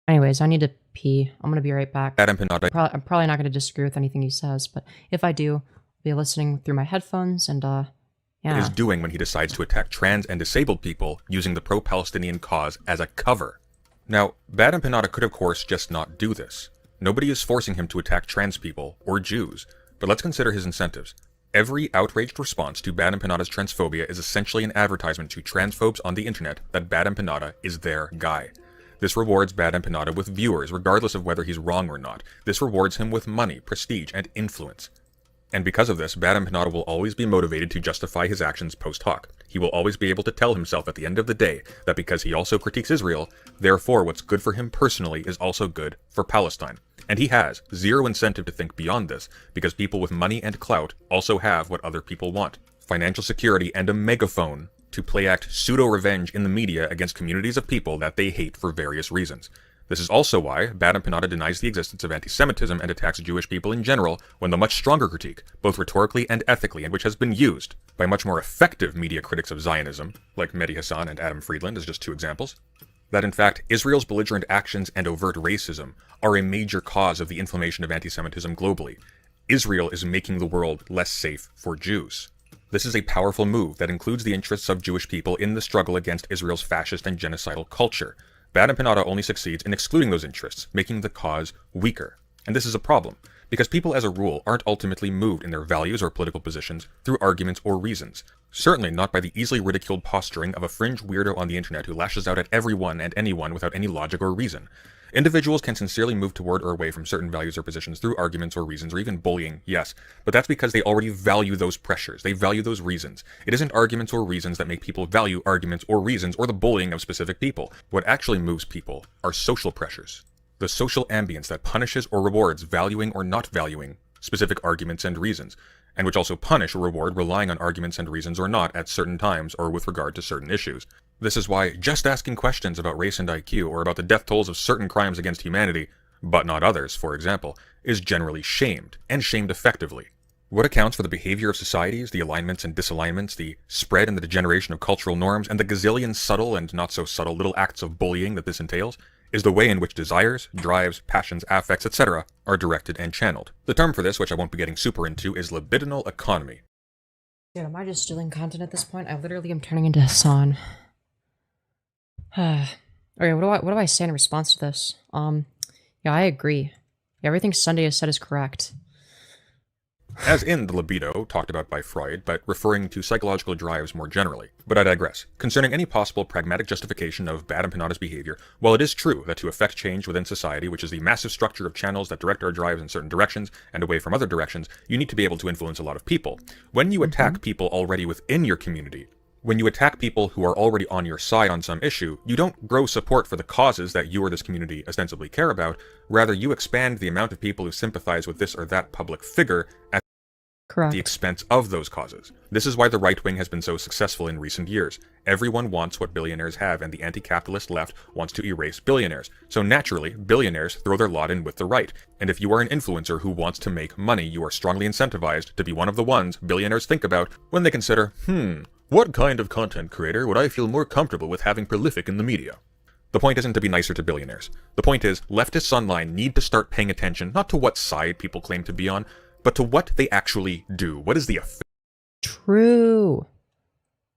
Anyways, I need to pee. I'm gonna be right back. Bad Empanada I'm probably not gonna disagree with anything he says, but if I do, I'll be listening through my headphones and yeah. is doing when he decides to attack trans and disabled people using the pro-Palestinian cause as a cover. Now, Bad Empanada could of course just not do this. Nobody is forcing him to attack trans people or Jews, but let's consider his incentives. Every outraged response to Bad Empanada's transphobia is essentially an advertisement to transphobes on the internet that Bad Empanada is their guy. This rewards Bad Empanada with viewers regardless of whether he's wrong or not. This rewards him with money, prestige, and influence. And because of this, Bad Empanada will always be motivated to justify his actions post hoc. He will always be able to tell himself at the end of the day that because he also critiques Israel, therefore what's good for him personally is also good for Palestine. And he has zero incentive to think beyond this, because people with money and clout also have what other people want: financial security and a megaphone to play act pseudo-revenge in the media against communities of people that they hate for various reasons. This is also why Bad Empanada denies the existence of anti-Semitism and attacks Jewish people in general, when the much stronger critique, both rhetorically and ethically, and which has been used by much more effective media critics of Zionism, like Mehdi Hassan and Adam Friedland as just 2 examples, that in fact Israel's belligerent actions and overt racism are a major cause of the inflammation of anti-Semitism globally. Israel is making the world less safe for Jews. This is a powerful move that includes the interests of Jewish people in the struggle against Israel's fascist and genocidal culture. Bad Empanada only succeeds in excluding those interests, making the cause weaker. And this is a problem, because people as a rule aren't ultimately moved in their values or political positions through arguments or reasons. Certainly not by the easily ridiculed posturing of a fringe weirdo on the internet who lashes out at everyone and anyone without any logic or reason. Individuals can sincerely move toward or away from certain values or positions through arguments or reasons, or even bullying, yes, but that's because they already value those pressures, they value those reasons. It isn't arguments or reasons that make people value arguments or reasons or the bullying of specific people. What actually moves people are social pressures. The social ambience that punishes or rewards valuing or not valuing specific arguments and reasons, and which also punish or reward relying on arguments and reasons or not at certain times or with regard to certain issues. This is why just asking questions about race and IQ, or about the death tolls of certain crimes against humanity, but not others, for example, is generally shamed, and shamed effectively. What accounts for the behavior of societies, the alignments and disalignments, the spread and the degeneration of cultural norms, and the gazillion subtle and not so subtle little acts of bullying that this entails, is the way in which desires, drives, passions, affects, etc. are directed and channeled. The term for this, which I won't be getting super into, is libidinal economy. Dude, am I just stealing content at this point? I literally am turning into Hassan. Okay, what do I say in response to this? Yeah, I agree. Everything Sunday has said is correct. As in the libido, talked about by Freud, but referring to psychological drives more generally. But I digress. Concerning any possible pragmatic justification of Bad Empanada's behavior, while it is true that to effect change within society, which is the massive structure of channels that direct our drives in certain directions and away from other directions, you need to be able to influence a lot of people. When you attack people already within your community, when you attack people who are already on your side on some issue, you don't grow support for the causes that you or this community ostensibly care about. Rather, you expand the amount of people who sympathize with this or that public figure at the expense of those causes. This is why the right wing has been so successful in recent years. Everyone wants what billionaires have, and the anti-capitalist left wants to erase billionaires. So naturally, billionaires throw their lot in with the right. And if you are an influencer who wants to make money, you are strongly incentivized to be one of the ones billionaires think about when they consider, what kind of content creator would I feel more comfortable with having prolific in the media? The point isn't to be nicer to billionaires. The point is, leftists online need to start paying attention not to what side people claim to be on, but to what they actually do. What is the True.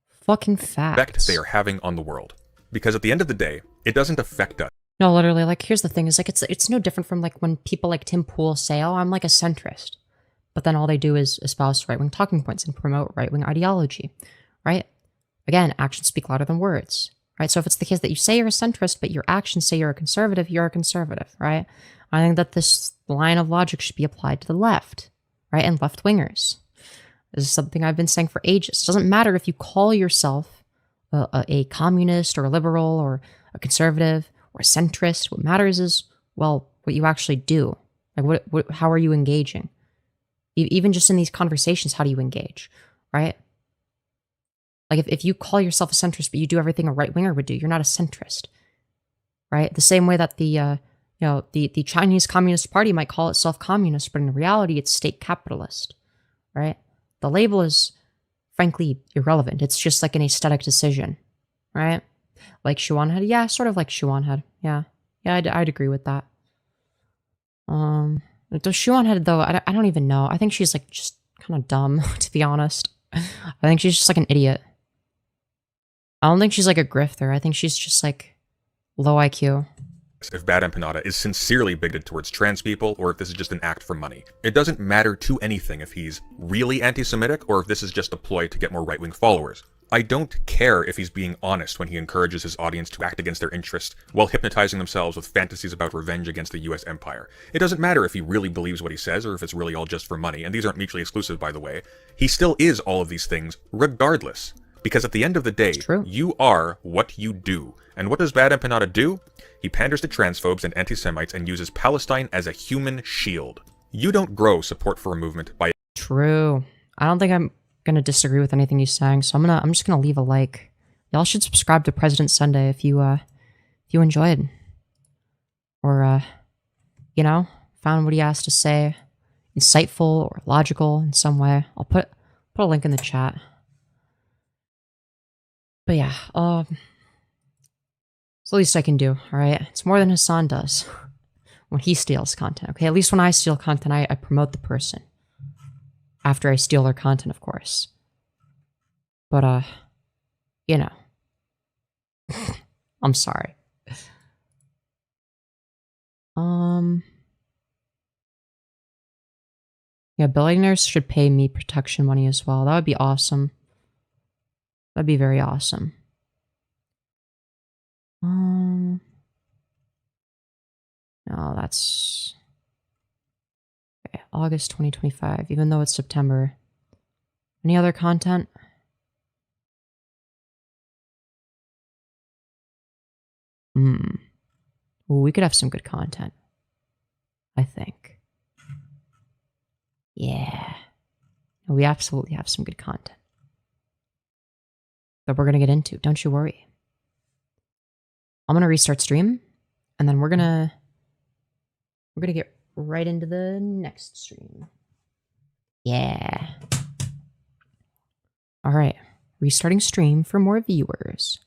Fucking facts. effect they are having on the world? Because at the end of the day, it doesn't affect us. No, literally, like, here's the thing, is like, it's no different from like when people like Tim Pool say, oh, I'm like a centrist. But then all they do is espouse right-wing talking points and promote right-wing ideology, right? Again, actions speak louder than words, right? So if it's the case that you say you're a centrist, but your actions say you're a conservative, right? I think that this line of logic should be applied to the left, right? And left-wingers. This is something I've been saying for ages. It doesn't matter if you call yourself a communist or a liberal or a conservative or a centrist. What matters is, well, what you actually do. Like, how are you engaging? Even just in these conversations, how do you engage, right? Like, if you call yourself a centrist, but you do everything a right-winger would do, you're not a centrist, right? The same way that the Chinese Communist Party might call itself communist, but in reality, it's state capitalist, right? The label is, frankly, irrelevant. It's just like an aesthetic decision, right? Like Shuan Head? Yeah, sort of like Shuan Head. Yeah, I'd agree with that. Does Shuan Head, though, I don't even know. I think she's, like, just kind of dumb, to be honest. I think she's just, like, an idiot. I don't think she's, like, a grifter. I think she's just, like, low IQ. If Bad Empanada is sincerely bigoted towards trans people, or if this is just an act for money. It doesn't matter to anything if he's really anti-Semitic, or if this is just a ploy to get more right-wing followers. I don't care if he's being honest when he encourages his audience to act against their interests while hypnotizing themselves with fantasies about revenge against the US empire. It doesn't matter if he really believes what he says or if it's really all just for money, and these aren't mutually exclusive, by the way. He still is all of these things regardless. Because at the end of the day, you are what you do. And what does Bad Empanada do? He panders to transphobes and anti-Semites and uses Palestine as a human shield. You don't grow support for a movement by... True. I don't think I'm gonna disagree with anything he's saying, so I'm just gonna leave a like. Y'all should subscribe to President Sunday if you enjoyed, or found what he has to say insightful or logical in some way. I'll put a link in the chat. But yeah, it's the least I can do. All right, it's more than Hassan does when he steals content. Okay, at least when I steal content, I promote the person. After I steal their content, of course. But, I'm sorry. Yeah, billionaires should pay me protection money as well. That would be awesome. That'd be very awesome. No, that's... Okay, August 2025, even though it's September. Any other content? Ooh, we could have some good content. I think. Yeah. We absolutely have some good content that we're going to get into. Don't you worry. I'm going to restart stream, and then we're going to get right into the next stream. Yeah. All right. Restarting stream for more viewers.